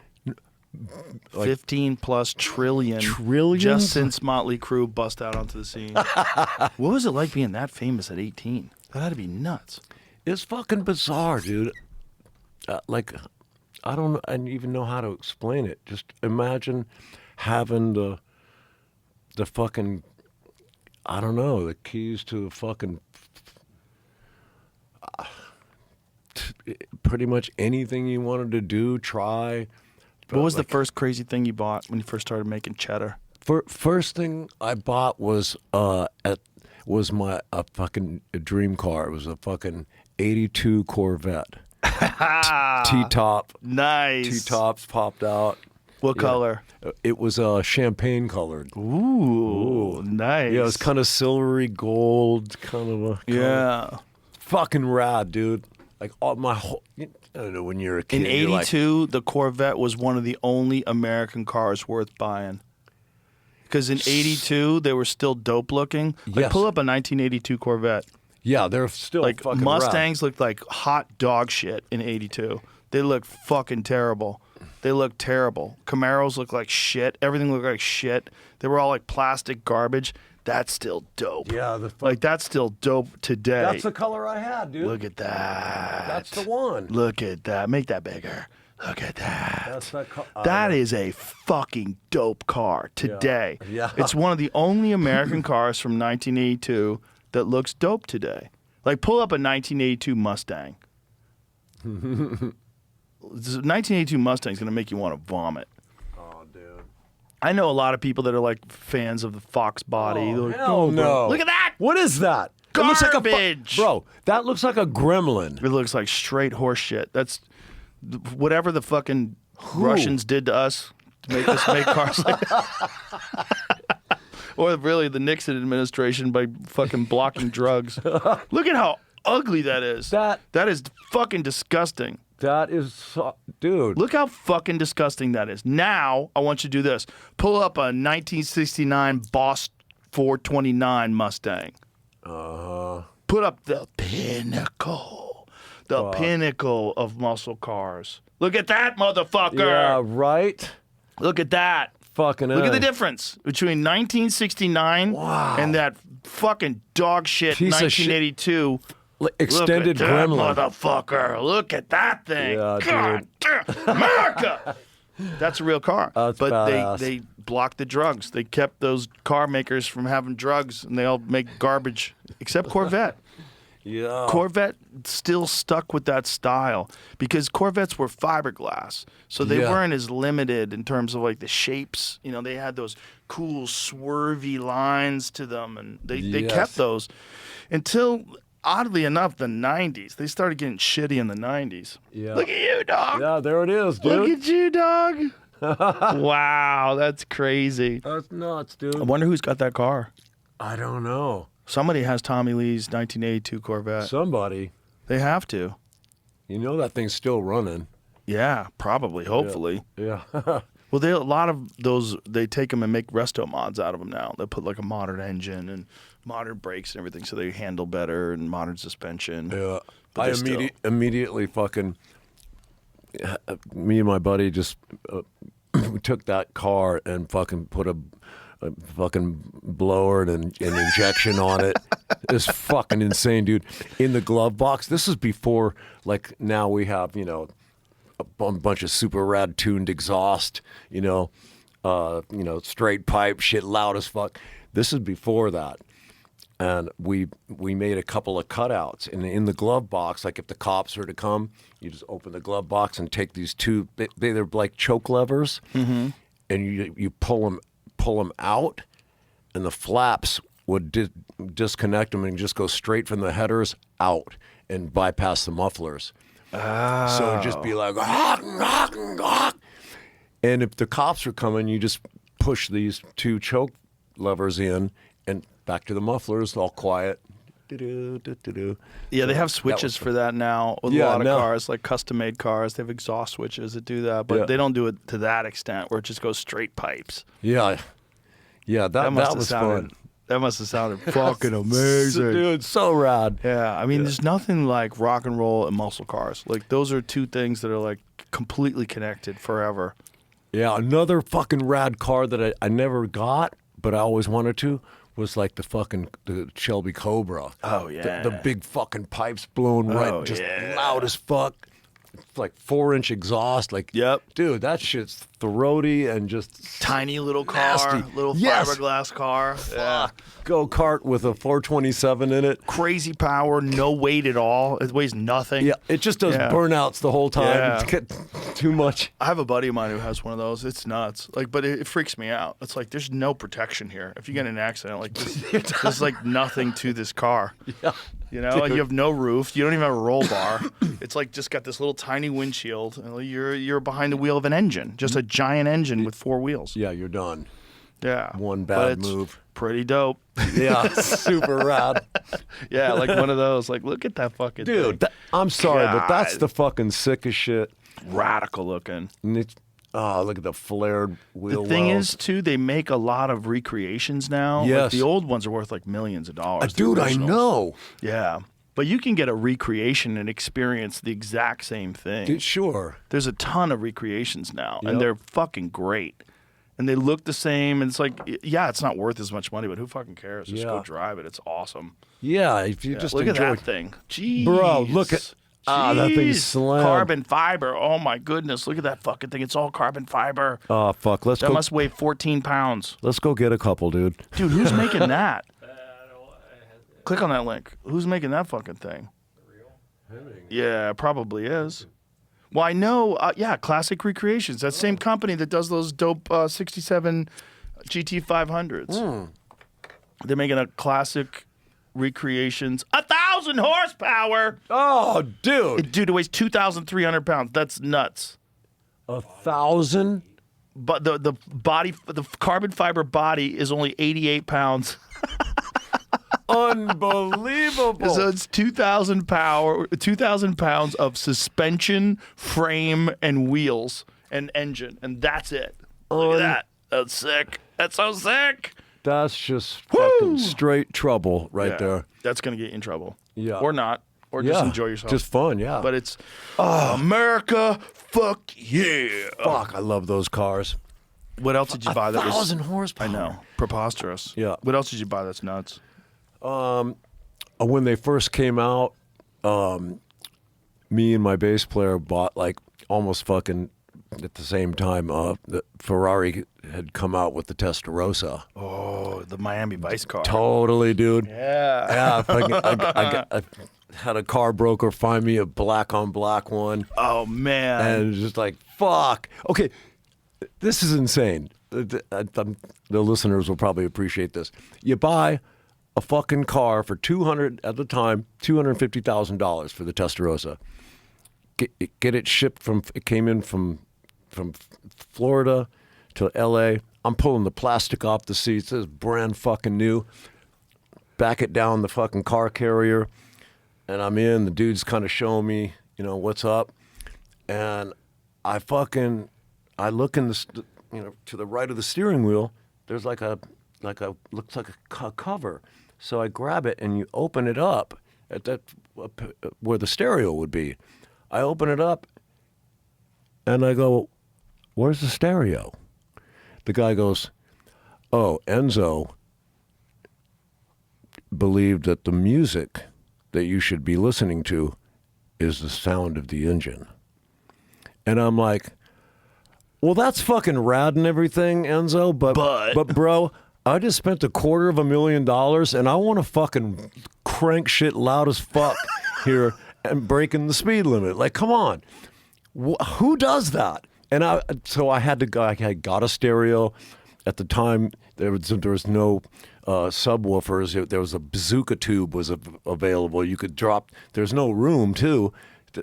15 plus trillion. Trillions? Just since Mötley Crüe bust out onto the scene. What was it like being that famous at 18? That had to be nuts. It's fucking bizarre, dude. Like, I don't even know how to explain it. Just imagine having the fucking, I don't know, the keys to the fucking, pretty much anything you wanted to do, try. What was the first crazy thing you bought when you first started making cheddar? First thing I bought was my fucking dream car. It was a fucking '82 Corvette. T-top. Nice. T-tops popped out. What color? It was champagne colored. Ooh, nice. Yeah, it was kind of silvery gold, kind of a Yeah. fucking rad, dude. Like all my whole, I don't know, when you're a kid. In you're like, '82, the Corvette was one of the only American cars worth buying. Because in '82, they were still dope looking. Like, Yes. pull up a 1982 Corvette. yeah, they're still Like, fucking Mustangs looked like hot dog shit in '82. They looked fucking terrible. They looked terrible. Camaros looked like shit. Everything looked like shit. They were all like plastic garbage. That's still dope. Yeah, like that's still dope today. That's the color I had, dude. Look at that. That's the one. Look at that. Make that bigger. Look at that. That's that. That is a fucking dope car today. Yeah. It's one of the only American cars from 1982 that looks dope today. Like, pull up a 1982 Mustang. 1982 Mustang's going to make you want to vomit. Oh, dude. I know a lot of people that are like fans of the Fox body. They're like, Hell bro, no. look at that. What is that? It looks like a Garbage. bro, that looks like a gremlin. It looks like straight horse shit. That's whatever the fucking Russians did to us to make us make cars like that. Or really the Nixon administration by fucking blocking drugs. Look at how ugly that is. That is fucking disgusting. That is, dude. Look how fucking disgusting that is. Now, I want you to do this. Pull up a 1969 Boss 429 Mustang. Put up the pinnacle. The pinnacle of muscle cars. Look at that, motherfucker. Yeah, right? Look at that. Fucking Look at the difference between 1969 and that fucking dog shit Piece of shit. 1982. Extended Look at gremlin. that, motherfucker. Look at that thing. Yeah, God damn. America. That's a real car. That's but badass. they blocked the drugs. They kept those car makers from having drugs, and they all make garbage, except Corvette. Yeah. Corvette still stuck with that style because Corvettes were fiberglass, so they Yeah. weren't as limited in terms of like the shapes. You know, they had those cool swervy lines to them, and they Yes. kept those until, oddly enough, the 90s. They started getting shitty in the 90s. Yeah. Look at you, dog. Yeah, there it is, dude. Look at you, dog. Wow, that's crazy. That's nuts, I dude. wonder who's got that car. I don't know. Somebody has Tommy Lee's 1982 Corvette. Somebody. They have to. You know that thing's still running. Yeah, probably, hopefully. Yeah. Well, a lot of those, they take them and make resto mods out of them now. They put like a modern engine and modern brakes and everything so they handle better and modern suspension. Yeah. But I they still- immediately fucking, me and my buddy just we took that car and fucking put a fucking blower and an injection on it. It's fucking insane, dude. In the glove box. This is before, like, now we have, you know, a bunch of super rad tuned exhaust, you know, straight pipe shit, loud as fuck. This is before that. And we made a couple of cutouts, and in the glove box, like if the cops were to come, you just open the glove box and take these two. They're like choke levers, and you pull them out, and the flaps would disconnect them and just go straight from the headers out and bypass the mufflers. So it'd just be like, and if the cops were coming, you just push these two choke levers in and back to the mufflers, all quiet. Yeah, they have switches for that now with a lot of cars, like custom-made cars. They have exhaust switches that do that, but they don't do it to that extent where it just goes straight pipes. Yeah, that was fun. That must have sounded fucking amazing. Dude, so rad. Yeah, I mean, there's nothing like rock and roll and muscle cars. Like, those are two things that are, like, completely connected forever. Yeah, another fucking rad car that I never got, but I always wanted to, was like the Shelby Cobra. Oh, yeah. The big fucking pipes blowing right, just loud as fuck. It's like 4-inch exhaust. Like, Yep. Dude, that shit's throaty and just Tiny little car, nasty. little Yes. fiberglass car. Yeah. Go-kart with a 427 in it. Crazy power, no weight at all. It weighs nothing. Yeah, it just does Yeah. burnouts the whole time. Yeah. It's get too much. I have a buddy of mine who has one of those. It's nuts. Like, but it freaks me out. It's like there's no protection here. If you get in an accident, like there's like nothing to this car. Yeah. You know, like you have no roof. You don't even have a roll bar. It's like just got this little tiny windshield. And you're behind the wheel of an engine, just a giant engine with 4 wheels. Yeah, you're done. Yeah. One But bad it's move. Pretty dope. Yeah, super rad. Yeah, like one of those. Like, look at that fucking Dude, thing. I'm sorry, but that's God. the fucking sickest shit. Radical looking. And it's, look at the flared wheel The thing wells. is, too, they make a lot of recreations now. Like, Yes. the old ones are worth like millions of dollars. the Dude, I originals. know. Yeah. But you can get a recreation and experience the exact same thing. Dude, sure. There's a ton of recreations now, Yep. and they're fucking great. And they look the same, and it's like, yeah, it's not worth as much money, but who fucking cares? Just go Yeah. drive it. It's awesome. Yeah, if you just Look enjoy. at that thing. Jeez. Bro, look at- that thing's Jeez. slim. Carbon fiber. Oh, my goodness. Look at that fucking thing. It's all carbon fiber. Oh, fuck. Let's That go. must weigh 14 pounds. Let's go get a couple, dude. Dude, who's making that? Click on that link. Who's making that fucking thing? Yeah, it probably is. Well, I know, Classic Recreations. That same company that does those dope 67 GT 500s. They're making a Classic Recreations, 1,000 horsepower. Oh, dude. Dude, it weighs 2,300 pounds. That's nuts. 1,000? But the carbon fiber body is only 88 pounds. Unbelievable. So it's 2,000 pounds of suspension, frame, and wheels and engine, and that's it. Look at that. That's sick. That's so sick. That's just fucking straight trouble right there. That's gonna get you in trouble. Yeah. Or not. Or just enjoy yourself. Just fun, yeah. But it's America. Fuck yeah. Fuck, I love those cars. What else did you buy that was 1,000 horsepower. I know. Preposterous. Yeah. What else did you buy that's nuts? When they first came out, me and my bass player bought like almost fucking at the same time. The Ferrari had come out with the Testarossa. Oh, the Miami Vice car. Totally, dude. Yeah. I had a car broker find me a black on black one. Oh man. And just like, fuck. Okay, this is insane. The listeners will probably appreciate this. You buy a fucking car for $250,000 for the Testarossa. Get it shipped from. It came in from Florida to L.A. I'm pulling the plastic off the seats. This is brand fucking new. Back it down the fucking car carrier, and I'm in. The dude's kind of showing me, what's up, and I look in the, to the right of the steering wheel. There's looks like a cover. So I grab it and you open it up at that where the stereo would be. I open it up and I go, "Where's the stereo?" The guy goes, "Oh, Enzo believed that the music that you should be listening to is the sound of the engine." And I'm like, "Well, that's fucking rad and everything, Enzo, but bro, I just spent $250,000 and I want to fucking crank shit loud as fuck here and breaking the speed limit. Like, come on. Who does that?" And so I had to go. I got a stereo. At the time, there was no subwoofers. There was a bazooka tube was available. You could drop. There's no room too,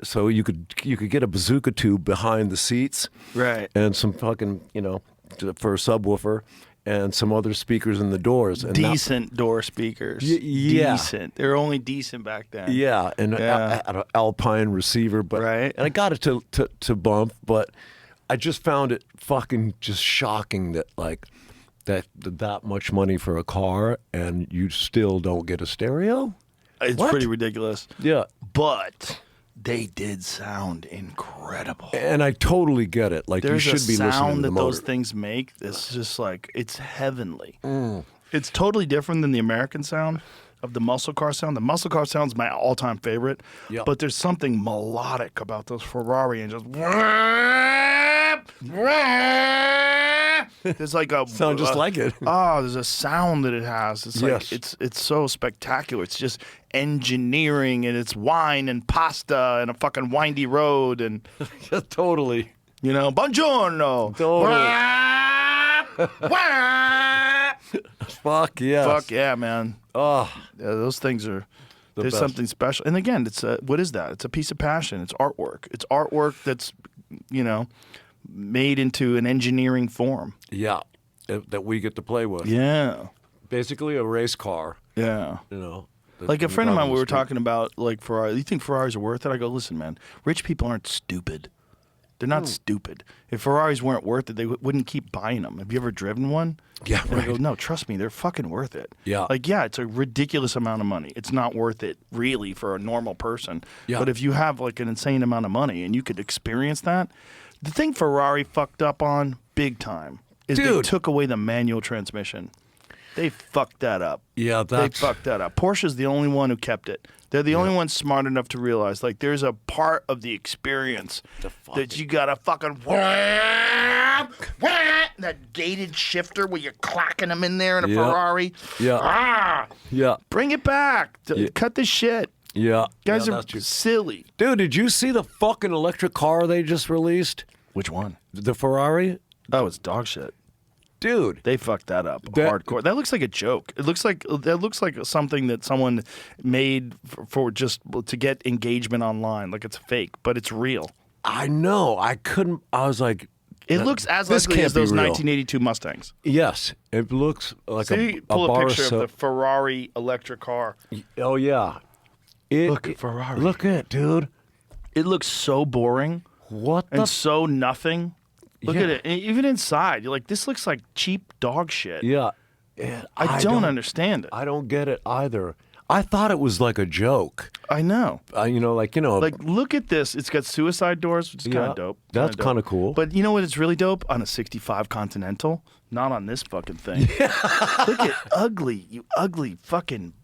so you could get a bazooka tube behind the seats, right? And some fucking for a subwoofer. And some other speakers in the doors. And decent door speakers. Yeah. Decent. They were only decent back then. Yeah, and an Alpine receiver. But right. And I got it to bump, but I just found it fucking just shocking that that much money for a car and you still don't get a stereo? It's pretty ridiculous. Yeah. But they did sound incredible. And I totally get it. Like, there's you should be listening to the motor. There's a sound that those things make. It's just like, it's heavenly. It's totally different than the American sound of the muscle car sound. The muscle car sound is my all-time favorite. Yep. But there's something melodic about those Ferrari engines. There's like a sound just like it. There's a sound that it has. It's like it's so spectacular. It's just engineering, and it's wine and pasta and a fucking windy road and totally. Buongiorno. Totally. Fuck yeah. Fuck yeah, man. Oh, yeah, those things are. There's best. something special. And again, it's what is that? It's a piece of passion. It's artwork. It's artwork that's made into an engineering form. Yeah, that we get to play with. Yeah. Basically a race car. Yeah. Like a friend of mine, we were talking about like Ferrari. You think Ferraris are worth it? I go, listen, man, rich people aren't stupid. They're not stupid. If Ferraris weren't worth it, they wouldn't keep buying them. Have you ever driven one? Yeah, and I go, no, trust me, they're fucking worth it. Yeah. Like, yeah, it's a ridiculous amount of money. It's not worth it, really, for a normal person. Yeah. But if you have, like, an insane amount of money and you could experience that, the thing Ferrari fucked up on, big time, is they took away the manual transmission. They fucked that up. Yeah, they fucked that up. Porsche's the only one who kept it. They're the only ones smart enough to realize, like, there's a part of the experience that you gotta fucking that gated shifter where you're clacking them in there in a Ferrari. Yeah. Yeah. Bring it back. Cut this shit. Yeah. Guys yeah, are that's true. silly. Dude, did you see the fucking electric car they just released? Which one? The Ferrari? Oh, it's dog shit. Dude. They fucked that up hardcore. That looks like a joke. That looks like something that someone made for just to get engagement online. Like it's fake, but it's real. I know. I was like, It looks as this ugly can't as be those real. 1982 Mustangs. yes, it looks like See, a pull a bar picture so- of the Ferrari electric car. Oh yeah. Look at Ferrari. Look at it, dude. It looks so boring What and the so nothing. Look Yeah. at it. And even inside, you're like, this looks like cheap dog shit. Yeah. Yeah, I don't understand it. I don't get it either. I thought it was like a joke. I know. Like Look at this. It's got suicide doors, which is kind Yeah, of dope. that's kinda cool. But you know what? It's really dope on a 65 Continental, not on this fucking thing. Look at you ugly fucking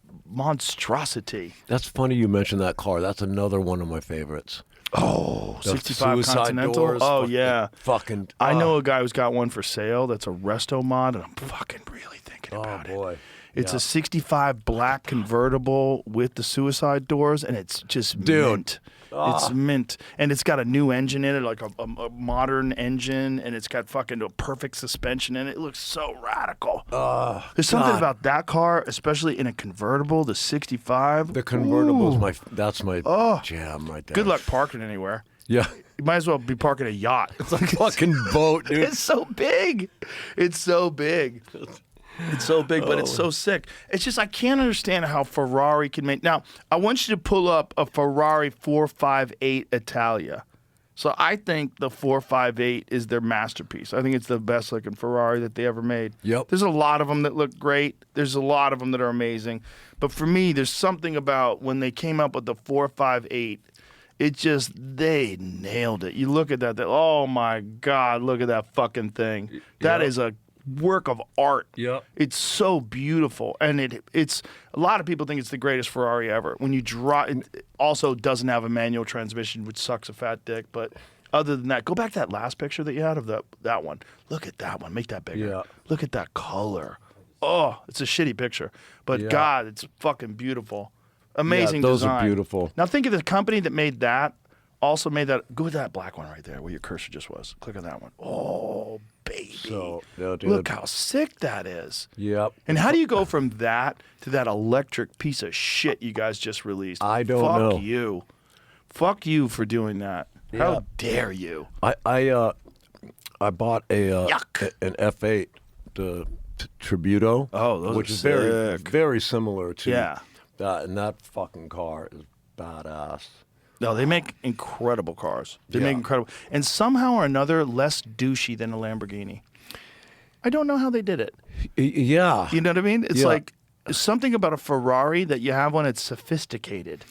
monstrosity. That's funny you mentioned that car. That's another one of my favorites. Oh, The 65 suicide Continental. doors, Oh fucking- yeah. Fucking. I know a guy who's got one for sale. That's a resto mod, and I'm fucking really thinking about it. boy. It's Yeah. a 65 black convertible with the suicide doors, and it's just Dude. mint. It's mint, and it's got a new engine in it, like a modern engine, and it's got fucking a perfect suspension in it. It looks so radical. There's something God. about that car, especially in a convertible, the 65. The convertible's that's my jam right there. Good luck parking anywhere. Yeah. You might as well be parking a yacht. It's like Fucking boat, dude. It's so big. It's so big. It's so big, but it's so sick. It's just I can't understand how Ferrari can make. Now, I want you to pull up a Ferrari 458 Italia. So I think the 458 is their masterpiece. I think it's the best looking Ferrari that they ever made. Yep. There's a lot of them that look great. There's a lot of them that are amazing. But for me, there's something about when they came up with the 458. It just, they nailed it. You look at that, oh my God, look at that fucking thing. That is a work of art. Yep. It's so beautiful. And it's a lot of people think it's the greatest Ferrari ever. When you drive, it also doesn't have a manual transmission, which sucks a fat dick. But other than that, go back to that last picture that you had of that one. Look at that one. Make that bigger. Yeah. Look at that color. Oh, it's a shitty picture. But Yeah. God, it's fucking beautiful. Amazing those design. are beautiful. Now think of the company that made that. Also made that. Go with that black one right there, where your cursor just was. Click on that one. Oh, baby! So, yeah, dude. Look how sick that is. Yep. And how do you go from that to that electric piece of shit you guys just released? I don't Fuck know. Fuck you. Fuck you for doing that. Yeah. How dare you? I bought Yuck. an F8 Tributo. Oh, those which are is very sick. very similar to Yeah. that, and that fucking car is badass. No, they make incredible cars. They Yeah. make incredible. And somehow or another, less douchey than a Lamborghini. I don't know how they did it. Yeah. You know what I mean? It's Yeah. like something about a Ferrari that you have one that's sophisticated.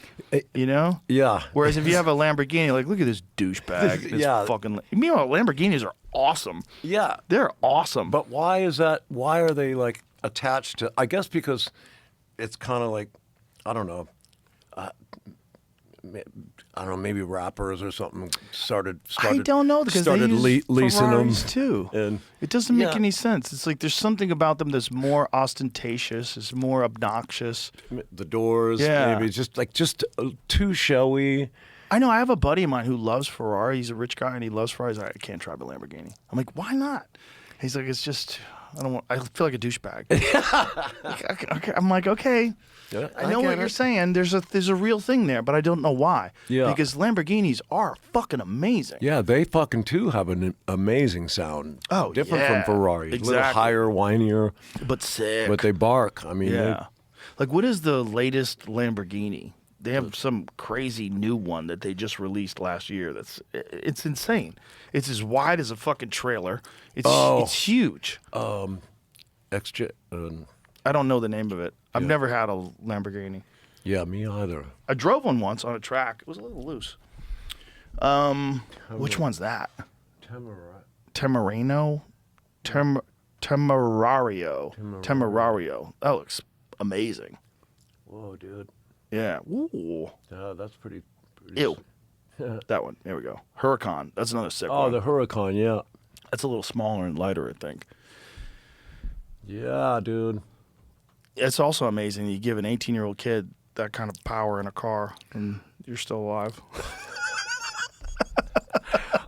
You know? Yeah. Whereas if you have a Lamborghini, like, look at this douchebag. This Yeah. fucking. Meanwhile, Lamborghinis are awesome. Yeah. They're awesome. But why is that? Why are they like attached to? I guess because it's kind of like, I don't know. Maybe rappers or something started. I don't know because started they use leasing them Ferraris too. And It doesn't make Yeah. any sense. It's like there's something about them that's more ostentatious, it's more obnoxious. the doors. Yeah. Maybe just too showy. I know I have a buddy of mine who loves Ferrari. He's a rich guy and he loves Ferraris. He's like, I can't drive a Lamborghini. I'm like, why not? He's like, it's just I don't want. I feel like a douchebag. Okay. I'm like, okay. Yeah, I know what you're saying. There's a real thing there, but I don't know why. Yeah. Because Lamborghinis are fucking amazing. Yeah, they fucking too have an amazing sound. Oh, different yeah. from Ferrari. A little Exactly. higher, whinier, But sick. but they bark. I mean, Yeah. Like, what is the latest Lamborghini? They have some crazy new one that they just released last year. It's insane. It's as wide as a fucking trailer. It's huge. XJ. I don't know the name of it. I've never had a Lamborghini. Yeah, me either. I drove one once on a track. It was a little loose. Which one's that? Temerario. Temerario. That looks amazing. Whoa, dude. Yeah. Ooh. Yeah, that's pretty. Ew. That one. There we go. Huracan. That's another sick Oh, one. the Huracan. Yeah. That's a little smaller and lighter, I think. Yeah, dude. It's also amazing. You give an 18-year-old kid that kind of power in a car, and you're still alive.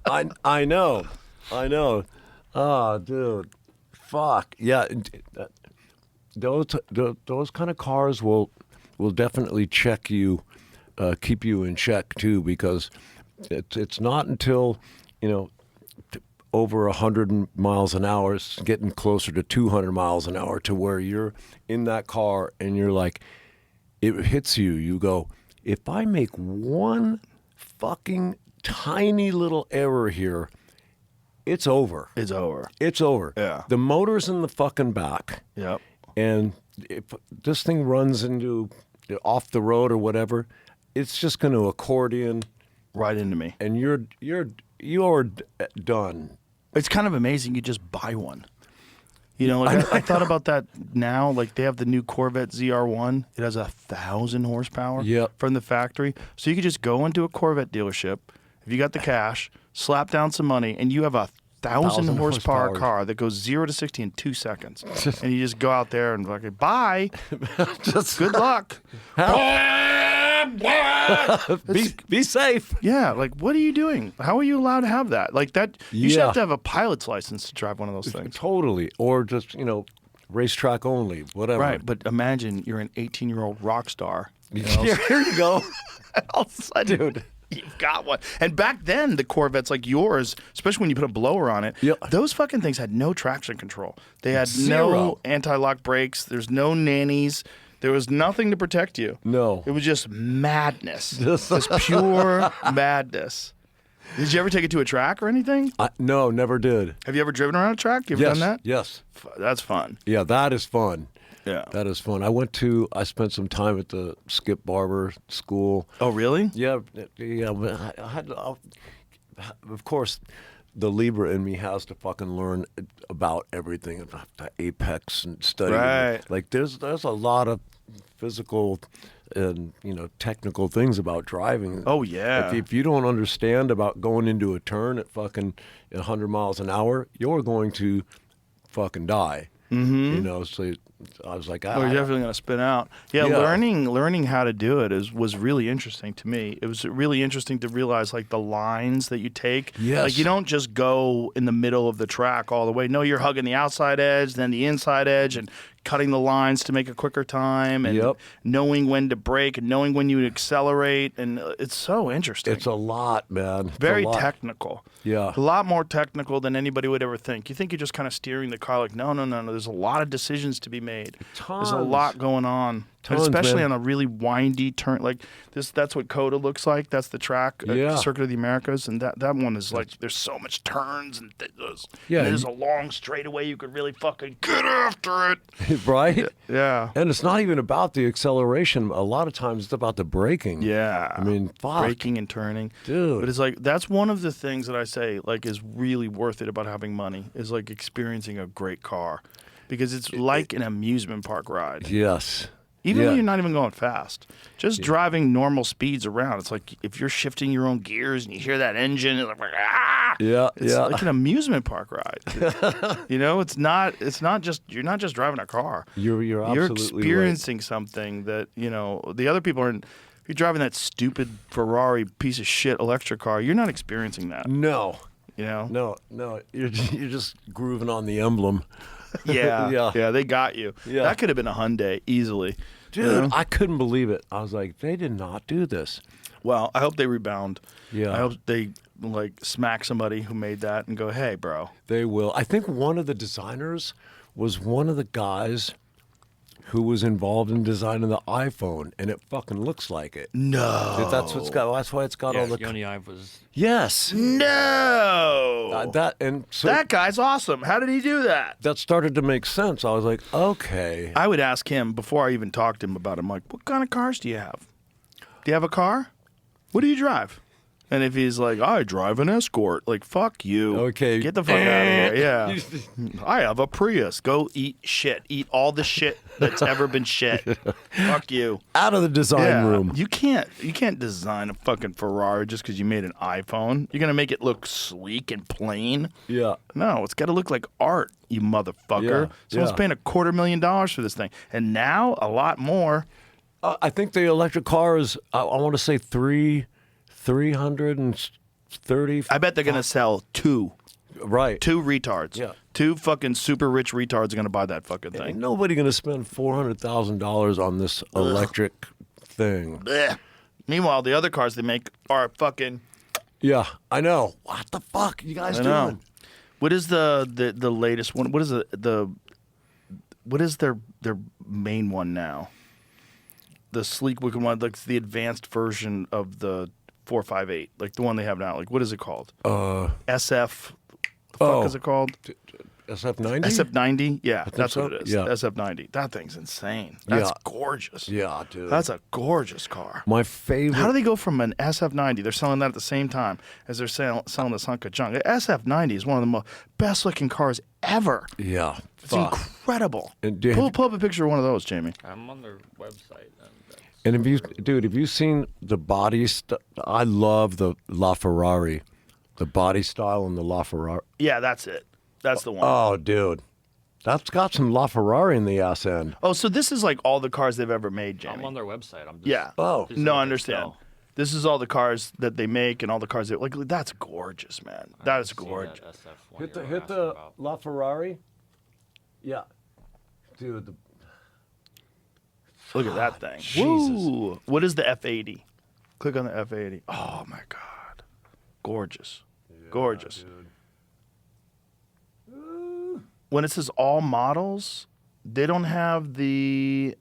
I know. Oh, dude, fuck yeah. Those kind of cars will definitely check you, keep you in check too, because it's not until over 100 miles an hour, it's getting closer to 200 miles an hour, to where you're in that car and you're like, it hits you. You go, if I make one fucking tiny little error here, it's over. It's over. It's over. Yeah. The motor's in the fucking back. Yep. And if this thing runs into off the road or whatever, it's just going to accordion Right into me. and you're done. It's kind of amazing you just buy one. I thought about that now. Like, they have the new Corvette ZR1. It has 1,000 horsepower Yep. from the factory. So you could just go into a Corvette dealership, if you got the cash, slap down some money, and you have a 1,000 horsepower horsepower. car that goes 0 to 60 in 2 seconds. And you just go out there and like, bye. Good luck. Be safe. Yeah, like, what are you doing? How are you allowed to have that? Like that, you should Yeah. have to have a pilot's license to drive one of those things. Totally. Or just, racetrack only, whatever. Right, but imagine you're an 18-year-old rock star. Here you go. All of a sudden, dude, you've got one. And back then, the Corvettes like yours, especially when you put a blower on it, Yep. those fucking things had no traction control. They had no Zero. anti-lock brakes. There's no nannies. There was nothing to protect you. No. It was just madness. Just pure madness. Did you ever take it to a track or anything? No, never did. Have you ever driven around a track? You ever Yes. done that? Yes. That's fun. Yeah, that is fun. Yeah. That is fun. I spent some time at the Skip Barber School. Oh, really? Yeah. But I had, of course, the Libra in me has to fucking learn about everything, about the apex and study. Right. Like there's a lot of physical and technical things about driving. Oh, yeah. If you don't understand about going into a turn at fucking 100 miles an hour, you're going to fucking die. Mm-hmm. So I was like, Oh, you're definitely going to spin out. Yeah, Yeah. learning how to do it was really interesting to me. It was really interesting to realize like the lines that you take. Yes. Like you don't just go in the middle of the track all the way. No, you're hugging the outside edge, then the inside edge, and cutting the lines to make a quicker time, and Yep. knowing when to brake and knowing when you accelerate. And it's so interesting. it's a lot, man. It's a Very lot. technical. Yeah. A lot more technical than anybody would ever think. You think you're just kind of steering the car like, no. There's a lot of decisions to be made. There's a Tons. lot going on. And Tons, especially man. on a really windy turn like this. That's what COTA looks like. That's the track, Yeah. Circuit of the Americas. And that one is like, there's so much turns and Yeah, and there's and- a long straightaway. You could really fucking get after it. Right? Yeah. And it's not even about the acceleration. A lot of times it's about the braking. Yeah. I mean, fuck. Braking and turning. Dude. But it's like, that's one of the things that I say, like, is really worth it about having money, is like experiencing a great car. Because it's like an amusement park ride. Yes. Even Yeah. when you're not even going fast. Just driving normal speeds around. It's like if you're shifting your own gears and you hear that engine, it's like, ah! Yeah, It's yeah. like an amusement park ride. It's not just, you're not just driving a car. You're You're absolutely experiencing something that, the other people aren't. If you're driving that stupid Ferrari piece of shit electric car, you're not experiencing that. right. No. No. You're just grooving on the emblem. Yeah. Yeah. They got you. Yeah. That could have been a Hyundai easily. Dude, I couldn't believe it. I was like, they did not do this. Well, I hope they rebound. Yeah. I hope they like smack somebody who made that and go, hey, bro. They will. I think one of the designers was one of the guys who was involved in designing the iPhone, and it fucking looks like it. No. That's what's got. That's why it's got all the. Yoni Ive was. Yes. No. That guy's awesome. How did he do that? that started to make sense. I was like, okay. I would ask him before I even talked to him about it. I'm like, what kind of cars do you have? Do you have a car? What do you drive? And if he's like, I drive an Escort, like, fuck you. Okay. Get the fuck out of here. Yeah. I have a Prius. Go eat shit. Eat all the shit that's ever been shit. Fuck you. Out of the design room. You can't design a fucking Ferrari just because you made an iPhone. You're gonna make it look sleek and plain. Yeah. No, it's got to look like art, you motherfucker. Yeah, Someone's yeah. paying $250,000 for this thing, and now a lot more. I think the electric car is. I want to say 330. I bet they're gonna sell two. Right. Two retards. Yeah. Two fucking super rich retards are gonna buy that fucking Ain't thing. nobody gonna spend $400,000 on this electric thing. Blech. Meanwhile, the other cars they make are fucking. Yeah, I know. What the fuck you guys I doing? know. What is the latest one? What is what is their main one now? The sleek looking one, like the advanced version of the 458, like the one they have now. Like what is it called? SF. The fuck is it called? SF90? SF90? Yeah, that's so. what it is. Yeah. SF90. That thing's insane. That's Yeah. gorgeous. Yeah, dude. That's a gorgeous car. My favorite. How do they go from an SF90? They're selling that at the same time as they're selling this hunk of junk. The SF90 is one of the most best looking cars ever. Yeah. It's incredible. And Pull up a picture of one of those, Jamie. I'm on their website. And have you seen the body? I love the LaFerrari, the body style in the LaFerrari. Yeah, that's it. That's the one. Oh, dude, that's got some LaFerrari in the ass end. Oh, so this is like all the cars they've ever made, Jamie. I'm on their website. I'm just, Yeah. Oh. just No, looking I at understand. Excel. This is all the cars that they make and all the cars that like. That's gorgeous, man. That is See gorgeous. that SF one Hit you the were hit asking the about. LaFerrari. Yeah, dude. Look at that thing. Jesus. Woo. What is the F80? Click on the F80. Oh my God, gorgeous, gorgeous. When it says all models, they don't have the.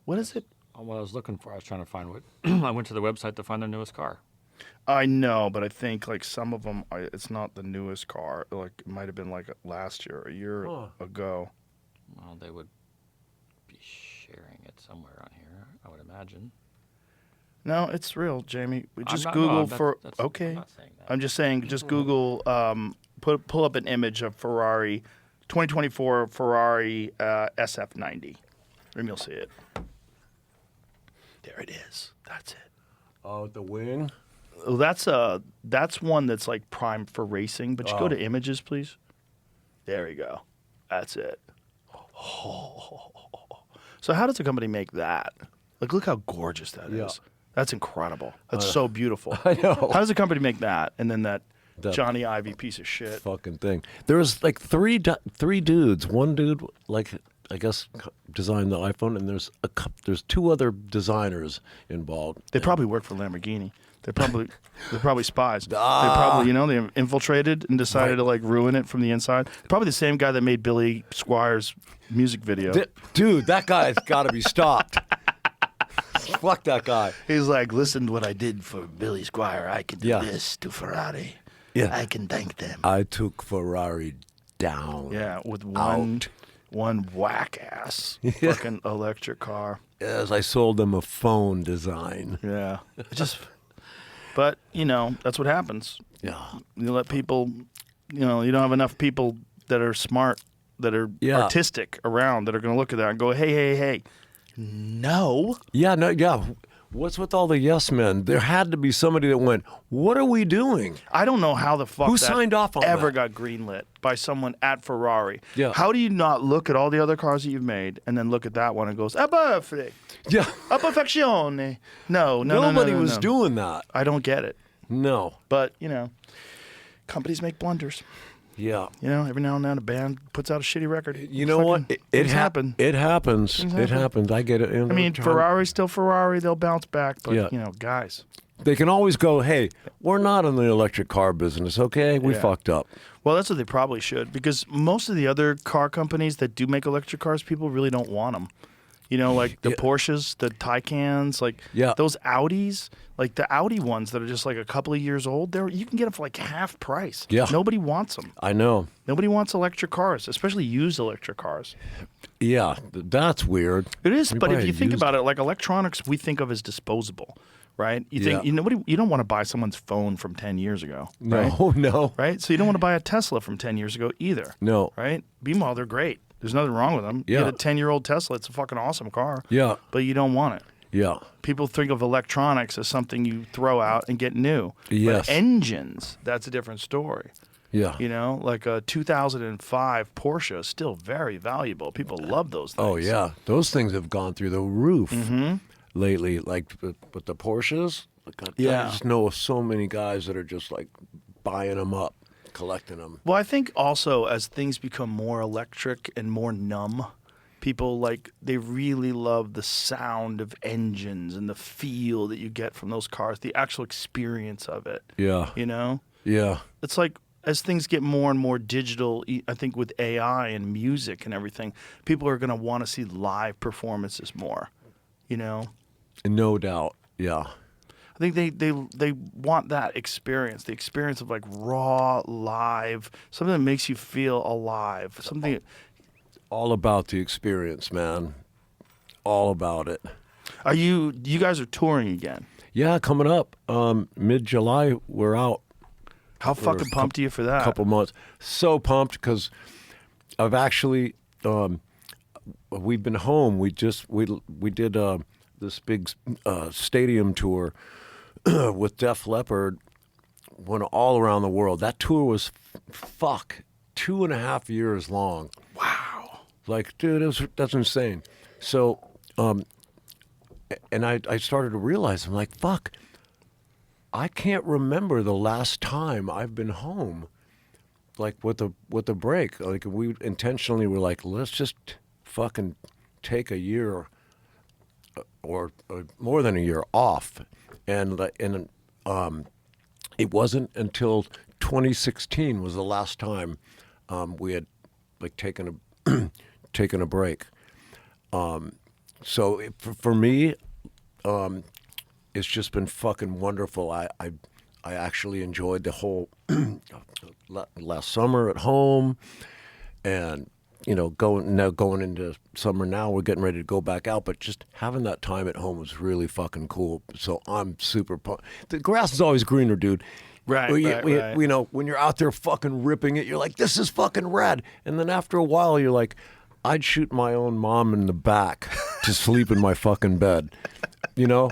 What is it? What I was looking for, I was trying to find what. I went to the website to find their newest car. I know, but I think like some of them, it's not the newest car. Like it might have been like last year, a year ago. Well, they would be sharing it somewhere on here, I would imagine. No, it's real, Jamie. Just not- Google no, for. that's- Okay, I'm not saying that. I'm just saying. Just Google. Pull up an image of Ferrari, 2024 Ferrari SF90, and you'll see it. There it is. That's it. Oh, the wing. Well, that's one that's like primed for racing. But you go to images, please. There you go. That's it. So how does a company make that? Like, look how gorgeous that is. That's incredible. That's so beautiful. I know. How does a company make that? And then that The Johnny Ivy piece of shit. fucking thing. There was like three dudes. One dude, like I guess, designed the iPhone, and there's two other designers involved. They probably work for Lamborghini. They're probably spies. They probably, they infiltrated and decided to like ruin it from the inside. Probably the same guy that made Billy Squires' music video. Dude, that guy's got to be stopped. Fuck that guy. He's like, listen to what I did for Billy Squire. I can do Yeah. this to Ferrari. Yeah. I can thank them. I took Ferrari down. Yeah, with Out. one whack ass fucking electric car. Yes, I sold them a phone design. Yeah, but that's what happens. Yeah. You let people, you don't have enough people that are smart, that are Yeah. artistic around, that are going to look at that and go, hey. No. Yeah, no, yeah. What's with all the yes men? There had to be somebody that went, what are we doing? I don't know how the fuck Who that signed off on ever that? got greenlit by someone at Ferrari. Yeah. How do you not look at all the other cars that you've made and then look at that one and goes, perfect, Yeah. a perfezione. No. Nobody no, was no. doing that. I don't get it. No. But, companies make blunders. Yeah. Every now and then a band puts out a shitty record. You know what? It happens. It happens. Things It happen. happens. I get it. I mean, Ferrari's still Ferrari. They'll bounce back. But, Yeah. guys. They can always go, hey, we're not in the electric car business, okay? We Yeah. fucked up. Well, that's what they probably should, because most of the other car companies that do make electric cars, people really don't want them. Like the Porsches, the Taycans, like Yeah. those Audis, like the Audi ones that are just like a couple of years old, you can get them for like half price. Yeah. Nobody wants them. I know. Nobody wants electric cars, especially used electric cars. Yeah, that's weird. It is, We but buy if a you think used- about it, like electronics, we think of as disposable, right? You think Yeah. you don't want to buy someone's phone from 10 years ago, right? No, no. Right? So you don't want to buy a Tesla from 10 years ago either. No. Right? Meanwhile, they're great. There's nothing wrong with them. Yeah. You get a 10-year-old Tesla, it's a fucking awesome car. Yeah. But you don't want it. Yeah. People think of electronics as something you throw out and get new. Yes. But engines, that's a different story. Yeah. You know, like a 2005 Porsche is still very valuable. People love those things. Oh yeah, those things have gone through the roof lately. Like with the Porsches, like, I just know so many guys that are just like buying them up, collecting them. Well, I think also as things become more electric and more numb, people they really love the sound of engines and the feel that you get from those cars, the actual experience of it. Yeah. You know? Yeah. It's like as things get more and more digital, I think with AI and music and everything, people are going to want to see live performances more, you know? No doubt. Yeah. I think they want that experience, the experience of like raw, live, something that makes you feel alive, something. All about the experience, man. All about it. You guys are touring again? Yeah, coming up. Mid-July, we're out. How fucking pumped are you for that? Couple months. So pumped because I've actually we've been home. We did this big stadium tour with Def Leppard. Went all around the world. That tour was 2.5 years long. Wow. Like, dude, that's insane. So, and I started to realize, I'm like, fuck. I can't remember the last time I've been home, like with a break. Like we intentionally were like, let's just fucking take a year or more than a year off, and it wasn't until 2016 was the last time we had like taken a break. So for me. It's just been fucking wonderful. I actually enjoyed the whole last summer at home, and going into summer now. We're getting ready to go back out, but just having that time at home was really fucking cool. So I'm super pumped. The grass is always greener, dude. Right, right. You know, when you're out there fucking ripping it, you're like, this is fucking rad. And then after a while, you're like, I'd shoot my own mom in the back to sleep in my fucking bed. You know?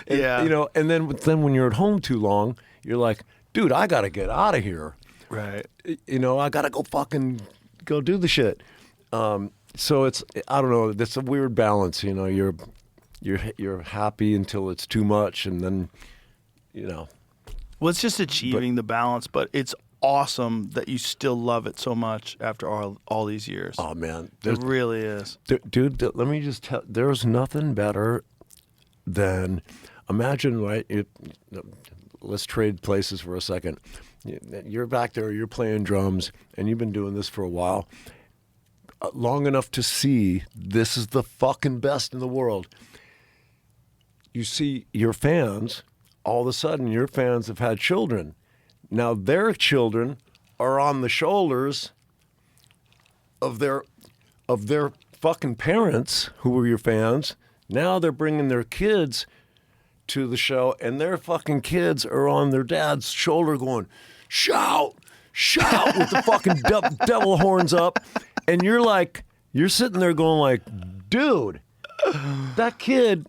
Yeah. You know, and then when you're at home too long, you're like, dude, I got to get out of here. Right. You know, I got to go do the shit. So it's, I don't know, it's a weird balance. You know, you're happy until it's too much, and then, you know. Well, it's just achieving the balance, but it's awesome that you still love it so much after all these years. Oh, man. It really is. Dude, let me just tell, there's nothing better than, imagine, right, let's trade places for a second. You're back there, you're playing drums, and you've been doing this for a while, long enough to see this is the fucking best in the world. You see your fans, all of a sudden your fans have had children. Now their children are on the shoulders of their fucking parents who were your fans. Now they're bringing their kids to the show, and their fucking kids are on their dad's shoulder going, shout, shout, with the fucking devil horns up. And you're sitting there going like, dude, that kid,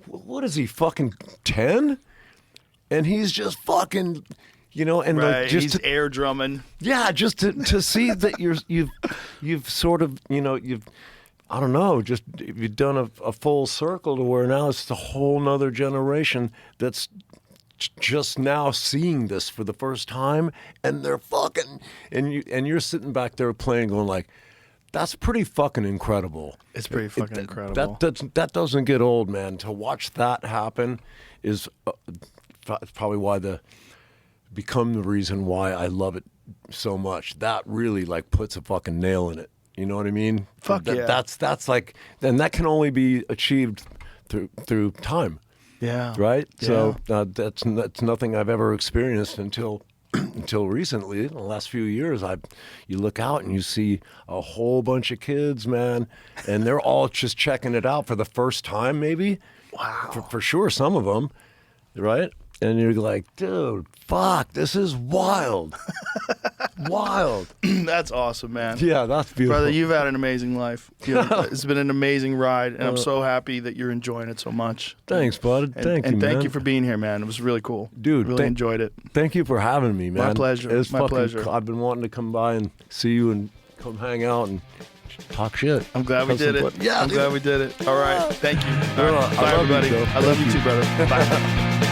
what is he, fucking 10? And he's just fucking, you know, and right. like just he's air drumming. Yeah, just to see that you've sort of, you know, I don't know, you've done a full circle to where now it's a whole nother generation that's just now seeing this for the first time, and they're fucking, and you're sitting back there playing, going like, that's pretty fucking incredible. It's pretty fucking incredible. That doesn't get old, man. To watch that happen is probably why become the reason why I love it so much. That really like puts a fucking nail in it. You know what I mean? Fuck yeah. That's like, then that can only be achieved through time. Yeah. Right. Yeah. So that's nothing I've ever experienced until recently. In the last few years, you look out and you see a whole bunch of kids, man, and they're all just checking it out for the first time, maybe. Wow. For sure, some of them, right? And you're like, dude, fuck, this is wild. Wild. That's awesome, man. Yeah, that's beautiful. Brother, you've had an amazing life. It's been an amazing ride, and I'm so happy that you're enjoying it so much. Thanks, bud. And thank you for being here, man. It was really cool. Dude, really enjoyed it. Thank you for having me, man. My pleasure. It's My pleasure. I've been wanting to come by and see you and come hang out and talk shit. I'm glad we did it. Yeah, I'm glad we did it. All right. Thank you. All right. I Bye, love you, everybody. Joe. I love you too, brother. Bye.